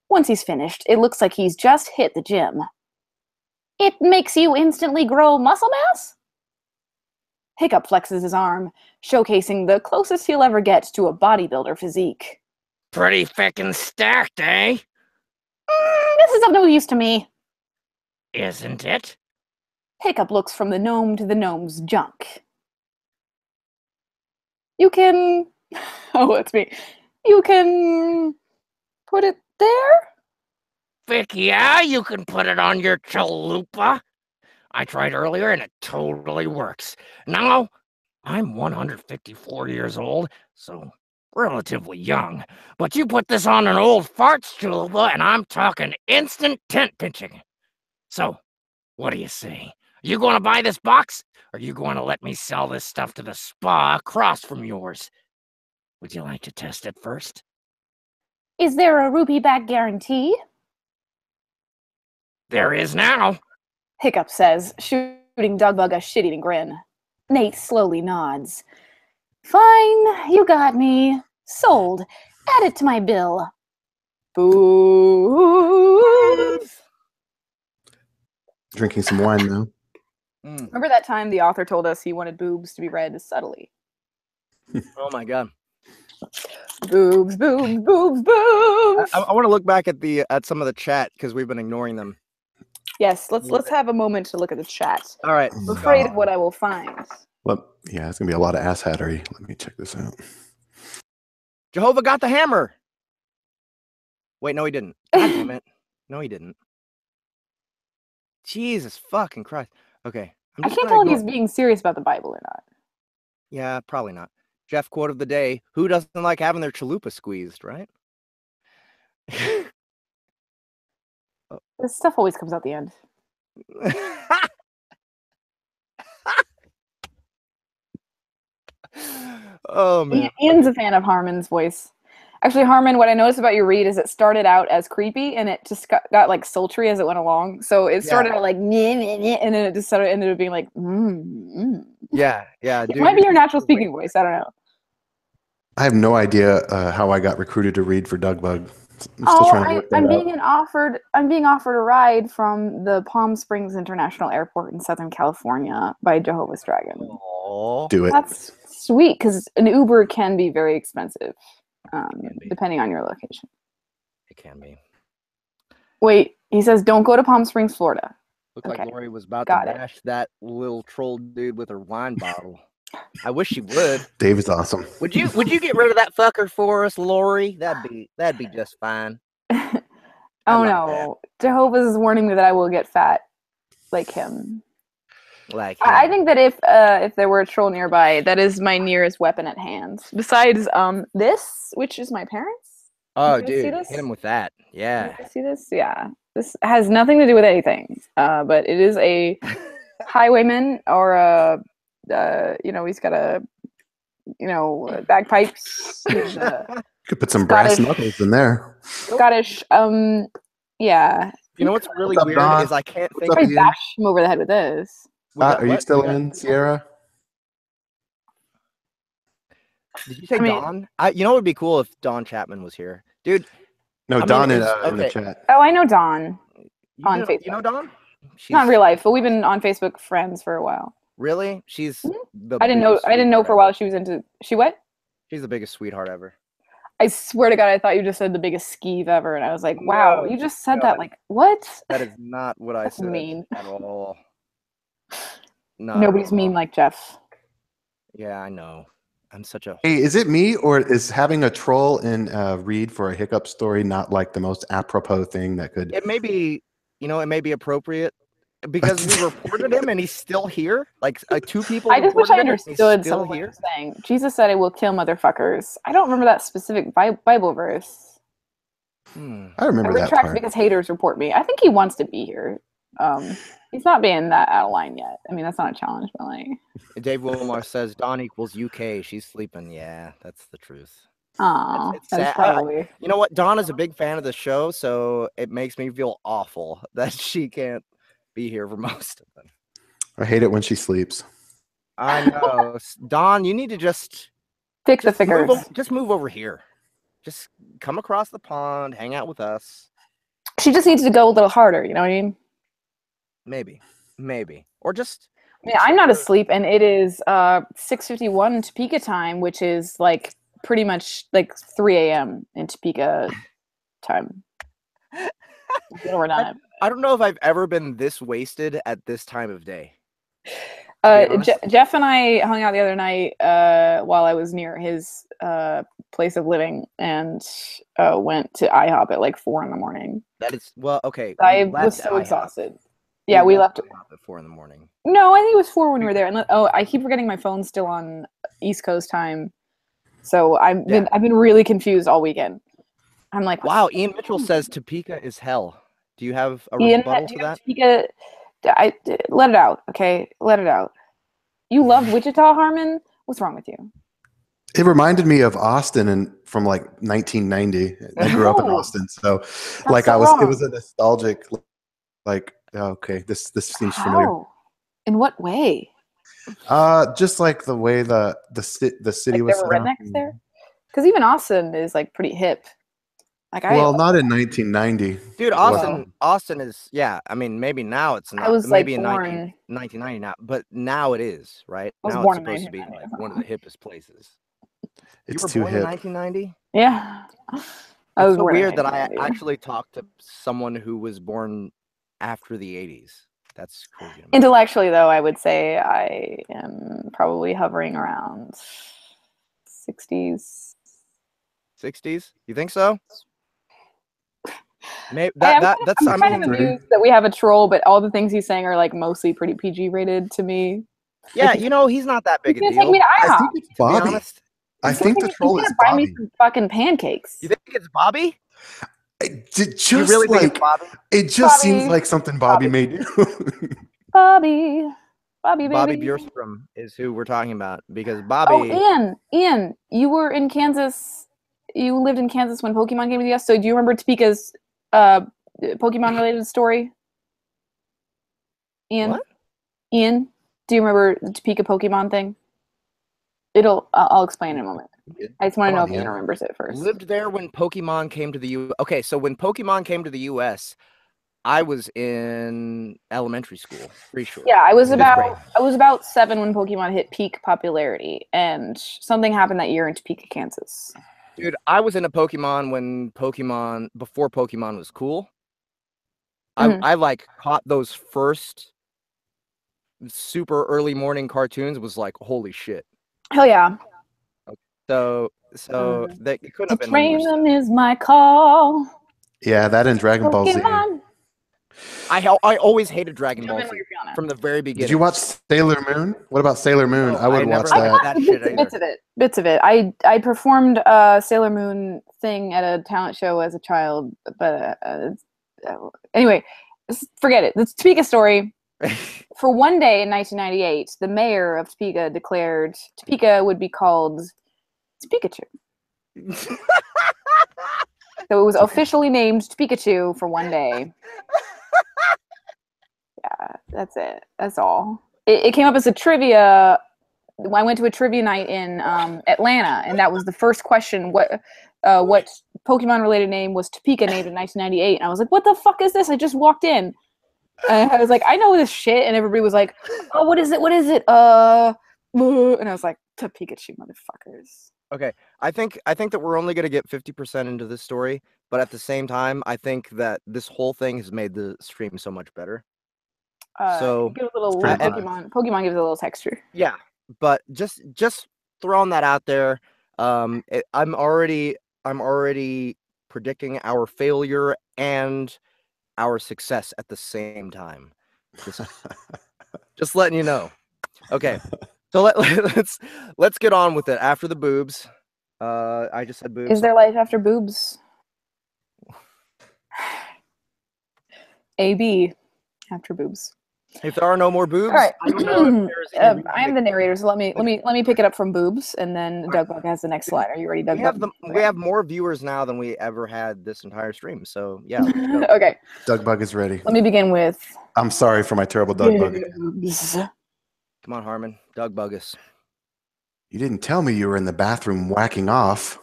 G: Once he's finished, it looks like he's just hit the gym. "It makes you instantly grow muscle mass?" Hiccup flexes his arm, showcasing the closest he'll ever get to a bodybuilder physique.
C: Pretty frickin' stacked, eh?
G: This is of no use to me."
C: Isn't it?
G: Hiccup looks from the gnome to the gnome's junk. "You can Oh, it's me. You can put it there?
C: Vic, yeah, you can put it on your chalupa. I tried earlier and it totally works. Now, I'm 154 years old, so relatively young. But you put this on an old farts chalupa and I'm talking instant tent pitching. So, what do you say? You going to buy this box? Or are you going to let me sell this stuff to the spa across from yours? Would you like to test it first?
G: Is there a rupee back guarantee?
C: There is now.
G: Hiccup says, shooting Dugbug a shit-eating grin. Nate slowly nods. Fine, you got me. Sold. Add it to my bill. Boobs.
B: Drinking some wine now.
G: Remember that time the author told us he wanted boobs to be read subtly?
A: Oh my god.
G: Boobs, boobs, boobs, boobs.
A: I want to look back at some of the chat because we've been ignoring them.
G: Yes, let's have a moment to look at the chat.
A: All right.
G: I'm afraid of what I will find.
B: Well, yeah, it's gonna be a lot of asshattery. Let me check this out.
A: Jehovah got the hammer. Wait, no, he didn't. God damn it. No, he didn't. Jesus fucking Christ. Okay.
G: I can't tell if he's being serious about the Bible or not.
A: Yeah, probably not. Jeff quote of the day: who doesn't like having their chalupa squeezed, right?
G: This stuff always comes out the end.
A: Oh man.
G: Ian's a fan of Harmon's voice. Actually, Harmon, what I noticed about your read is it started out as creepy and it just got like sultry as it went along. So it started out like and then it just ended up being like
A: Yeah,
G: It
A: dude.
G: might be your natural speaking voice. I don't know.
B: I have no idea how I got recruited to read for Dugbug. I'm still trying to work that
G: I'm
B: out.
G: being offered a ride from the Palm Springs International Airport in Southern California by Jehovah's Dragon.
A: Aww.
B: Do it.
G: That's sweet because an Uber can be very expensive, depending on your location.
A: It can be.
G: Wait, he says don't go to Palm Springs, Florida.
A: Looked like Lori was about
G: Got
A: to
G: it.
A: bash that little troll dude with her wine bottle. I wish she would.
B: Dave is awesome.
A: Would you get rid of that fucker for us, Lori? That'd be just fine.
G: Oh no, Jehovah's is warning me that I will get fat like him.
A: Like
G: I think that if there were a troll nearby, that is my nearest weapon at hand. Besides this, which is my parents.
A: Oh,
G: You guys see
A: dude,
G: this?
A: hit him with that. Yeah.
G: You guys see this? Yeah. This has nothing to do with anything. But it is a highwayman or a he's got a bagpipes.
B: Could put some brass knuckles in there.
G: Scottish. Yeah.
A: You know what's really
B: What's up,
A: weird
B: Don?
A: is I can't think.
G: Probably bash him over the head with this.
B: Are you still in, Sierra?
A: Did you say Don? You know what would be cool if Don Chapman was here, dude.
B: No, Don in the chat.
G: Oh, I know Don on Facebook.
A: You know Don?
G: Not in real life, but we've been on Facebook friends for a while.
A: Really? She's
G: I didn't know for a while she was into. She what?
A: She's the biggest sweetheart ever.
G: I swear to God, I thought you just said the biggest skeeve ever, and I was like, "Wow, you just said that." Like, what?
A: That is not what I said
G: mean.
A: at all.
G: Nobody's mean like Jeff.
A: Yeah, I know. I'm such a.
B: Hey, is it me or is having a troll in read for a Hiccup story not like the most apropos thing that could?
A: It may be, it may be appropriate because we reported him and he's still here. Like two people.
G: I just wish I understood
A: some
G: of what you're saying. Jesus said, "I will kill motherfuckers." I don't remember that specific Bible verse.
B: I remember that
G: retract
B: part.
G: because haters report me. I think he wants to be here. He's not being that out of line yet. I mean, that's not a challenge, but like.
A: Dave Willmarth says Don equals UK. She's sleeping. Yeah, that's the truth.
G: Oh,
A: it's sad.
G: probably.
A: You know what? Don is a big fan of the show, so it makes me feel awful that she can't be here for most of them.
B: I hate it when she sleeps.
A: I know. Don, you need to just
G: fix the figures.
A: Just move over here. Just come across the pond, hang out with us.
G: She just needs to go a little harder, you know what I mean?
A: Maybe. Or just
G: I'm not asleep, and it is 6:51 Topeka time, which is like pretty much like 3 a.m. in Topeka time.
A: I don't know if I've ever been this wasted at this time of day.
G: Jeff and I hung out the other night while I was near his place of living and went to IHOP at like 4 a.m.
A: That is okay.
G: I
A: we
G: was
A: left
G: so
A: IHOP.
G: exhausted. Yeah, we left
A: IHOP at 4 a.m.
G: No, I think it was 4 when we were there. And I keep forgetting my phone's still on East Coast time, so I've been really confused all weekend. I'm like,
A: wow. Ian Mitchell says Topeka is hell. Do you have a
G: Ian,
A: rebuttal to that?
G: Topeka, let it out, okay? Let it out. You loved Wichita, Harmon? What's wrong with you?
B: It reminded me of Austin and from like 1990. I grew up in Austin, so like
G: so
B: it was a nostalgic, like, okay, this seems familiar.
G: In what way?
B: Just like the way the city was
G: there were
B: set up.
G: rednecks there? Because even Austin is like pretty hip. Like
B: not in 1990.
A: Dude, Austin is, yeah. I mean, maybe now it's not.
G: I was
A: maybe
G: like
A: in
G: born
A: 1990 now, but now it is, right?
G: I was
A: Now
G: born
A: it's
G: in
A: supposed to be like
G: 1990.
A: one of the hippest places.
B: It's
A: You were
B: too
A: born
B: hip.
A: in 1990?
G: Yeah.
A: It's so weird that I actually talked to someone who was born after the 80s. That's crazy.
G: Intellectually, though, I would say I am probably hovering around 60s.
A: 60s? You think so? Maybe
G: I'm kind of amused that we have a troll, but all the things he's saying are like mostly pretty PG rated to me.
A: Yeah,
G: like,
A: he's not that big a deal.
G: Take me to IHOP.
B: I think it's Bobby.
A: To be honest,
B: I think the troll is
G: buy
B: Bobby.
G: me some fucking pancakes.
A: You think it's Bobby?
B: You really think it's Bobby? It just seems like something Bobby may do.
G: Bobby, baby.
A: Bobby Bjorstrom is who we're talking about because Bobby.
G: Oh, Ian, you were in Kansas. You lived in Kansas when Pokemon came to the US. So do you remember Topeka's Pokemon related story? Ian?
A: What?
G: Ian, do you remember the Topeka Pokemon thing? I'll explain in a moment. I just want to know if Ian remembers it first.
A: Lived there when Pokemon came to the U.S. Okay, so when Pokemon came to the U.S., I was in elementary school. Pretty sure.
G: Yeah, I was about 7 when Pokemon hit peak popularity, and something happened that year in Topeka, Kansas.
A: Dude, I was into Pokemon before Pokemon was cool. I like caught those first super early morning cartoons. Was like, holy shit.
G: Hell yeah.
A: So they couldn't have been.
G: Train them is my call.
B: Yeah, that and Dragon Ball Z.
A: I always hated Dragon Ball Z from the very beginning.
B: Did you watch Sailor Moon? What about Sailor Moon? I would watch that.
G: Bits of it. I performed a Sailor Moon thing at a talent show as a child, but anyway, forget it. The Topeka story. For one day in 1998, the mayor of Topeka declared Topeka would be called Pikachu. So it was officially named Pikachu for one day. Yeah, that's it. That's all. It came up as a trivia. I went to a trivia night in Atlanta, and that was the first question. What Pokemon-related name was Topeka named in 1998? And I was like, what the fuck is this? I just walked in. And I was like, I know this shit. And everybody was like, oh, what is it? What is it? And I was like, Pikachu, motherfuckers.
A: Okay, I think that we're only going to get 50% into this story, but at the same time, I think that this whole thing has made the stream so much better. So
G: give a little Pokemon gives it a little texture.
A: Yeah, but just throwing that out there, I'm already predicting our failure and our success at the same time. Just letting you know. Okay. So let's get on with it. After the boobs, I just said boobs.
G: Is there life after boobs? AB after boobs.
A: If there are no more boobs,
G: all right.
A: I don't know if
G: I am the narrator, so let me pick it up from boobs, and then Dougbug has the next slide. Are you ready, Dougbug?
A: We have more viewers now than we ever had this entire stream. So yeah.
G: Okay.
B: Dougbug is ready.
G: Let me begin with.
B: I'm sorry for my terrible Dougbug.
A: Come on, Harmon. Dougbug us.
B: You didn't tell me you were in the bathroom whacking off.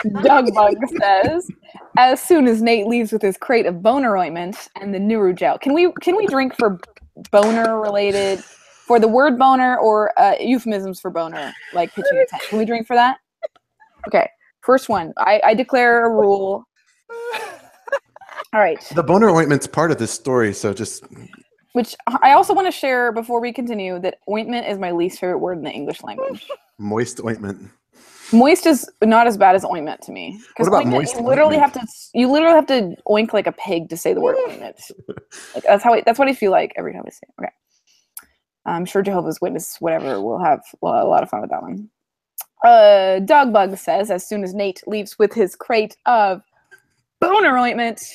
G: Dougbug says, as soon as Nate leaves with his crate of boner ointment and the Nuru gel. Can we drink for boner related, for the word boner or euphemisms for boner, like pitching a tent? Can we drink for that? Okay, first one. I declare a rule. All right.
B: The boner ointment's part of this story, so just
G: Which I also want to share before we continue that ointment is my least favorite word in the English language.
B: Moist ointment.
G: Moist is not as bad as ointment to me.
B: What about
G: ointment,
B: moist
G: you literally
B: ointment?
G: you literally have to oink like a pig to say the word ointment. Like that's what I feel like every time I say it. Okay. I'm sure Jehovah's Witness, whatever, will have a lot of fun with that one. Dogbug says, as soon as Nate leaves with his crate of boner ointment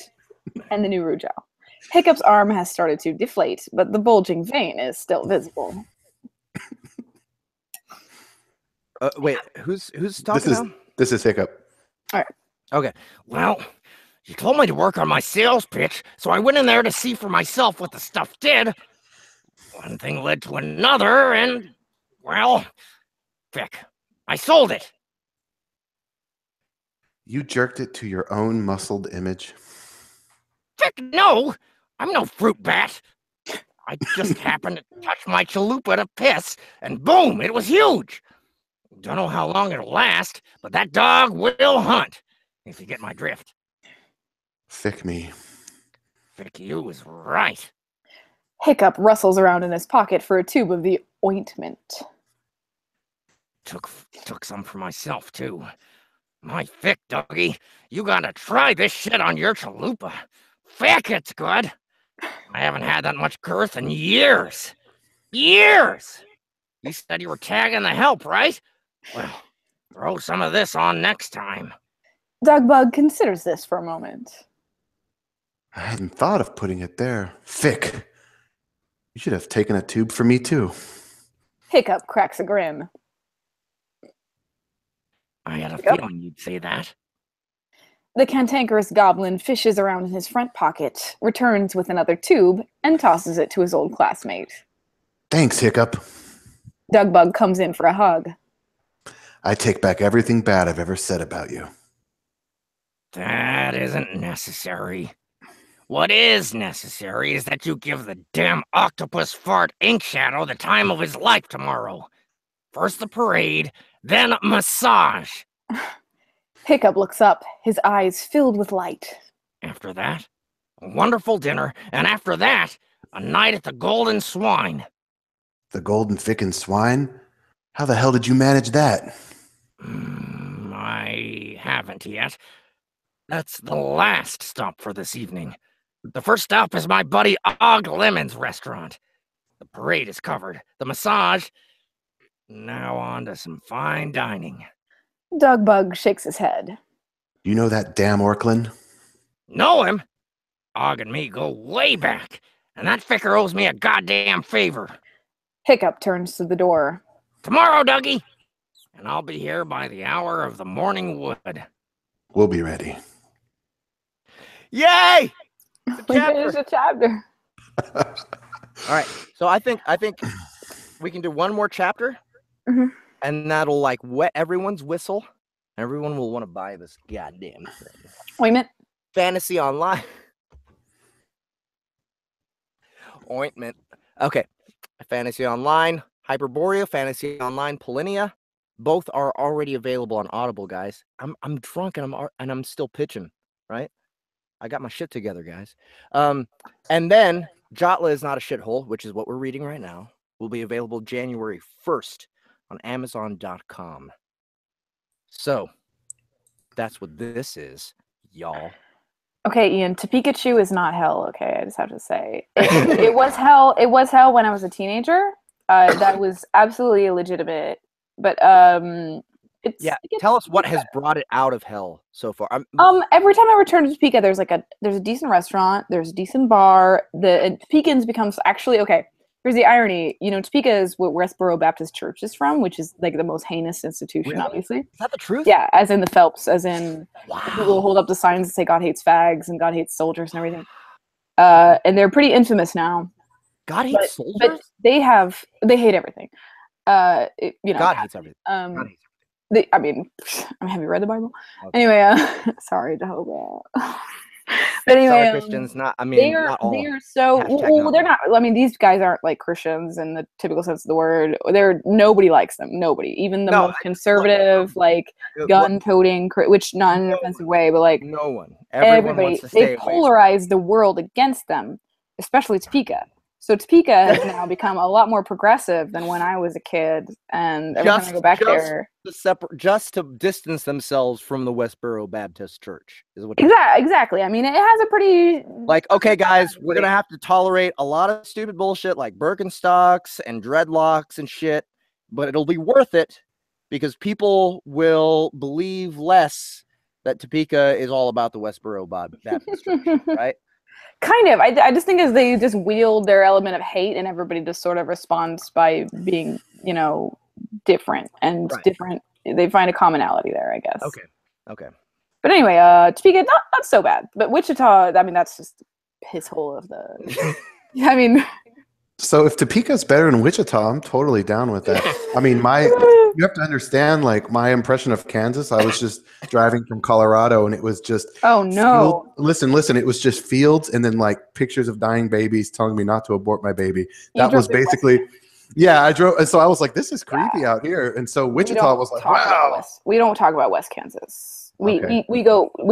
G: and the new root gel. Hiccup's arm has started to deflate, but the bulging vein is still visible.
A: Wait, who's talking now?
B: This is Hiccup.
G: All right.
C: Okay, well, you told me to work on my sales pitch, so I went in there to see for myself what the stuff did. One thing led to another, and, well, frick, I sold it.
B: You jerked it to your own muscled image.
C: Frick, no! I'm no fruit bat. I just happened to touch my chalupa to piss, and boom, it was huge. Don't know how long it'll last, but that dog will hunt, if you get my drift.
B: Fick me.
C: Frick, you was right.
G: Hiccup rustles around in his pocket for a tube of the ointment.
C: Took some for myself, too. My fick, doggy, you gotta try this shit on your chalupa. Fick, it's good. I haven't had that much girth in years. Years! You said you were tagging the help, right? Well, throw some of this on next time.
G: Dogbug considers this for a moment.
B: I hadn't thought of putting it there. Fick. You should have taken a tube for me, too.
G: Hiccup cracks a grin.
C: I had a feeling you'd say that.
G: The cantankerous goblin fishes around in his front pocket, returns with another tube, and tosses it to his old classmate.
B: Thanks, Hiccup.
G: Dogbug comes in for a hug.
B: I take back everything bad I've ever said about you.
C: That isn't necessary. What is necessary is that you give the damn octopus fart ink shadow the time of his life tomorrow. First the parade, then a massage.
G: Hiccup looks up, his eyes filled with light.
C: After that, a wonderful dinner, and after that, a night at the Golden Swine.
B: The Golden Fickin' Swine? How the hell did you manage that?
C: I haven't yet. That's the last stop for this evening. The first stop is my buddy Og Lemon's restaurant. The parade is covered. The massage. Now on to some fine dining.
G: Dogbug shakes his head.
B: You know that damn Orklin?
C: Know him? Og and me go way back, and that ficker owes me a goddamn favor.
G: Hiccup turns to the door.
C: Tomorrow, Dougie. And I'll be here by the hour of the morning wood.
B: We'll be ready.
A: Yay!
G: We finished a chapter.
A: All right, so I think we can do one more chapter, and that'll like wet everyone's whistle. Everyone will want to buy this goddamn thing.
G: Ointment.
A: Fantasy Online. Ointment. Okay, Fantasy Online, Hyperborea, Fantasy Online, Polinia. Both are already available on Audible, guys. I'm drunk and I'm still pitching, right? I got my shit together, guys. And then Jatla is Not a Shithole, which is what we're reading right now, will be available January 1st on Amazon.com. So that's what this is, y'all.
G: Okay, Ian, to Pikachu is not hell, okay? I just have to say. It was hell. It was hell when I was a teenager. That was absolutely illegitimate. But
A: tell us what has brought it out of hell so far.
G: Every time I return to Topeka, there's a decent restaurant, there's a decent bar. The Topekans becomes actually okay. Here's the irony. You know, Topeka is what Westboro Baptist Church is from, which is like the most heinous institution,
A: really?
G: obviously.
A: Is that the truth?
G: Yeah, as in the Phelps, as in
A: wow.
G: people hold up the signs that say God hates fags and God hates soldiers and everything. And they're pretty infamous now.
A: God hates soldiers?
G: But they hate everything.
A: God hates everything.
G: Have you read the Bible? Okay. Anyway, sorry, Jehovah. But anyway,
A: sorry, Christians. Not all.
G: They are so. Well, they're not. I mean, these guys aren't like Christians in the typical sense of the word. Nobody likes them. Nobody, even the most conservative, gun-toting, which not in an offensive way, but like
A: no one.
G: Everybody. They polarize the world against them, especially Topeka. So Topeka has now become a lot more progressive than when I was a kid, and every time I go back there,
A: just to distance themselves from the Westboro Baptist Church is what.
G: Exactly. I mean, it has a pretty
A: like, okay, guys, we're gonna have to tolerate a lot of stupid bullshit like Birkenstocks and dreadlocks and shit, but it'll be worth it because people will believe less that Topeka is all about the Westboro Baptist Church, right?
G: Kind of. I just think as they just wield their element of hate, and everybody just sort of responds by being, different and different. They find a commonality there, I guess.
A: Okay.
G: But anyway, Topeka, not so bad. But Wichita, I mean, that's just piss hole of the. I mean.
B: So if Topeka's better than Wichita, I'm totally down with that. I mean, you have to understand, like, my impression of Kansas. I was just driving from Colorado, and it was just listen, it was just fields and then like pictures of dying babies telling me not to abort my baby. That was basically, I drove, and so I was like, this is creepy out here. And so Wichita was like, wow.
G: We don't talk about West Kansas. We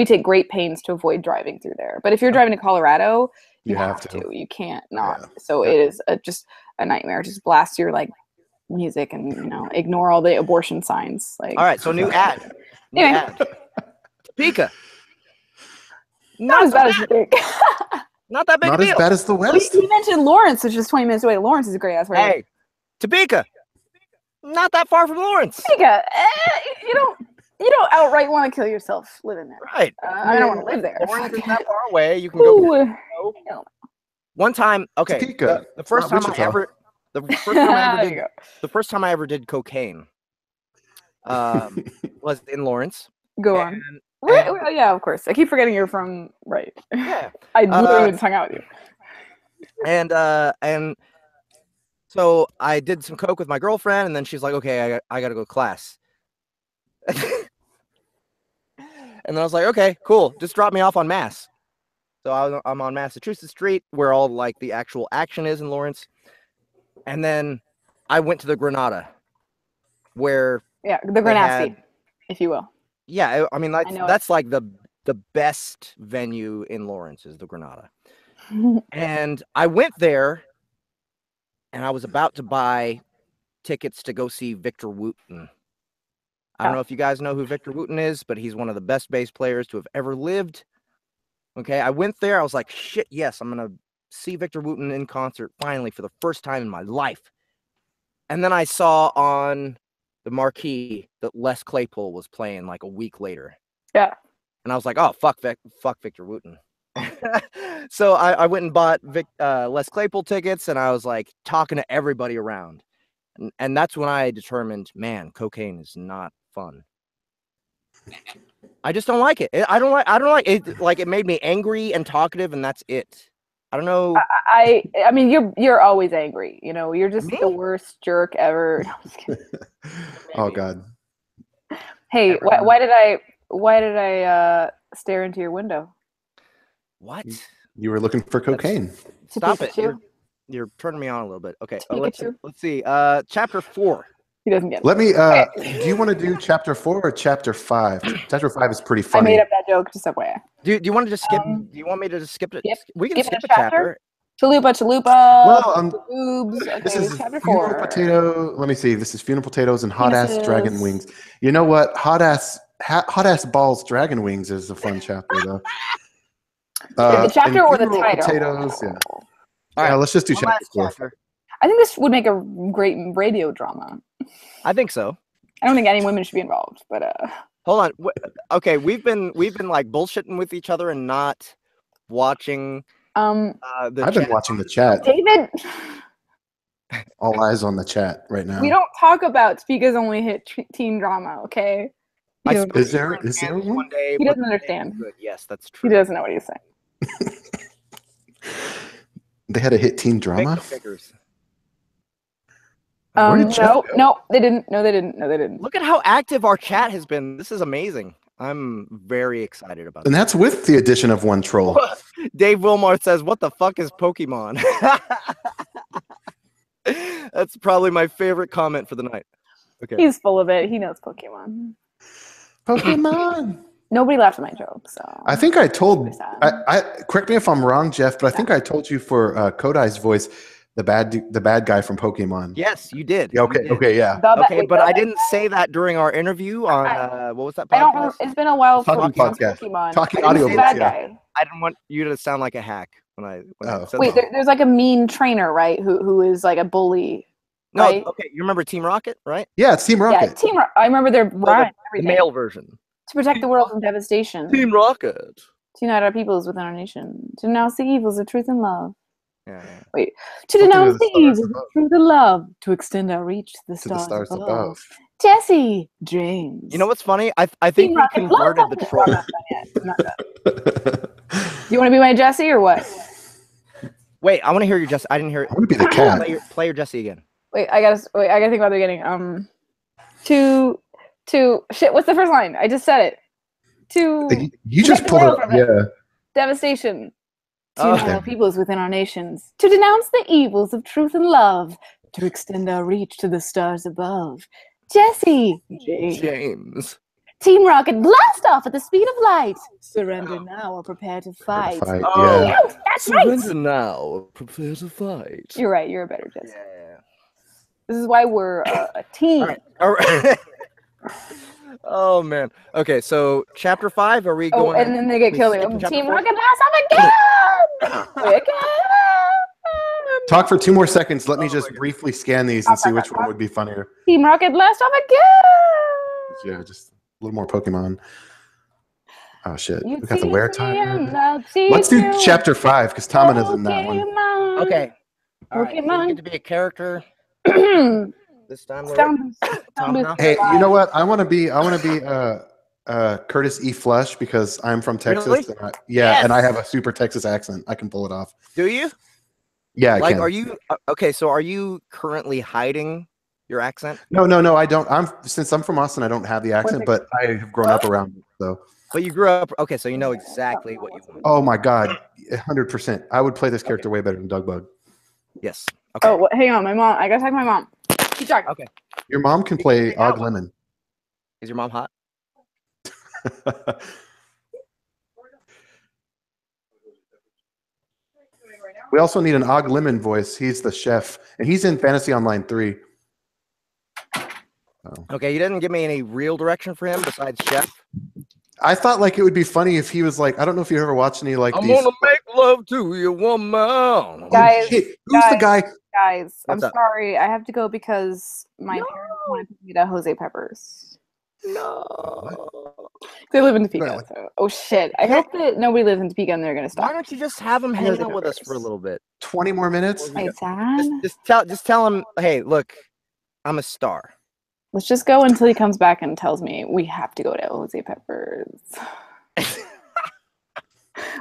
G: take great pains to avoid driving through there. But if you're driving to Colorado, you have to. You can't not. Yeah. So it is just a nightmare. Just blast your like music and ignore all the abortion signs. Like,
A: all right, so new ad. Topeka.
G: Not as bad as you think.
A: Not that big.
B: Not
A: a
B: as
A: deal.
B: bad as the West.
G: We mentioned Lawrence, which is 20 minutes away. Lawrence is a great ass.
A: Hey, Topeka. Not that far from Lawrence.
G: Topeka. You don't outright want to kill yourself living there.
A: Right.
G: I don't want to live there.
A: Lawrence is that far away. You can go. One time, okay.
B: Topeka,
A: the first time I ever did cocaine was in Lawrence.
G: Go on. Yeah, of course. I keep forgetting you're from
A: Yeah.
G: I literally just hung out with you.
A: And so I did some coke with my girlfriend, and then she's like, "Okay, I gotta go to class." And then I was like, "Okay, cool. Just drop me off on Mass." So I'm on Massachusetts Street, where all like the actual action is in Lawrence. And then I went to the Granada, where
G: the Granassi, if you will.
A: Yeah, I mean that's like the best venue in Lawrence is the Granada. And I went there, and I was about to buy tickets to go see Victor Wooten. I don't know if you guys know who Victor Wooten is, but he's one of the best bass players to have ever lived. Okay, I went there. I was like, shit, yes, I'm going to see Victor Wooten in concert finally for the first time in my life. And then I saw on the marquee that Les Claypool was playing like a week later.
G: Yeah.
A: And I was like, oh, fuck Victor Wooten. So I went and bought Les Claypool tickets, and I was like talking to everybody around. And that's when I determined, man, cocaine is not fun. I just don't like it. I don't like it. Like, it made me angry and talkative, and that's it. I don't know.
G: I mean, you're always angry. You're just the worst jerk ever. No, I'm just kidding.
B: Oh God.
G: Hey, why did I stare into your window?
A: What?
B: You were looking for cocaine.
A: Stop it. You're turning me on a little bit. Okay. Let's see. Chapter 4.
G: He doesn't get it.
B: Let me. Do you want to do chapter 4 or chapter 5? Chapter 5 is pretty funny.
G: I made up that joke just FYI.
A: Do you want to just skip? Do you want me to just skip it?
G: Yep.
A: We can skip a chapter.
G: Chalupa.
B: Well,
G: boobs. Okay,
B: this is
G: chapter
B: funeral
G: 4.
B: potato. Let me see. This is funeral potatoes and hot ass dragon wings. You know what? Hot ass balls dragon wings is a fun chapter though.
G: The chapter or the title?
B: Potatoes. Yeah.
A: All right.
B: Let's just do chapter 4.
G: I think this would make a great radio drama.
A: I think so.
G: I don't think any women should be involved, but
A: hold on. Okay, we've been like bullshitting with each other and not watching.
B: I've been watching the chat.
G: David.
B: All eyes on the chat right now.
G: We don't talk about Speaker's only hit teen drama, okay?
B: Is there one?
A: Day,
G: he doesn't understand.
A: Yes, that's true.
G: He doesn't know what he's saying.
B: They had a hit teen drama?
G: No, they didn't. No, they didn't.
A: Look at how active our chat has been. This is amazing. I'm very excited about
B: And that's with the addition of one troll.
A: Dave Willmarth says, what the fuck is Pokemon? That's probably my favorite comment for the night. Okay.
G: He's full of it. He knows Pokemon.
B: Pokemon.
G: Nobody laughed at my joke, so
B: I think I told. I correct me if I'm wrong, Jeff, but I think I told you for Kodai's voice The bad guy from Pokemon.
A: Yes, you did.
B: Yeah,
A: You
B: okay.
A: did.
B: Okay. Yeah.
A: Okay, but I didn't say that during our interview on what was that
G: I don't.
A: podcast?
G: It's been a while
B: Talking
G: since
B: podcast.
G: Pokemon.
B: Talking
G: I didn't
B: audio
G: say
B: books,
G: bad
B: yeah.
G: guy.
A: I didn't want you to sound like a hack when I said
G: Wait,
A: that.
G: there's like a mean trainer, right? Who is like a bully.
A: No,
G: right?
A: okay. You remember Team Rocket, right?
B: Yeah, it's Team Rocket.
G: Yeah, I remember their rhyme.
A: The male version.
G: To protect the world from devastation.
A: Team Rocket.
G: To unite our peoples within our nation. To denounce the evils of truth and love.
A: Yeah.
G: Wait. To
B: Something
G: denounce
B: to the
G: the
B: stars
G: evils of
B: above.
G: truth and love. To extend our reach to the stars above. Jesse James.
A: You know what's funny? I think
G: Team
A: we
G: Rocket.
A: converted the troll.
G: I'm not done. Do you want to be my Jesse or what?
A: Wait, I want to hear your Jesse. I didn't hear it.
B: I want to be the cat.
A: Play your Jesse again.
G: Wait, I gotta think about the beginning. Shit, what's the first line? I just said it.
B: You just pulled it up. Yeah.
G: Devastation. To
A: Oh.
G: unite our peoples within our nations. To denounce the evils of truth and love. To extend our reach to the stars above. Jesse
A: James.
G: Team Rocket, blast off at the speed of light. Surrender now or prepare to fight.
A: Oh,
B: Yeah.
G: Yes, that's right.
A: Surrender now. Prepare to fight.
G: You're right. You're a better Jesse.
A: Yeah.
G: This is why we're a team.
A: All right. Oh man. Okay, so chapter 5. Are we
G: Oh,
A: going?
G: and then they get killed.
A: chapter
G: Team
A: 4?
G: Rocket, blast off again. Again.
B: Talk for 2 more seconds. Let me just briefly scan these and see which one would be funnier.
G: Team Rocket, blast off again.
B: Yeah, just a little more Pokemon. Oh shit.
G: You
B: We got the
G: tease
B: wear
G: me
B: time.
G: and I'll tease
B: Let's do
G: you.
B: chapter 5 because Tamina's in that one.
G: Pokemon.
A: Okay. All right. So
G: Pokemon.
A: you get to be a character this time.
G: Soundbooth.
B: Hey, you know what? I want to be Curtis E. Flush because I'm from Texas.
A: Really?
B: And
A: Yes.
B: and I have a super Texas accent. I can pull it off.
A: Do you?
B: Yeah, I
A: Like,
B: can.
A: are you okay? So, are you currently hiding your accent?
B: No, I don't. Since I'm from Austin, I don't have the accent, but I have grown up around it. So.
A: But you grew up. Okay, so you know exactly what you want.
B: Oh my God, 100%. I would play this character way better than Doug Bug.
A: Yes. Okay.
G: Oh, hang on. My mom. I gotta talk to my mom. Keep talking.
A: Okay.
B: Your mom can play Og Lemon.
A: Is your mom hot?
B: We also need an Og Lemon voice. He's the chef, and he's in Fantasy Online 3.
A: Okay, you didn't give me any real direction for him besides chef.
B: I thought like it would be funny if he was like, I don't know if you ever watched any like
C: I'm
B: these.
C: gonna make love to you, woman.
G: Guys,
B: Shit, who's the guy?
G: Guys,
A: What's
G: I'm
A: up?
G: sorry. I have to go because my parents want to take me to Jose Peppers.
A: No.
G: They live in Topeka.
B: Really?
G: So, oh shit! I hope that nobody lives in Topeka and they're gonna
A: Why
G: stop.
A: don't you just have him hang out with us for a little bit?
B: 20 more minutes?
G: Hey, Dad.
A: Just tell him, hey, look, I'm a star.
G: Let's just go until he comes back and tells me we have to go to Jose Peppers.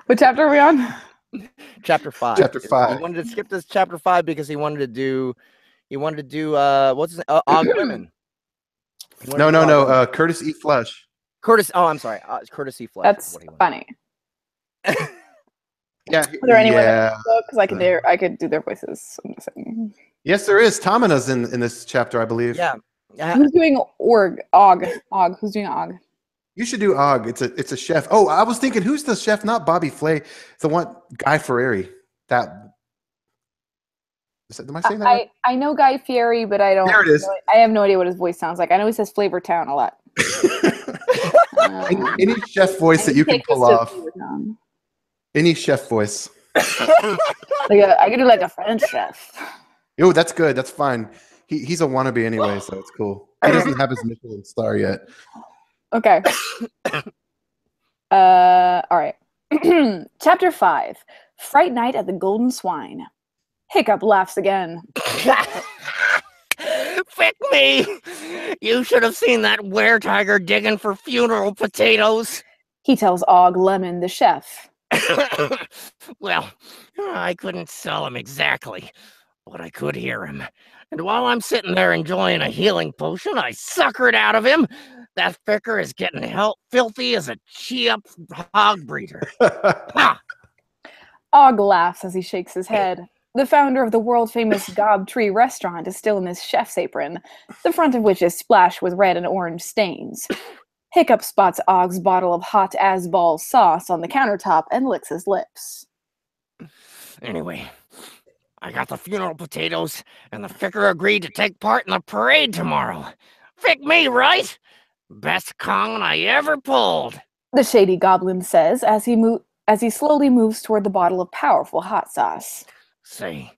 G: What chapter are we on?
A: Chapter 5.
B: Chapter 5.
A: He wanted to skip this chapter 5 because he wanted to do what's his name? Og Women.
B: No. Curtis E. Flush.
A: Curtis. Oh, I'm sorry. It's Curtis E. Flesh.
G: That's funny.
B: Yeah.
G: Are there any women
B: yeah.
G: because I could do their voices. I'm just saying.
B: Yes, there is. Tamina's in this chapter, I believe.
A: Yeah.
G: Who's doing Og? Who's doing Og?
B: You should do Og. It's a chef. Oh, I was thinking, who's the chef? Not Bobby Flay. The one Guy Fieri. Am I saying that? Right?
G: I know Guy Fieri, but I don't.
B: There it is.
G: I have no idea what his voice sounds like. I know he says Flavor Town a lot.
B: Any chef voice that you can pull off. Any chef voice.
G: I could do like a French chef.
B: Oh, that's good. That's fine. He's a wannabe anyway, so it's cool. He doesn't have his Michelin star yet.
G: Okay. All right. Chapter 5. Fright Night at the Golden Swine. Hiccup laughs again.
C: Fick me! You should have seen that were-tiger digging for funeral potatoes.
G: He tells Og Lemon, the chef.
C: Well, I couldn't sell him exactly, but I could hear him. And while I'm sitting there enjoying a healing potion, I suckered out of him. That ficker is getting filthy as a chi-up hog breeder. Ha!
G: Og laughs as he shakes his head. The founder of the world-famous Gob Tree restaurant is still in his chef's apron, the front of which is splashed with red and orange stains. Hiccup spots Og's bottle of hot as-ball sauce on the countertop and licks his lips.
C: Anyway, I got the funeral potatoes, and the Ficker agreed to take part in the parade tomorrow. Fick me, right? Best con I ever pulled.
G: The shady goblin says as he slowly moves toward the bottle of powerful hot sauce.
C: Say,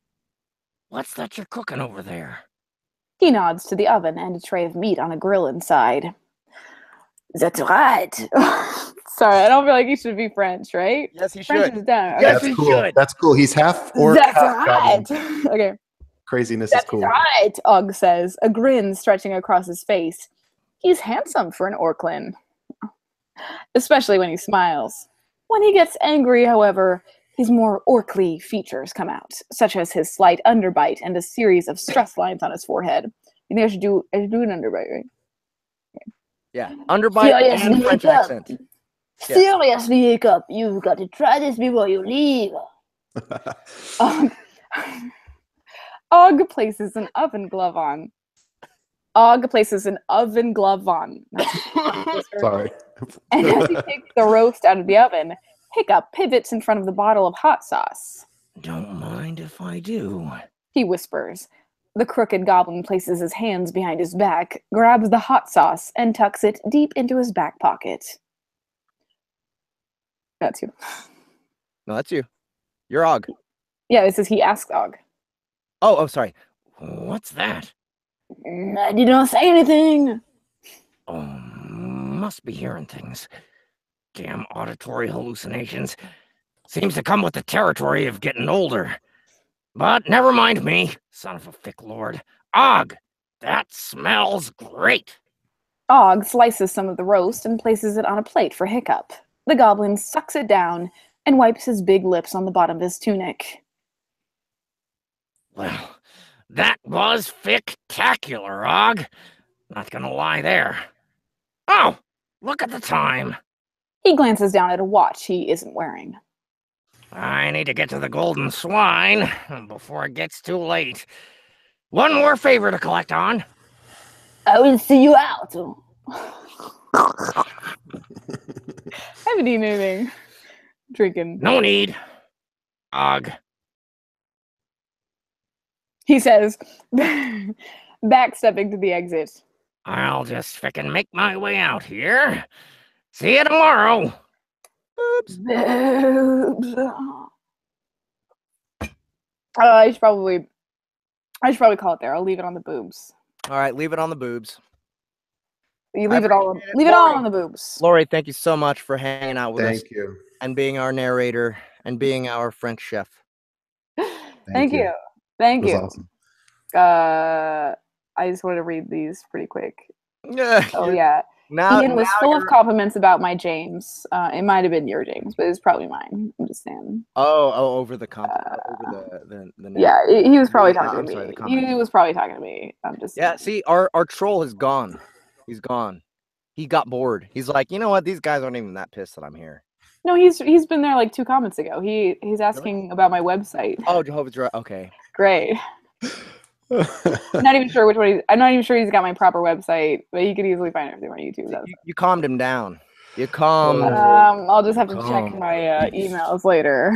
C: what's that you're cooking over there?
G: He nods to the oven and a tray of meat on a grill inside. That's right. Sorry, I don't feel like he should be French, right?
A: Yes, he
G: French
A: should.
G: is down. Okay.
C: Yes,
B: That's
C: he
B: cool.
C: should.
B: That's cool. He's half orc,
G: That's
B: half
G: right.
B: goblin.
G: Okay.
B: Craziness
G: That's
B: is cool.
G: right, Og says, a grin stretching across his face. He's handsome for an orclin. Especially when he smiles. When he gets angry, however, his more orcly features come out, such as his slight underbite and a series of stress lines on his forehead. You think I should do an underbite, right?
A: Yeah, underbite and French accent. Yeah.
G: Seriously, Hiccup, you've got to try this before you leave. Og places an oven glove on. Og places an oven glove on.
B: Sorry.
G: And as he takes the roast out of the oven, Hiccup pivots in front of the bottle of hot sauce.
C: Don't mind if I do.
G: He whispers. The crooked goblin places his hands behind his back, grabs the hot sauce, and tucks it deep into his back pocket. That's you.
A: No, that's you. You're Og.
G: Yeah, it says he asked Og.
A: Oh, sorry.
C: What's that?
G: I did not say anything.
C: Oh, must be hearing things. Damn auditory hallucinations. Seems to come with the territory of getting older. But never mind me, son of a thick lord. Og, that smells great.
G: Og slices some of the roast and places it on a plate for Hiccup. The goblin sucks it down and wipes his big lips on the bottom of his tunic.
C: Well, that was spectacular, Og. Not gonna lie there. Oh, look at the time.
G: He glances down at a watch he isn't wearing.
C: I need to get to the Golden Swine before it gets too late. One more favor to collect on.
G: I will see you out. I haven't eaten anything. Drinking.
C: No need. Og.
G: He says, backstepping to the exit.
C: I'll just frickin' make my way out here. See you tomorrow.
G: Oops. I should probably call it there. I'll leave it on the boobs.
A: All right, leave it on the boobs.
G: You leave it all on the boobs.
A: Lori, thank you so much for hanging out with us.
B: Thank you.
A: And being our narrator and being our French chef.
G: Thank you. Thank
B: It
G: you.
B: was awesome.
G: I just wanted to read these pretty quick.
A: Yeah.
G: Oh yeah. Ian was full of compliments about my James. It might have been your James, but it's probably mine. I'm just saying.
A: Over the
G: yeah, he was probably talking to me.
A: Sorry,
G: He was probably talking to me. I'm just
A: saying. See, our troll is gone. He's gone. He got bored. He's like, you know what? These guys aren't even that pissed that I'm here.
G: No, he's been there like 2 comments ago. He's asking about my website.
A: Oh, Jehovah's Right. Okay.
G: Great. I'm not even sure which one I'm not even sure he's got my proper website, but he could easily find everything on YouTube.
A: You calmed him down. You calmed.
G: I'll just have to check my emails later.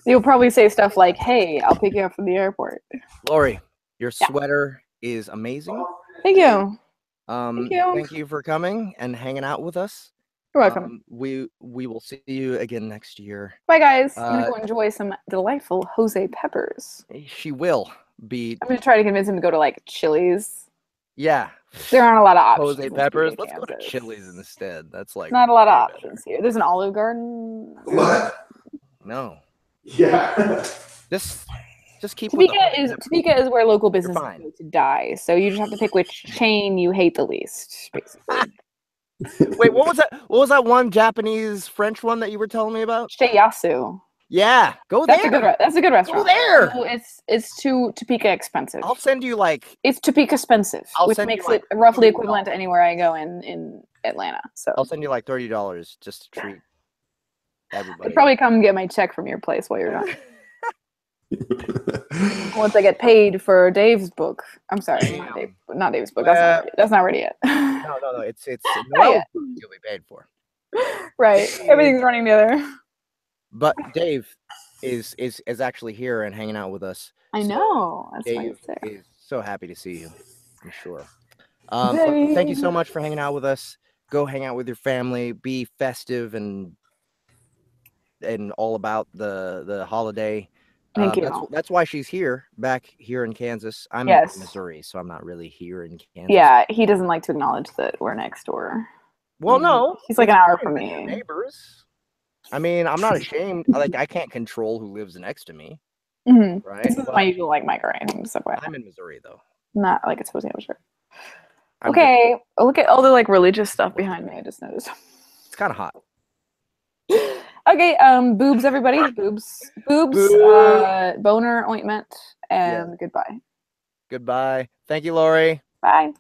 G: You'll probably say stuff like, "Hey, I'll pick you up from the airport."
A: Lori, your sweater is amazing.
G: Thank you.
A: Thank you for coming and hanging out with us.
G: You're welcome.
A: We will see you again next year.
G: Bye, guys. I'm gonna go enjoy some delightful Jose peppers.
A: She will be.
G: I'm gonna try to convince him to go to like Chili's.
A: Yeah.
G: There aren't a lot of options.
A: Jose peppers. Let's go to Chili's instead. That's like
G: not a lot of options here. There's an Olive Garden.
B: What?
A: No.
B: Yeah.
A: Just keep.
G: Topeka is where local businesses go to die. So you just have to pick which chain you hate the least, basically.
A: Wait, what was that? What was that one Japanese French one that you were telling me about?
G: Sheiyasu.
A: Yeah, go there.
G: That's a good restaurant.
A: Go there.
G: So it's too Topeka expensive.
A: I'll send you
G: it's Topeka expensive, which makes it roughly equivalent to anywhere I go in Atlanta. So
A: I'll send you like $30 just to treat everybody.
G: I'd probably come get my check from your place while you're gone. Once I get paid for Dave's book. I'm sorry, not Dave's book. That's not ready yet.
A: No. It's Noel's book you'll be paid for.
G: Right. Everything's running together.
A: But Dave, is actually here and hanging out with us.
G: I
A: So
G: know. That's why
A: Dave
G: it's there.
A: is so happy to see you. I'm sure. But thank you so much for hanging out with us. Go hang out with your family. Be festive and all about the holiday.
G: Thank you.
A: That's why she's here, back here in Kansas. I'm
G: Yes.
A: in Missouri, so I'm not really here in Kansas.
G: Yeah, he doesn't like to acknowledge that we're next door.
A: Well, no,
G: he's like an hour
A: fine,
G: from
A: we're
G: me.
A: neighbors. I mean, I'm not ashamed. Like, I can't control who lives next to me, right?
G: This is my usual like microwave. So
A: I'm in Missouri, though.
G: not like it's supposed to be. Sure.
A: I'm
G: Okay, look at all the like religious stuff behind me. I just noticed.
A: It's kind of hot.
G: Okay, boobs, everybody, boobs, boner ointment, and goodbye.
A: Goodbye. Thank you, Lori.
G: Bye.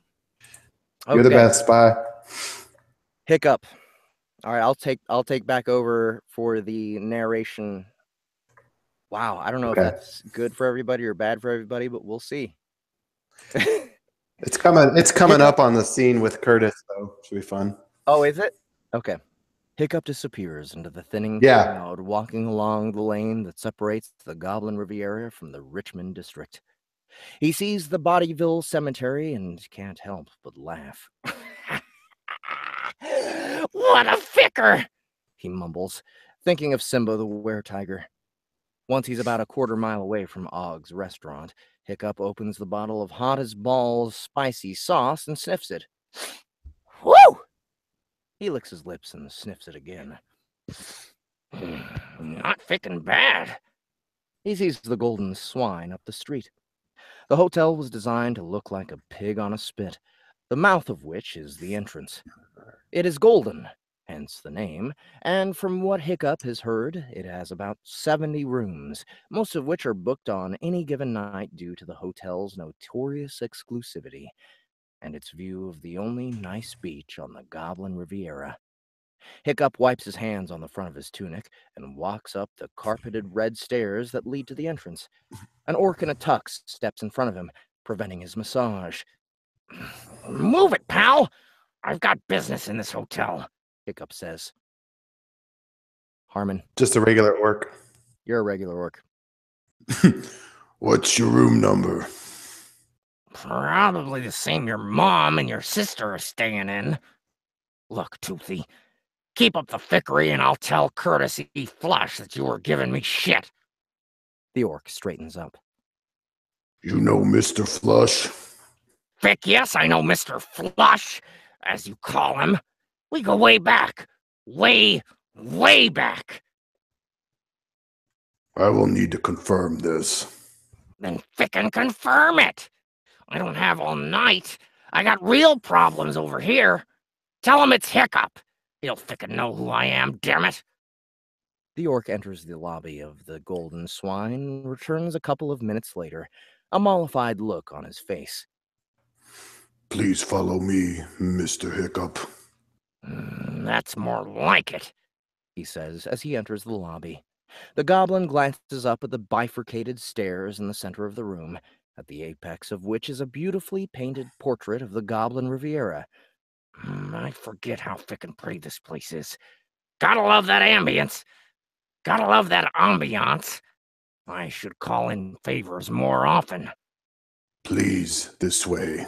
B: You're the best. Bye.
A: Hiccup. All right, I'll take back over for the narration. Wow, I don't know if that's good for everybody or bad for everybody, but we'll see.
B: It's coming up on the scene with Curtis, though. Should be fun.
A: Oh, is it? Okay. Hiccup disappears into the thinning cloud, walking along the lane that separates the Goblin Riviera from the Richmond district. He sees the Bodyville Cemetery and can't help but laugh.
C: What a ficker!
A: He mumbles, thinking of Simba the were-tiger. Once he's about a quarter-mile away from Ogg's restaurant, Hiccup opens the bottle of hot-as-balls spicy sauce and sniffs it.
C: Woo!
A: He licks his lips and sniffs it again.
C: Not fickin' bad.
A: He sees the golden swine up the street. The hotel was designed to look like a pig on a spit, the mouth of which is the entrance. It is golden, hence the name, and from what Hiccup has heard, it has about 70 rooms, most of which are booked on any given night due to the hotel's notorious exclusivity and its view of the only nice beach on the Goblin Riviera. Hiccup wipes his hands on the front of his tunic and walks up the carpeted red stairs that lead to the entrance. An orc in a tux steps in front of him, preventing his massage.
C: Move it, pal! I've got business in this hotel,
A: Hiccup says. Harmon.
B: Just a regular orc.
A: You're a regular orc.
B: What's your room number?
C: Probably the same your mom and your sister are staying in. Look, Toothy, keep up the fickery and I'll tell Curtis E. Flush that you were giving me shit.
A: The orc straightens up.
B: You know Mr. Flush?
C: Fick, yes, I know Mr. Flush, as you call him. We go way back. Way, way back.
B: I will need to confirm this.
C: Then frickin' confirm it. I don't have all night. I got real problems over here. Tell him it's Hiccup. He'll frickin' know who I am, damn it.
A: The orc enters the lobby of the Golden Swine and returns a couple of minutes later, a mollified look on his face.
B: Please follow me, Mr. Hiccup.
C: That's more like it,
A: he says as he enters the lobby. The goblin glances up at the bifurcated stairs in the center of the room, at the apex of which is a beautifully painted portrait of the Goblin Riviera.
C: I forget how frickin' pretty this place is. Gotta love that ambience. Gotta love that ambiance. I should call in favors more often.
B: Please, this way.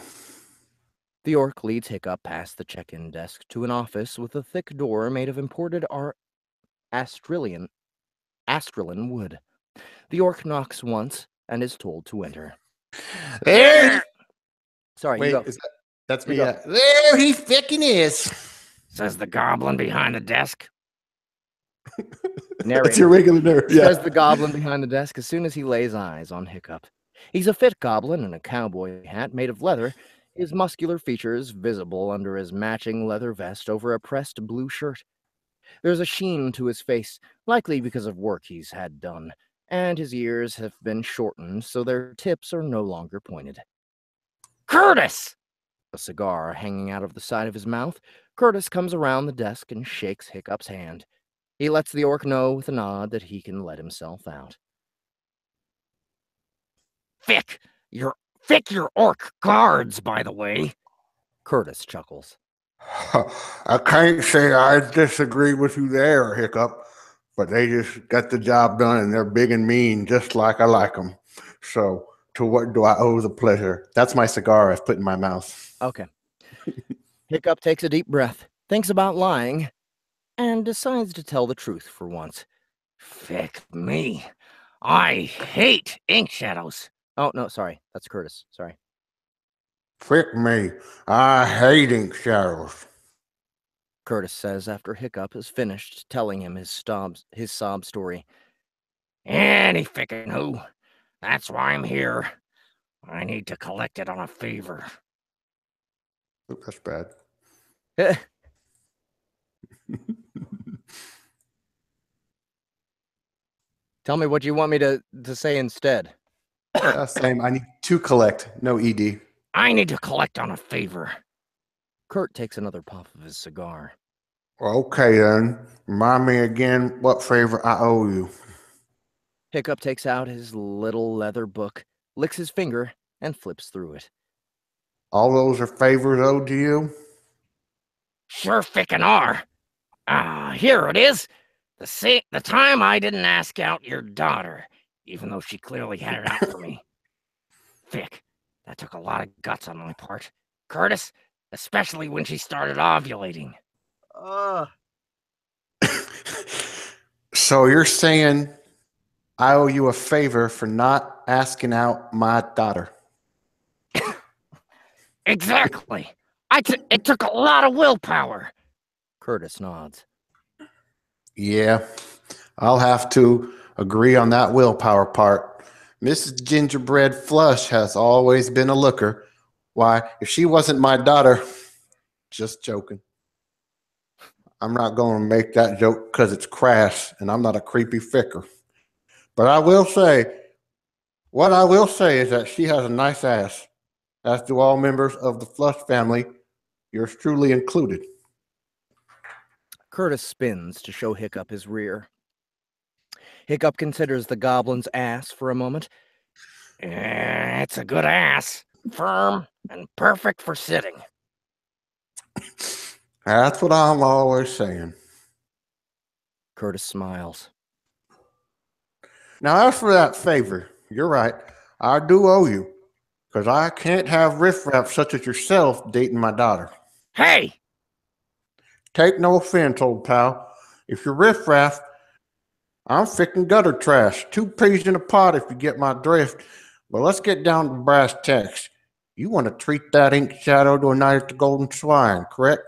A: The orc leads Hiccup past the check-in desk to an office with a thick door made of imported Australian wood. The orc knocks once and is told to enter.
B: There!
A: Sorry,
B: Wait,
A: you go.
B: that's me.
A: Go.
B: There he frickin' is.
C: Says the goblin behind the desk.
A: Narrator.
B: That's your regular nerd. Yeah.
A: Says the goblin behind the desk as soon as he lays eyes on Hiccup. He's a fit goblin in a cowboy hat made of leather, his muscular features visible under his matching leather vest over a pressed blue shirt. There's a sheen to his face, likely because of work he's had done, and his ears have been shortened so their tips are no longer pointed.
C: Curtis!
A: A cigar hanging out of the side of his mouth, Curtis comes around the desk and shakes Hiccup's hand. He lets the orc know with a nod that he can let himself out.
C: Fick your orc guards, by the way.
A: Curtis chuckles.
B: I can't say I disagree with you there, Hiccup. but they just got the job done and they're big and mean, just like I like them. So, to what do I owe the pleasure? That's my cigar I've put in my mouth.
A: Okay. Hiccup takes a deep breath, thinks about lying, and decides to tell the truth for once.
C: Fick me. I hate ink shadows.
A: Oh, no, sorry. That's Curtis. Sorry.
B: Frick me. I hate ink shadows.
A: Curtis says after Hiccup has finished telling him his sob story.
C: Any fickin' who. That's why I'm here. I need to collect it on a favor.
B: Oop, that's bad.
A: Tell me what you want me to say instead.
B: Same. I need to collect. No ED.
C: I need to collect on a favor.
A: Kurt takes another puff of his cigar.
B: Okay, then. Remind me again what favor I owe you.
A: Hiccup takes out his little leather book, licks his finger, and flips through it.
B: All those are favors owed to you?
C: Sure fickin' are. Here it is. The time I didn't ask out your daughter, even though she clearly had it out for me. Fick, that took a lot of guts on my part. Curtis, especially when she started ovulating.
B: So you're saying I owe you a favor for not asking out my daughter?
C: Exactly. It took a lot of willpower.
A: Curtis nods.
B: Yeah, I'll have to agree on that willpower part. Mrs. Gingerbread Flush has always been a looker. Why, if she wasn't my daughter, just joking. I'm not going to make that joke because it's crass and I'm not a creepy ficker. But what I will say is that she has a nice ass, as do all members of the Flush family, yours truly included.
A: Curtis spins to show Hiccup his rear. Hiccup considers the goblin's ass for a moment.
C: It's a good ass. Firm and perfect for sitting.
B: That's what I'm always saying.
A: Curtis smiles.
B: Now, as for that favor, you're right. I do owe you, because I can't have riffraff such as yourself dating my daughter.
C: Hey!
B: Take no offense, old pal. If you're riffraff, I'm ficking gutter trash. 2 peas in a pot if you get my drift. But let's get down to brass tacks. You want to treat that ink shadow to a night at the Golden Swine, correct?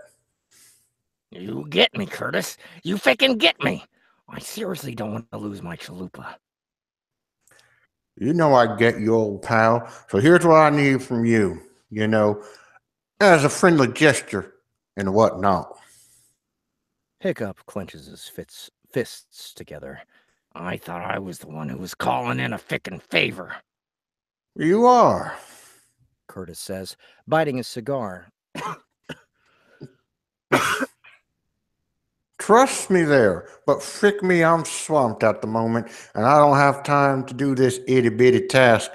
C: You get me, Curtis. You fickin' get me. I seriously don't want to lose my chalupa.
B: You know I get you, old pal. So here's what I need from you, as a friendly gesture and whatnot.
A: Hiccup clenches his fists together.
C: I thought I was the one who was calling in a fickin' favor.
B: You are,
A: Curtis says, biting his cigar.
B: Trust me there, but frick me, I'm swamped at the moment, and I don't have time to do this itty-bitty task.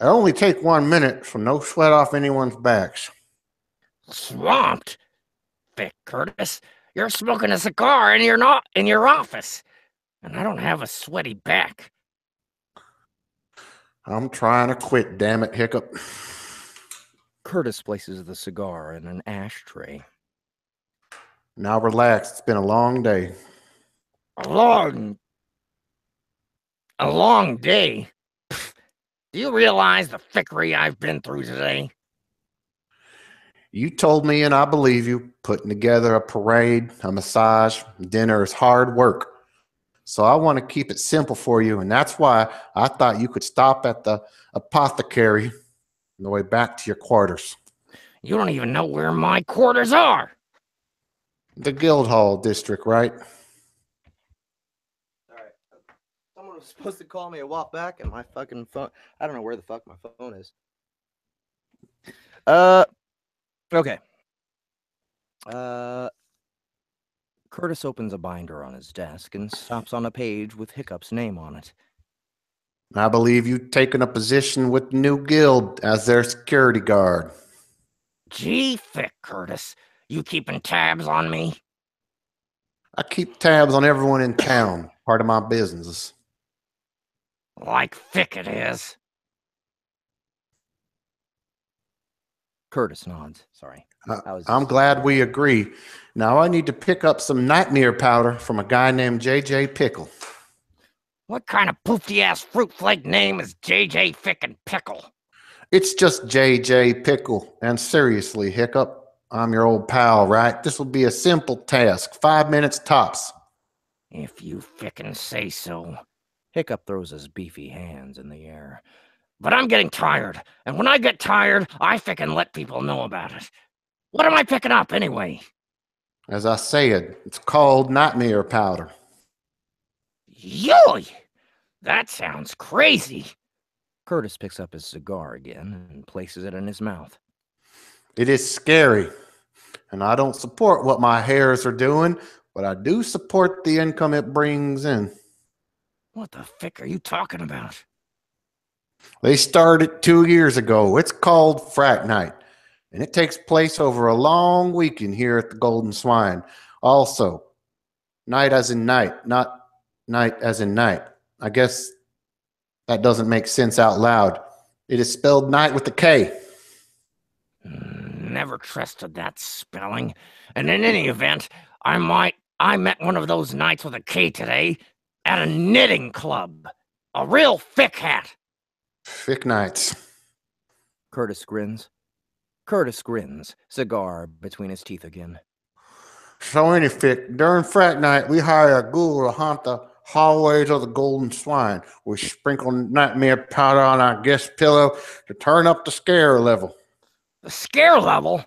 B: I only take 1 minute, so no sweat off anyone's backs.
C: Swamped? Fick, Curtis. You're smoking a cigar and you're not in your office. And I don't have a sweaty back.
B: I'm trying to quit, damn it, Hiccup.
A: Curtis places the cigar in an ashtray.
B: Now relax, it's been a long day.
C: A long day? Do you realize the fickery I've been through today?
B: You told me, and I believe you, putting together a parade, a massage, dinner is hard work. So I want to keep it simple for you, and that's why I thought you could stop at the apothecary on the way back to your quarters.
C: You don't even know where my quarters are.
B: The Guildhall district, right?
A: Alright. Someone was supposed to call me a while back, and my fucking phone... I don't know where the fuck my phone is. Okay. Curtis opens a binder on his desk and stops on a page with Hiccup's name on it.
B: I believe you've taken a position with the new guild as their security guard.
C: Gee, Fick, Curtis. You keeping tabs on me?
B: I keep tabs on everyone in town. Part of my business.
C: Like thick it is.
A: Curtis nods. Sorry.
B: I'm glad we agree. Now I need to pick up some nightmare powder from a guy named J.J. Pickle.
C: What kind of poofy-ass fruit flake name is J.J. Frickin' Pickle?
B: It's just J.J. Pickle. And seriously, Hiccup, I'm your old pal, right? This will be a simple task. 5 minutes tops.
C: If you frickin' say so.
A: Hiccup throws his beefy hands in the air.
C: But I'm getting tired, and when I get tired, I frickin' let people know about it. What am I picking up, anyway?
B: As I said, it's called nightmare powder.
C: Yoy! That sounds crazy.
A: Curtis picks up his cigar again and places it in his mouth.
B: It is scary, and I don't support what my hairs are doing, but I do support the income it brings in.
C: What the frick are you talking about?
B: They started 2 years ago. It's called Frat Night, and it takes place over a long weekend here at the Golden Swine. Also, night as in night, not night as in night. I guess that doesn't make sense out loud. It is spelled night with a K.
C: Never trusted that spelling. And in any event, I met one of those nights with a K today at a knitting club. A real thick hat.
B: Thick nights.
A: Curtis grins. Curtis grins, cigar between his teeth again.
B: So anything, during Frat Night, we hire a ghoul to haunt the hallways of the Golden Swine. We sprinkle nightmare powder on our guest pillow to turn up the scare level.
C: The scare level?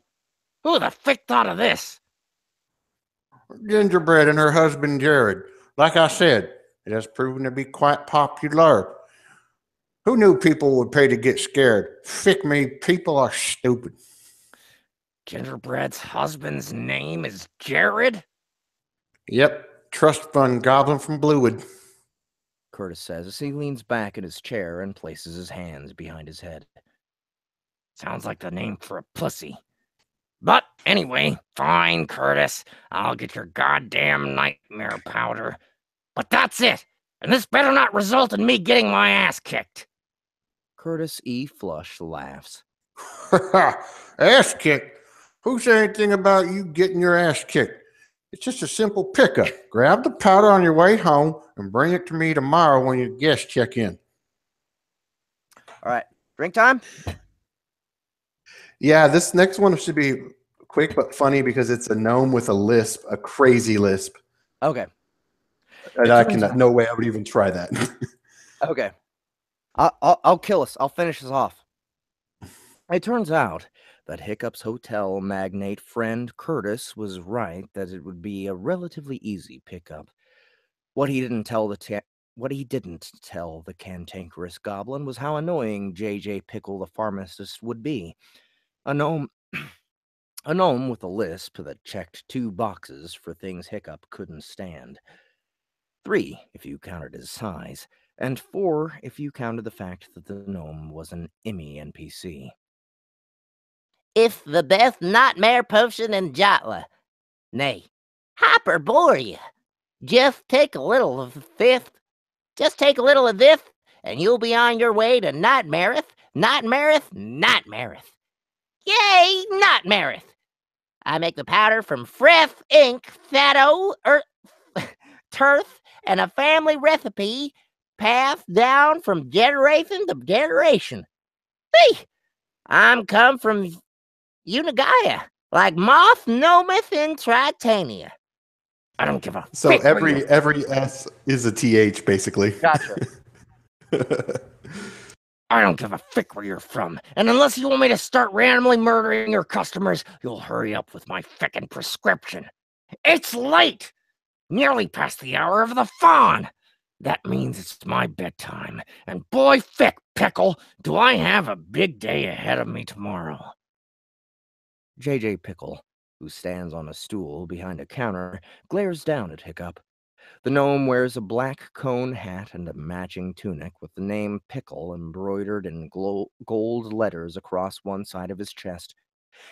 C: Who the frick thought of this?
B: Gingerbread and her husband Jared. Like I said, it has proven to be quite popular. Who knew people would pay to get scared? Fick me, people are stupid.
C: Gingerbread's husband's name is Jared?
B: Yep, trust fund goblin from Bluewood.
A: Curtis says as he leans back in his chair and places his hands behind his head.
C: Sounds like the name for a pussy. But anyway, fine, Curtis. I'll get your goddamn nightmare powder. But that's it. And this better not result in me getting my ass kicked.
A: Curtis E. Flush laughs.
B: Ass kicked? Who said anything about you getting your ass kicked? It's just a simple pickup. Grab the powder on your way home and bring it to me tomorrow when your guests check in.
A: All right, drink time?
B: Yeah, this next one should be quick but funny because it's a gnome with a lisp, a crazy lisp.
A: Okay.
B: And I cannot, no way I would even try that.
A: Okay. I'll kill us. I'll finish this off. It turns out that Hiccup's hotel magnate friend Curtis was right that it would be a relatively easy pickup. What he didn't tell the cantankerous goblin was how annoying J.J. Pickle the pharmacist would be. A gnome with a lisp that checked 2 boxes for things Hiccup couldn't stand. 3, if you counted his size, and 4, if you counted the fact that the gnome was an Emmy NPC.
D: It's the best nightmare potion in Jatla. Nay, Hyperborea. Just take a little of this, and you'll be on your way to nightmareth. Yay, nightmareth! I make the powder from fresh ink, fatto, turf, and a family recipe passed down from generation to generation. See, I'm come from Unigaya, like moth nometh in Tritania.
C: I don't give a
B: So
C: frick
B: every S is a TH, basically.
A: Gotcha.
C: I don't give a frick where you're from. And unless you want me to start randomly murdering your customers, you'll hurry up with my frickin' prescription. It's late! Nearly past the hour of the fawn. That means it's my bedtime. And boy, fick, Pickle, do I have a big day ahead of me tomorrow.
A: J.J. Pickle, who stands on a stool behind a counter, glares down at Hiccup. The gnome wears a black cone hat and a matching tunic with the name Pickle embroidered in gold letters across one side of his chest.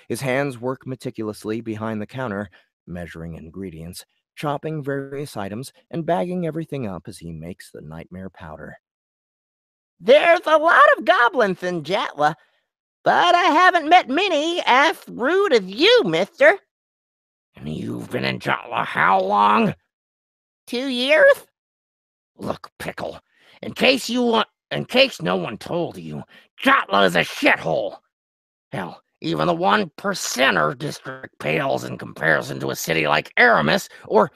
A: His hands work meticulously behind the counter, measuring ingredients. chopping various items and bagging everything up as he makes the nightmare powder.
D: There's a lot of goblins in Jatla, but I haven't met many as rude as you, mister.
C: And you've been in Jatla how long?
D: 2 years?
C: Look, Pickle, in case no one told you, Jatla is a shithole. Hell, even the 1%er district pales in comparison to a city like Aramis, or,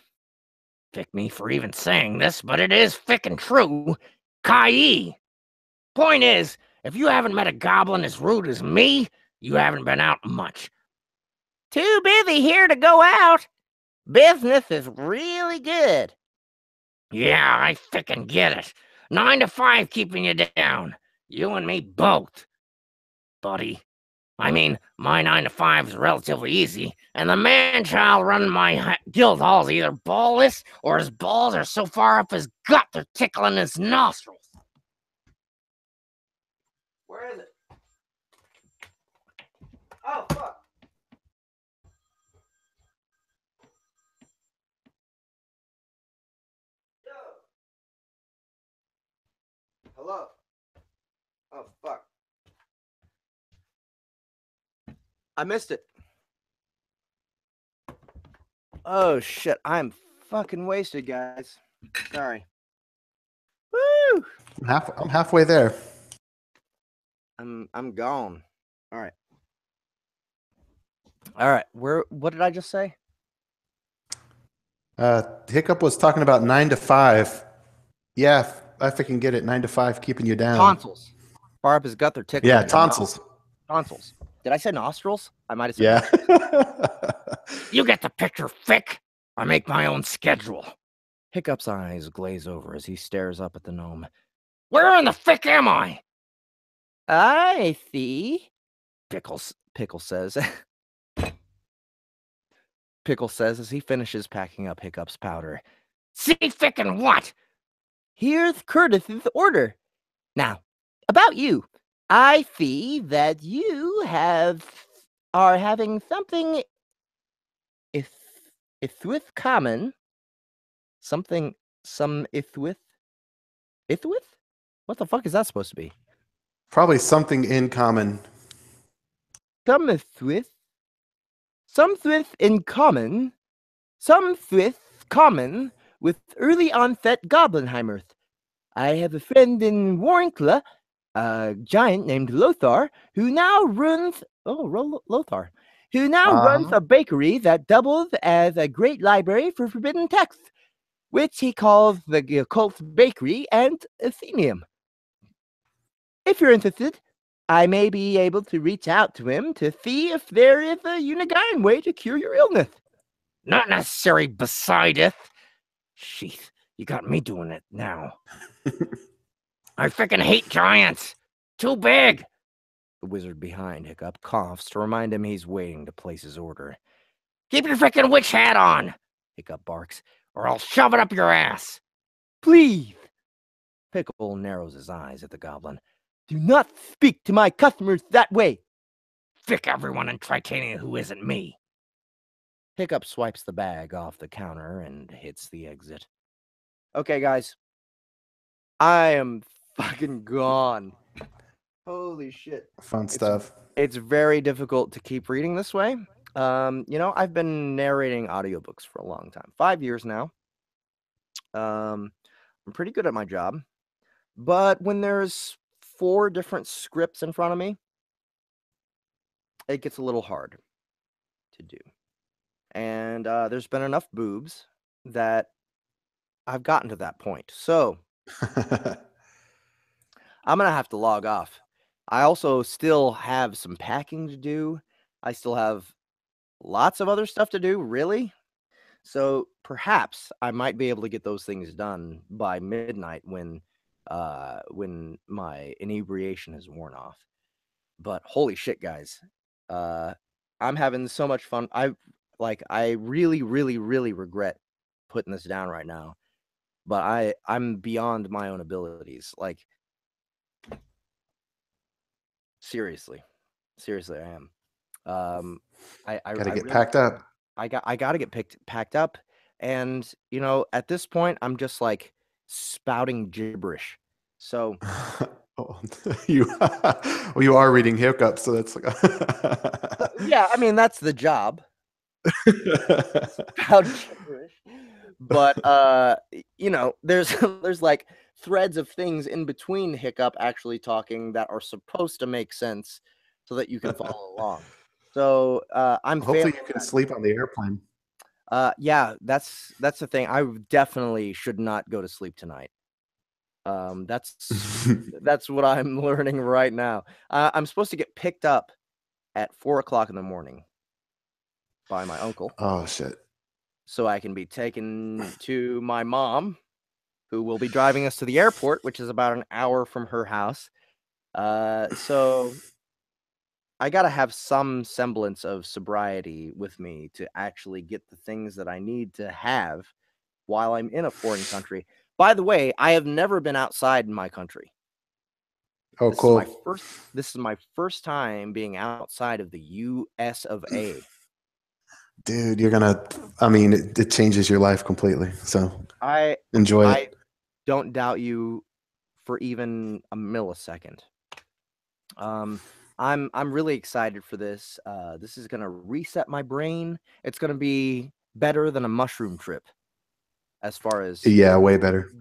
C: pick me for even saying this, but it is fickin' true, Kai. Point is, if you haven't met a goblin as rude as me, you haven't been out much.
D: Too busy here to go out. Business is really good.
C: Yeah, I fickin' get it. 9 to 5 keeping you down. You and me both. Buddy. I mean, my 9 to 5 is relatively easy, and the man-child running my guild hall is either ballless or his balls are so far up his gut they're tickling his nostrils.
A: Where is it? Oh, fuck. Yo. Hello? Oh, fuck. I missed it. Oh, shit. I'm fucking wasted, guys. Sorry. Woo!
B: I'm halfway there.
A: I'm gone. All right. All right. What did I just say?
B: Hiccup was talking about 9 to 5. Yeah, I freaking get it. 9 to 5, keeping you down.
A: Tonsils. Far up his gut, they're tickling.
B: Yeah, tonsils.
A: Tonsils. Did I say nostrils? I might have said.
B: Yeah.
C: You get the picture, Fick. I make my own schedule.
A: Hiccup's eyes glaze over as he stares up at the gnome.
C: Where in the Fick am I?
D: I see.
A: Pickle says. Pickle says as he finishes packing up Hiccup's powder.
C: See fickin' what?
D: Here's Curtis's order. Now, about you. I see that you are having something ithwith common.
A: Some ithwith? Ithwith? What the fuck is that supposed to be?
B: Probably something in common.
D: Some ithwith in common. Some thwith common with early onset goblinheimers. I have a friend in Warnkla, a giant named Lothar, who now runs runs a bakery that doubles as a great library for forbidden texts, which he calls the Occult Bakery and Athenaeum. If you're interested, I may be able to reach out to him to see if there is a Unigine way to cure your illness.
C: Not necessary besideth. Sheath, you got me doing it now. I frickin' hate giants. Too big.
A: The wizard behind Hiccup coughs to remind him he's waiting to place his order.
C: Keep your frickin' witch hat on,
A: Hiccup barks,
C: or I'll shove it up your ass.
D: Please.
A: Pickle narrows his eyes at the goblin.
D: Do not speak to my customers that way.
C: Fick everyone in Tritania who isn't me.
A: Hiccup swipes the bag off the counter and hits the exit. Okay, guys. I am fucking gone. Holy shit.
B: Fun stuff.
A: It's very difficult to keep reading this way. I've been narrating audiobooks for a long time. 5 years now. I'm pretty good at my job. But when there's 4 different scripts in front of me, it gets a little hard to do. And there's been enough boobs that I've gotten to that point. So I'm going to have to log off. I also still have some packing to do. I still have lots of other stuff to do, really. So perhaps I might be able to get those things done by midnight when my inebriation has worn off. But holy shit, guys. I'm having so much fun. I really, really, really regret putting this down right now. But I'm beyond my own abilities. Like, seriously, I am. I
B: Gotta get
A: really,
B: packed up.
A: I gotta get packed up. And, you know, at this point, I'm just like spouting gibberish. So,
B: Oh, well, you are reading Hiccup, so that's like.
A: yeah, I mean, that's the job. Spout gibberish. But, you know, there's there's like threads of things in between Hiccup actually talking that are supposed to make sense so that you can follow along. So, I'm
B: Hopefully,
A: failing
B: you can
A: that.
B: sleep on the airplane.
A: Yeah, that's the thing. I definitely should not go to sleep tonight. That's what I'm learning right now. I'm supposed to get picked up at 4 o'clock in the morning by my uncle,
B: Oh shit.
A: so I can be taken to my mom, who will be driving us to the airport, which is about an hour from her house. So I gotta have some semblance of sobriety with me to actually get the things that I need to have while I'm in a foreign country. By the way, I have never been outside in my country.
B: Oh,
A: This is
B: cool.
A: my first time being outside of the US of A.
B: Dude, you're gonna. I mean, it changes your life completely. So
A: I
B: enjoy it.
A: don't doubt you for even a millisecond. I'm really excited for this. This is gonna reset my brain. It's gonna be better than a mushroom trip, as far as
B: Yeah, way better.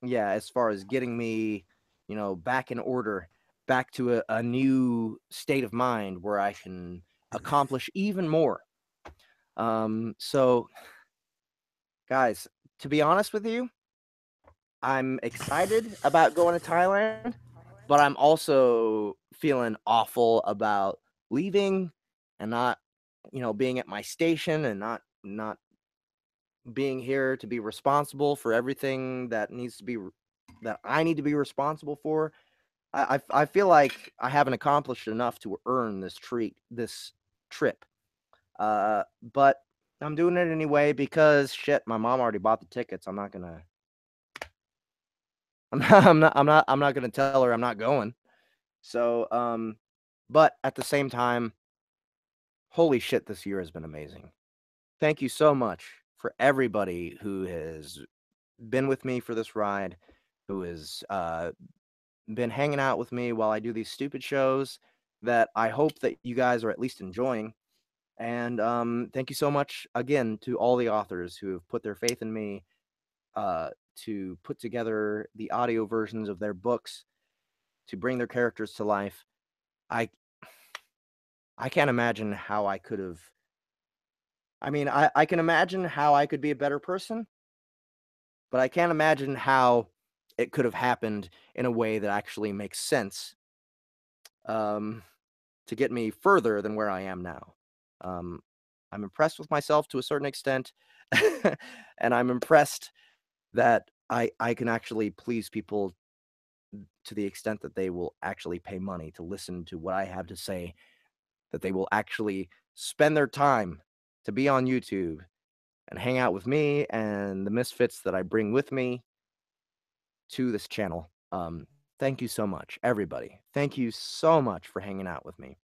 A: as far as getting me, you know, back in order, back to a new state of mind where I can accomplish even more. So guys, to be honest with you, I'm excited about going to Thailand, but I'm also feeling awful about leaving and not, you know, being at my station and not being here to be responsible for everything that I need to be responsible for. I feel like I haven't accomplished enough to earn this trip. But I'm doing it anyway because shit, my mom already bought the tickets. I'm not gonna I'm not gonna tell her I'm not going. So but at the same time, holy shit, this year has been amazing. Thank you so much for everybody who has been with me for this ride, who has been hanging out with me while I do these stupid shows that I hope that you guys are at least enjoying. And thank you so much again to all the authors who have put their faith in me to put together the audio versions of their books, to bring their characters to life. I can't imagine how I could have. I mean, I can imagine how I could be a better person, but I can't imagine how it could have happened in a way that actually makes sense to get me further than where I am now. I'm impressed with myself to a certain extent, and I'm impressed that I can actually please people to the extent that they will actually pay money to listen to what I have to say, that they will actually spend their time to be on YouTube and hang out with me and the misfits that I bring with me to this channel. Thank you so much, everybody. Thank you so much for hanging out with me.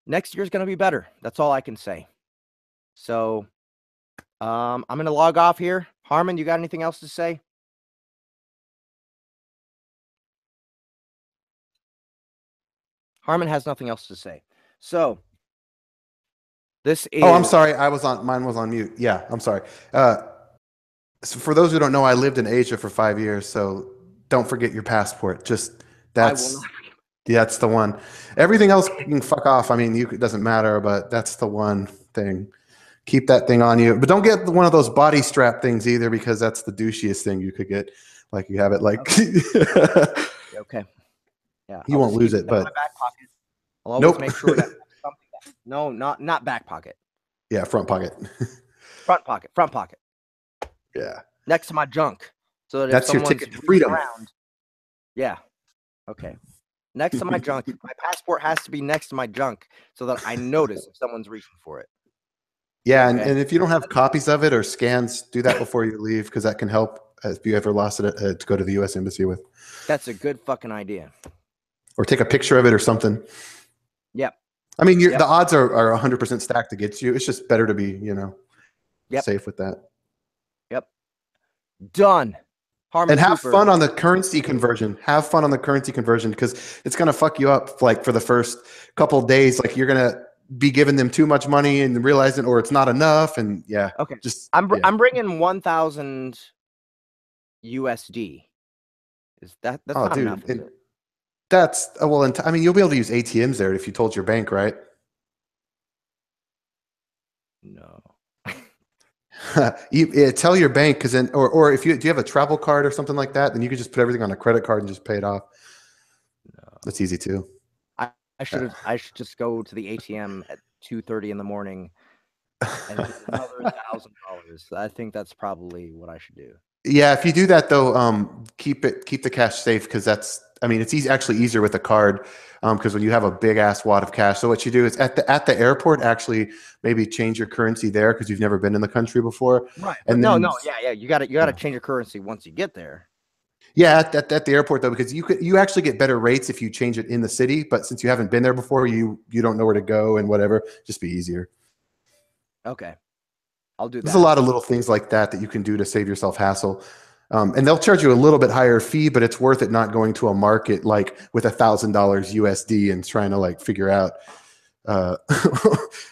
A: Next year's going to be better. That's all I can say. So, I'm going to log off here. Harmon, you got anything else to say? Harmon has nothing else to say. So, this is...
B: Oh, I'm sorry. Mine was on mute. Yeah, I'm sorry. So for those who don't know, I lived in Asia for 5 years, so don't forget your passport. Just that's the one. Everything else you can fuck off. I mean, it doesn't matter, but that's the one thing. Keep that thing on you, but don't get one of those body strap things either, because that's the douchiest thing you could get. Like you have it like.
A: Okay. Yeah.
B: You won't lose it, but
A: in my back pocket. I'll always make sure that something. No, not back pocket.
B: Yeah, front pocket.
A: Front pocket.
B: Yeah.
A: Next to my junk, so that
B: that's
A: if
B: your ticket to freedom.
A: Yeah. Okay. Next to my junk. My passport has to be next to my junk so that I notice if someone's reaching for it.
B: Yeah,
A: okay.
B: and if you don't have copies of it or scans, do that before you leave, because that can help if you ever lost it to go to the U.S. Embassy with.
A: That's a good fucking idea.
B: Or take a picture of it or something.
A: Yep.
B: I mean, the odds are 100% stacked against you. It's just better to be,
A: Yep.
B: safe with that.
A: Yep. Done. Harmon
B: And have
A: Cooper.
B: fun on the currency conversion. Have fun on the currency conversion because it's gonna fuck you up like for the first couple of days. Like you're gonna be giving them too much money and realizing, or it's not enough. And yeah,
A: Okay.
B: just
A: I'm
B: yeah.
A: bringing 1,000 USD. Is that's
B: Oh,
A: not
B: dude,
A: enough? Is it?
B: that's well. I mean, you'll be able to use ATMs there if you told your bank, right?
A: No.
B: Tell your bank because then, or if do you have a travel card or something like that, then you can just put everything on a credit card and just pay it off.
A: No.
B: That's easy too.
A: I should just go to the ATM at 2:30 in the morning and get another $1,000. I think that's probably what I should do.
B: Yeah, if you do that though, keep the cash safe because I mean, it's actually easier with a card because when you have a big ass wad of cash. So what you do is at the airport, actually maybe change your currency there because you've never been in the country before.
A: Right.
B: And
A: no,
B: then,
A: yeah, you got to change your currency once you get there.
B: Yeah, at the airport though, because you actually get better rates if you change it in the city. But since you haven't been there before, you don't know where to go and whatever. Just be easier.
A: Okay. I'll do that.
B: There's a lot of little things like that you can do to save yourself hassle. And they'll charge you a little bit higher fee, but it's worth it not going to a market like with $1,000 USD and trying to like figure out,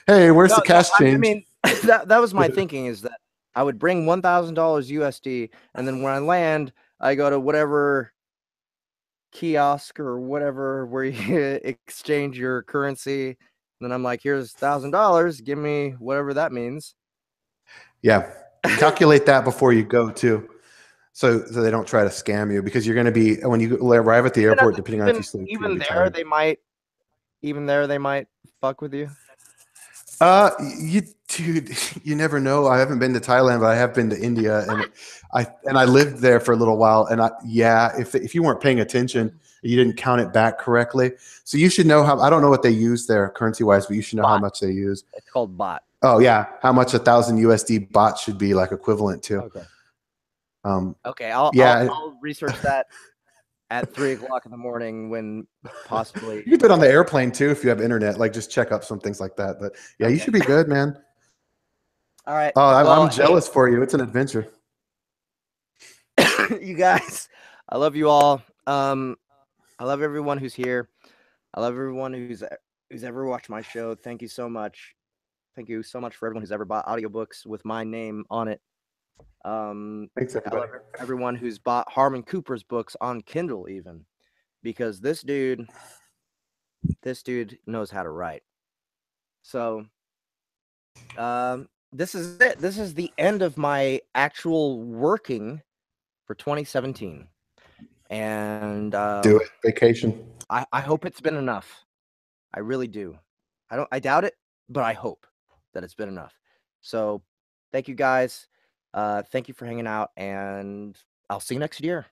B: hey, where's the cash change?
A: I mean, that was my thinking is that I would bring $1,000 USD, and then when I land, I go to whatever kiosk or whatever where you exchange your currency. And then I'm like, here's $1,000. Give me whatever that means.
B: Yeah, calculate that before you go too, so they don't try to scam you because you're going to be when you arrive at the airport. Depending on if you sleep,
A: even there they might fuck with you.
B: Dude, you never know. I haven't been to Thailand, but I have been to India, and I lived there for a little while. And if you weren't paying attention, you didn't count it back correctly. So you should know how. I don't know what they use there currency wise, but you should know how much they use.
A: It's called bot.
B: Oh yeah, how much 1,000 USD bot should be like equivalent to.
A: Okay. Okay, I'll research that at 3 o'clock in the morning when possibly.
B: You can do it on the airplane too if you have internet. Like just check up some things like that. But yeah, okay. You should be good, man.
A: All right.
B: Oh, I'm jealous for you. It's an adventure.
A: You guys, I love you all. I love everyone who's here. I love everyone who's ever watched my show. Thank you so much. Thank you so much for everyone who's ever bought audiobooks with my name on it.
B: Thanks, everybody.
A: I love everyone who's bought Harmon Cooper's books on Kindle even, because this dude knows how to write. So this is it. This is the end of my actual working for 2017. And
B: do it. Vacation.
A: I hope it's been enough. I really do. I doubt it, but I hope that it's been enough. So thank you guys. Thank you for hanging out, and I'll see you next year.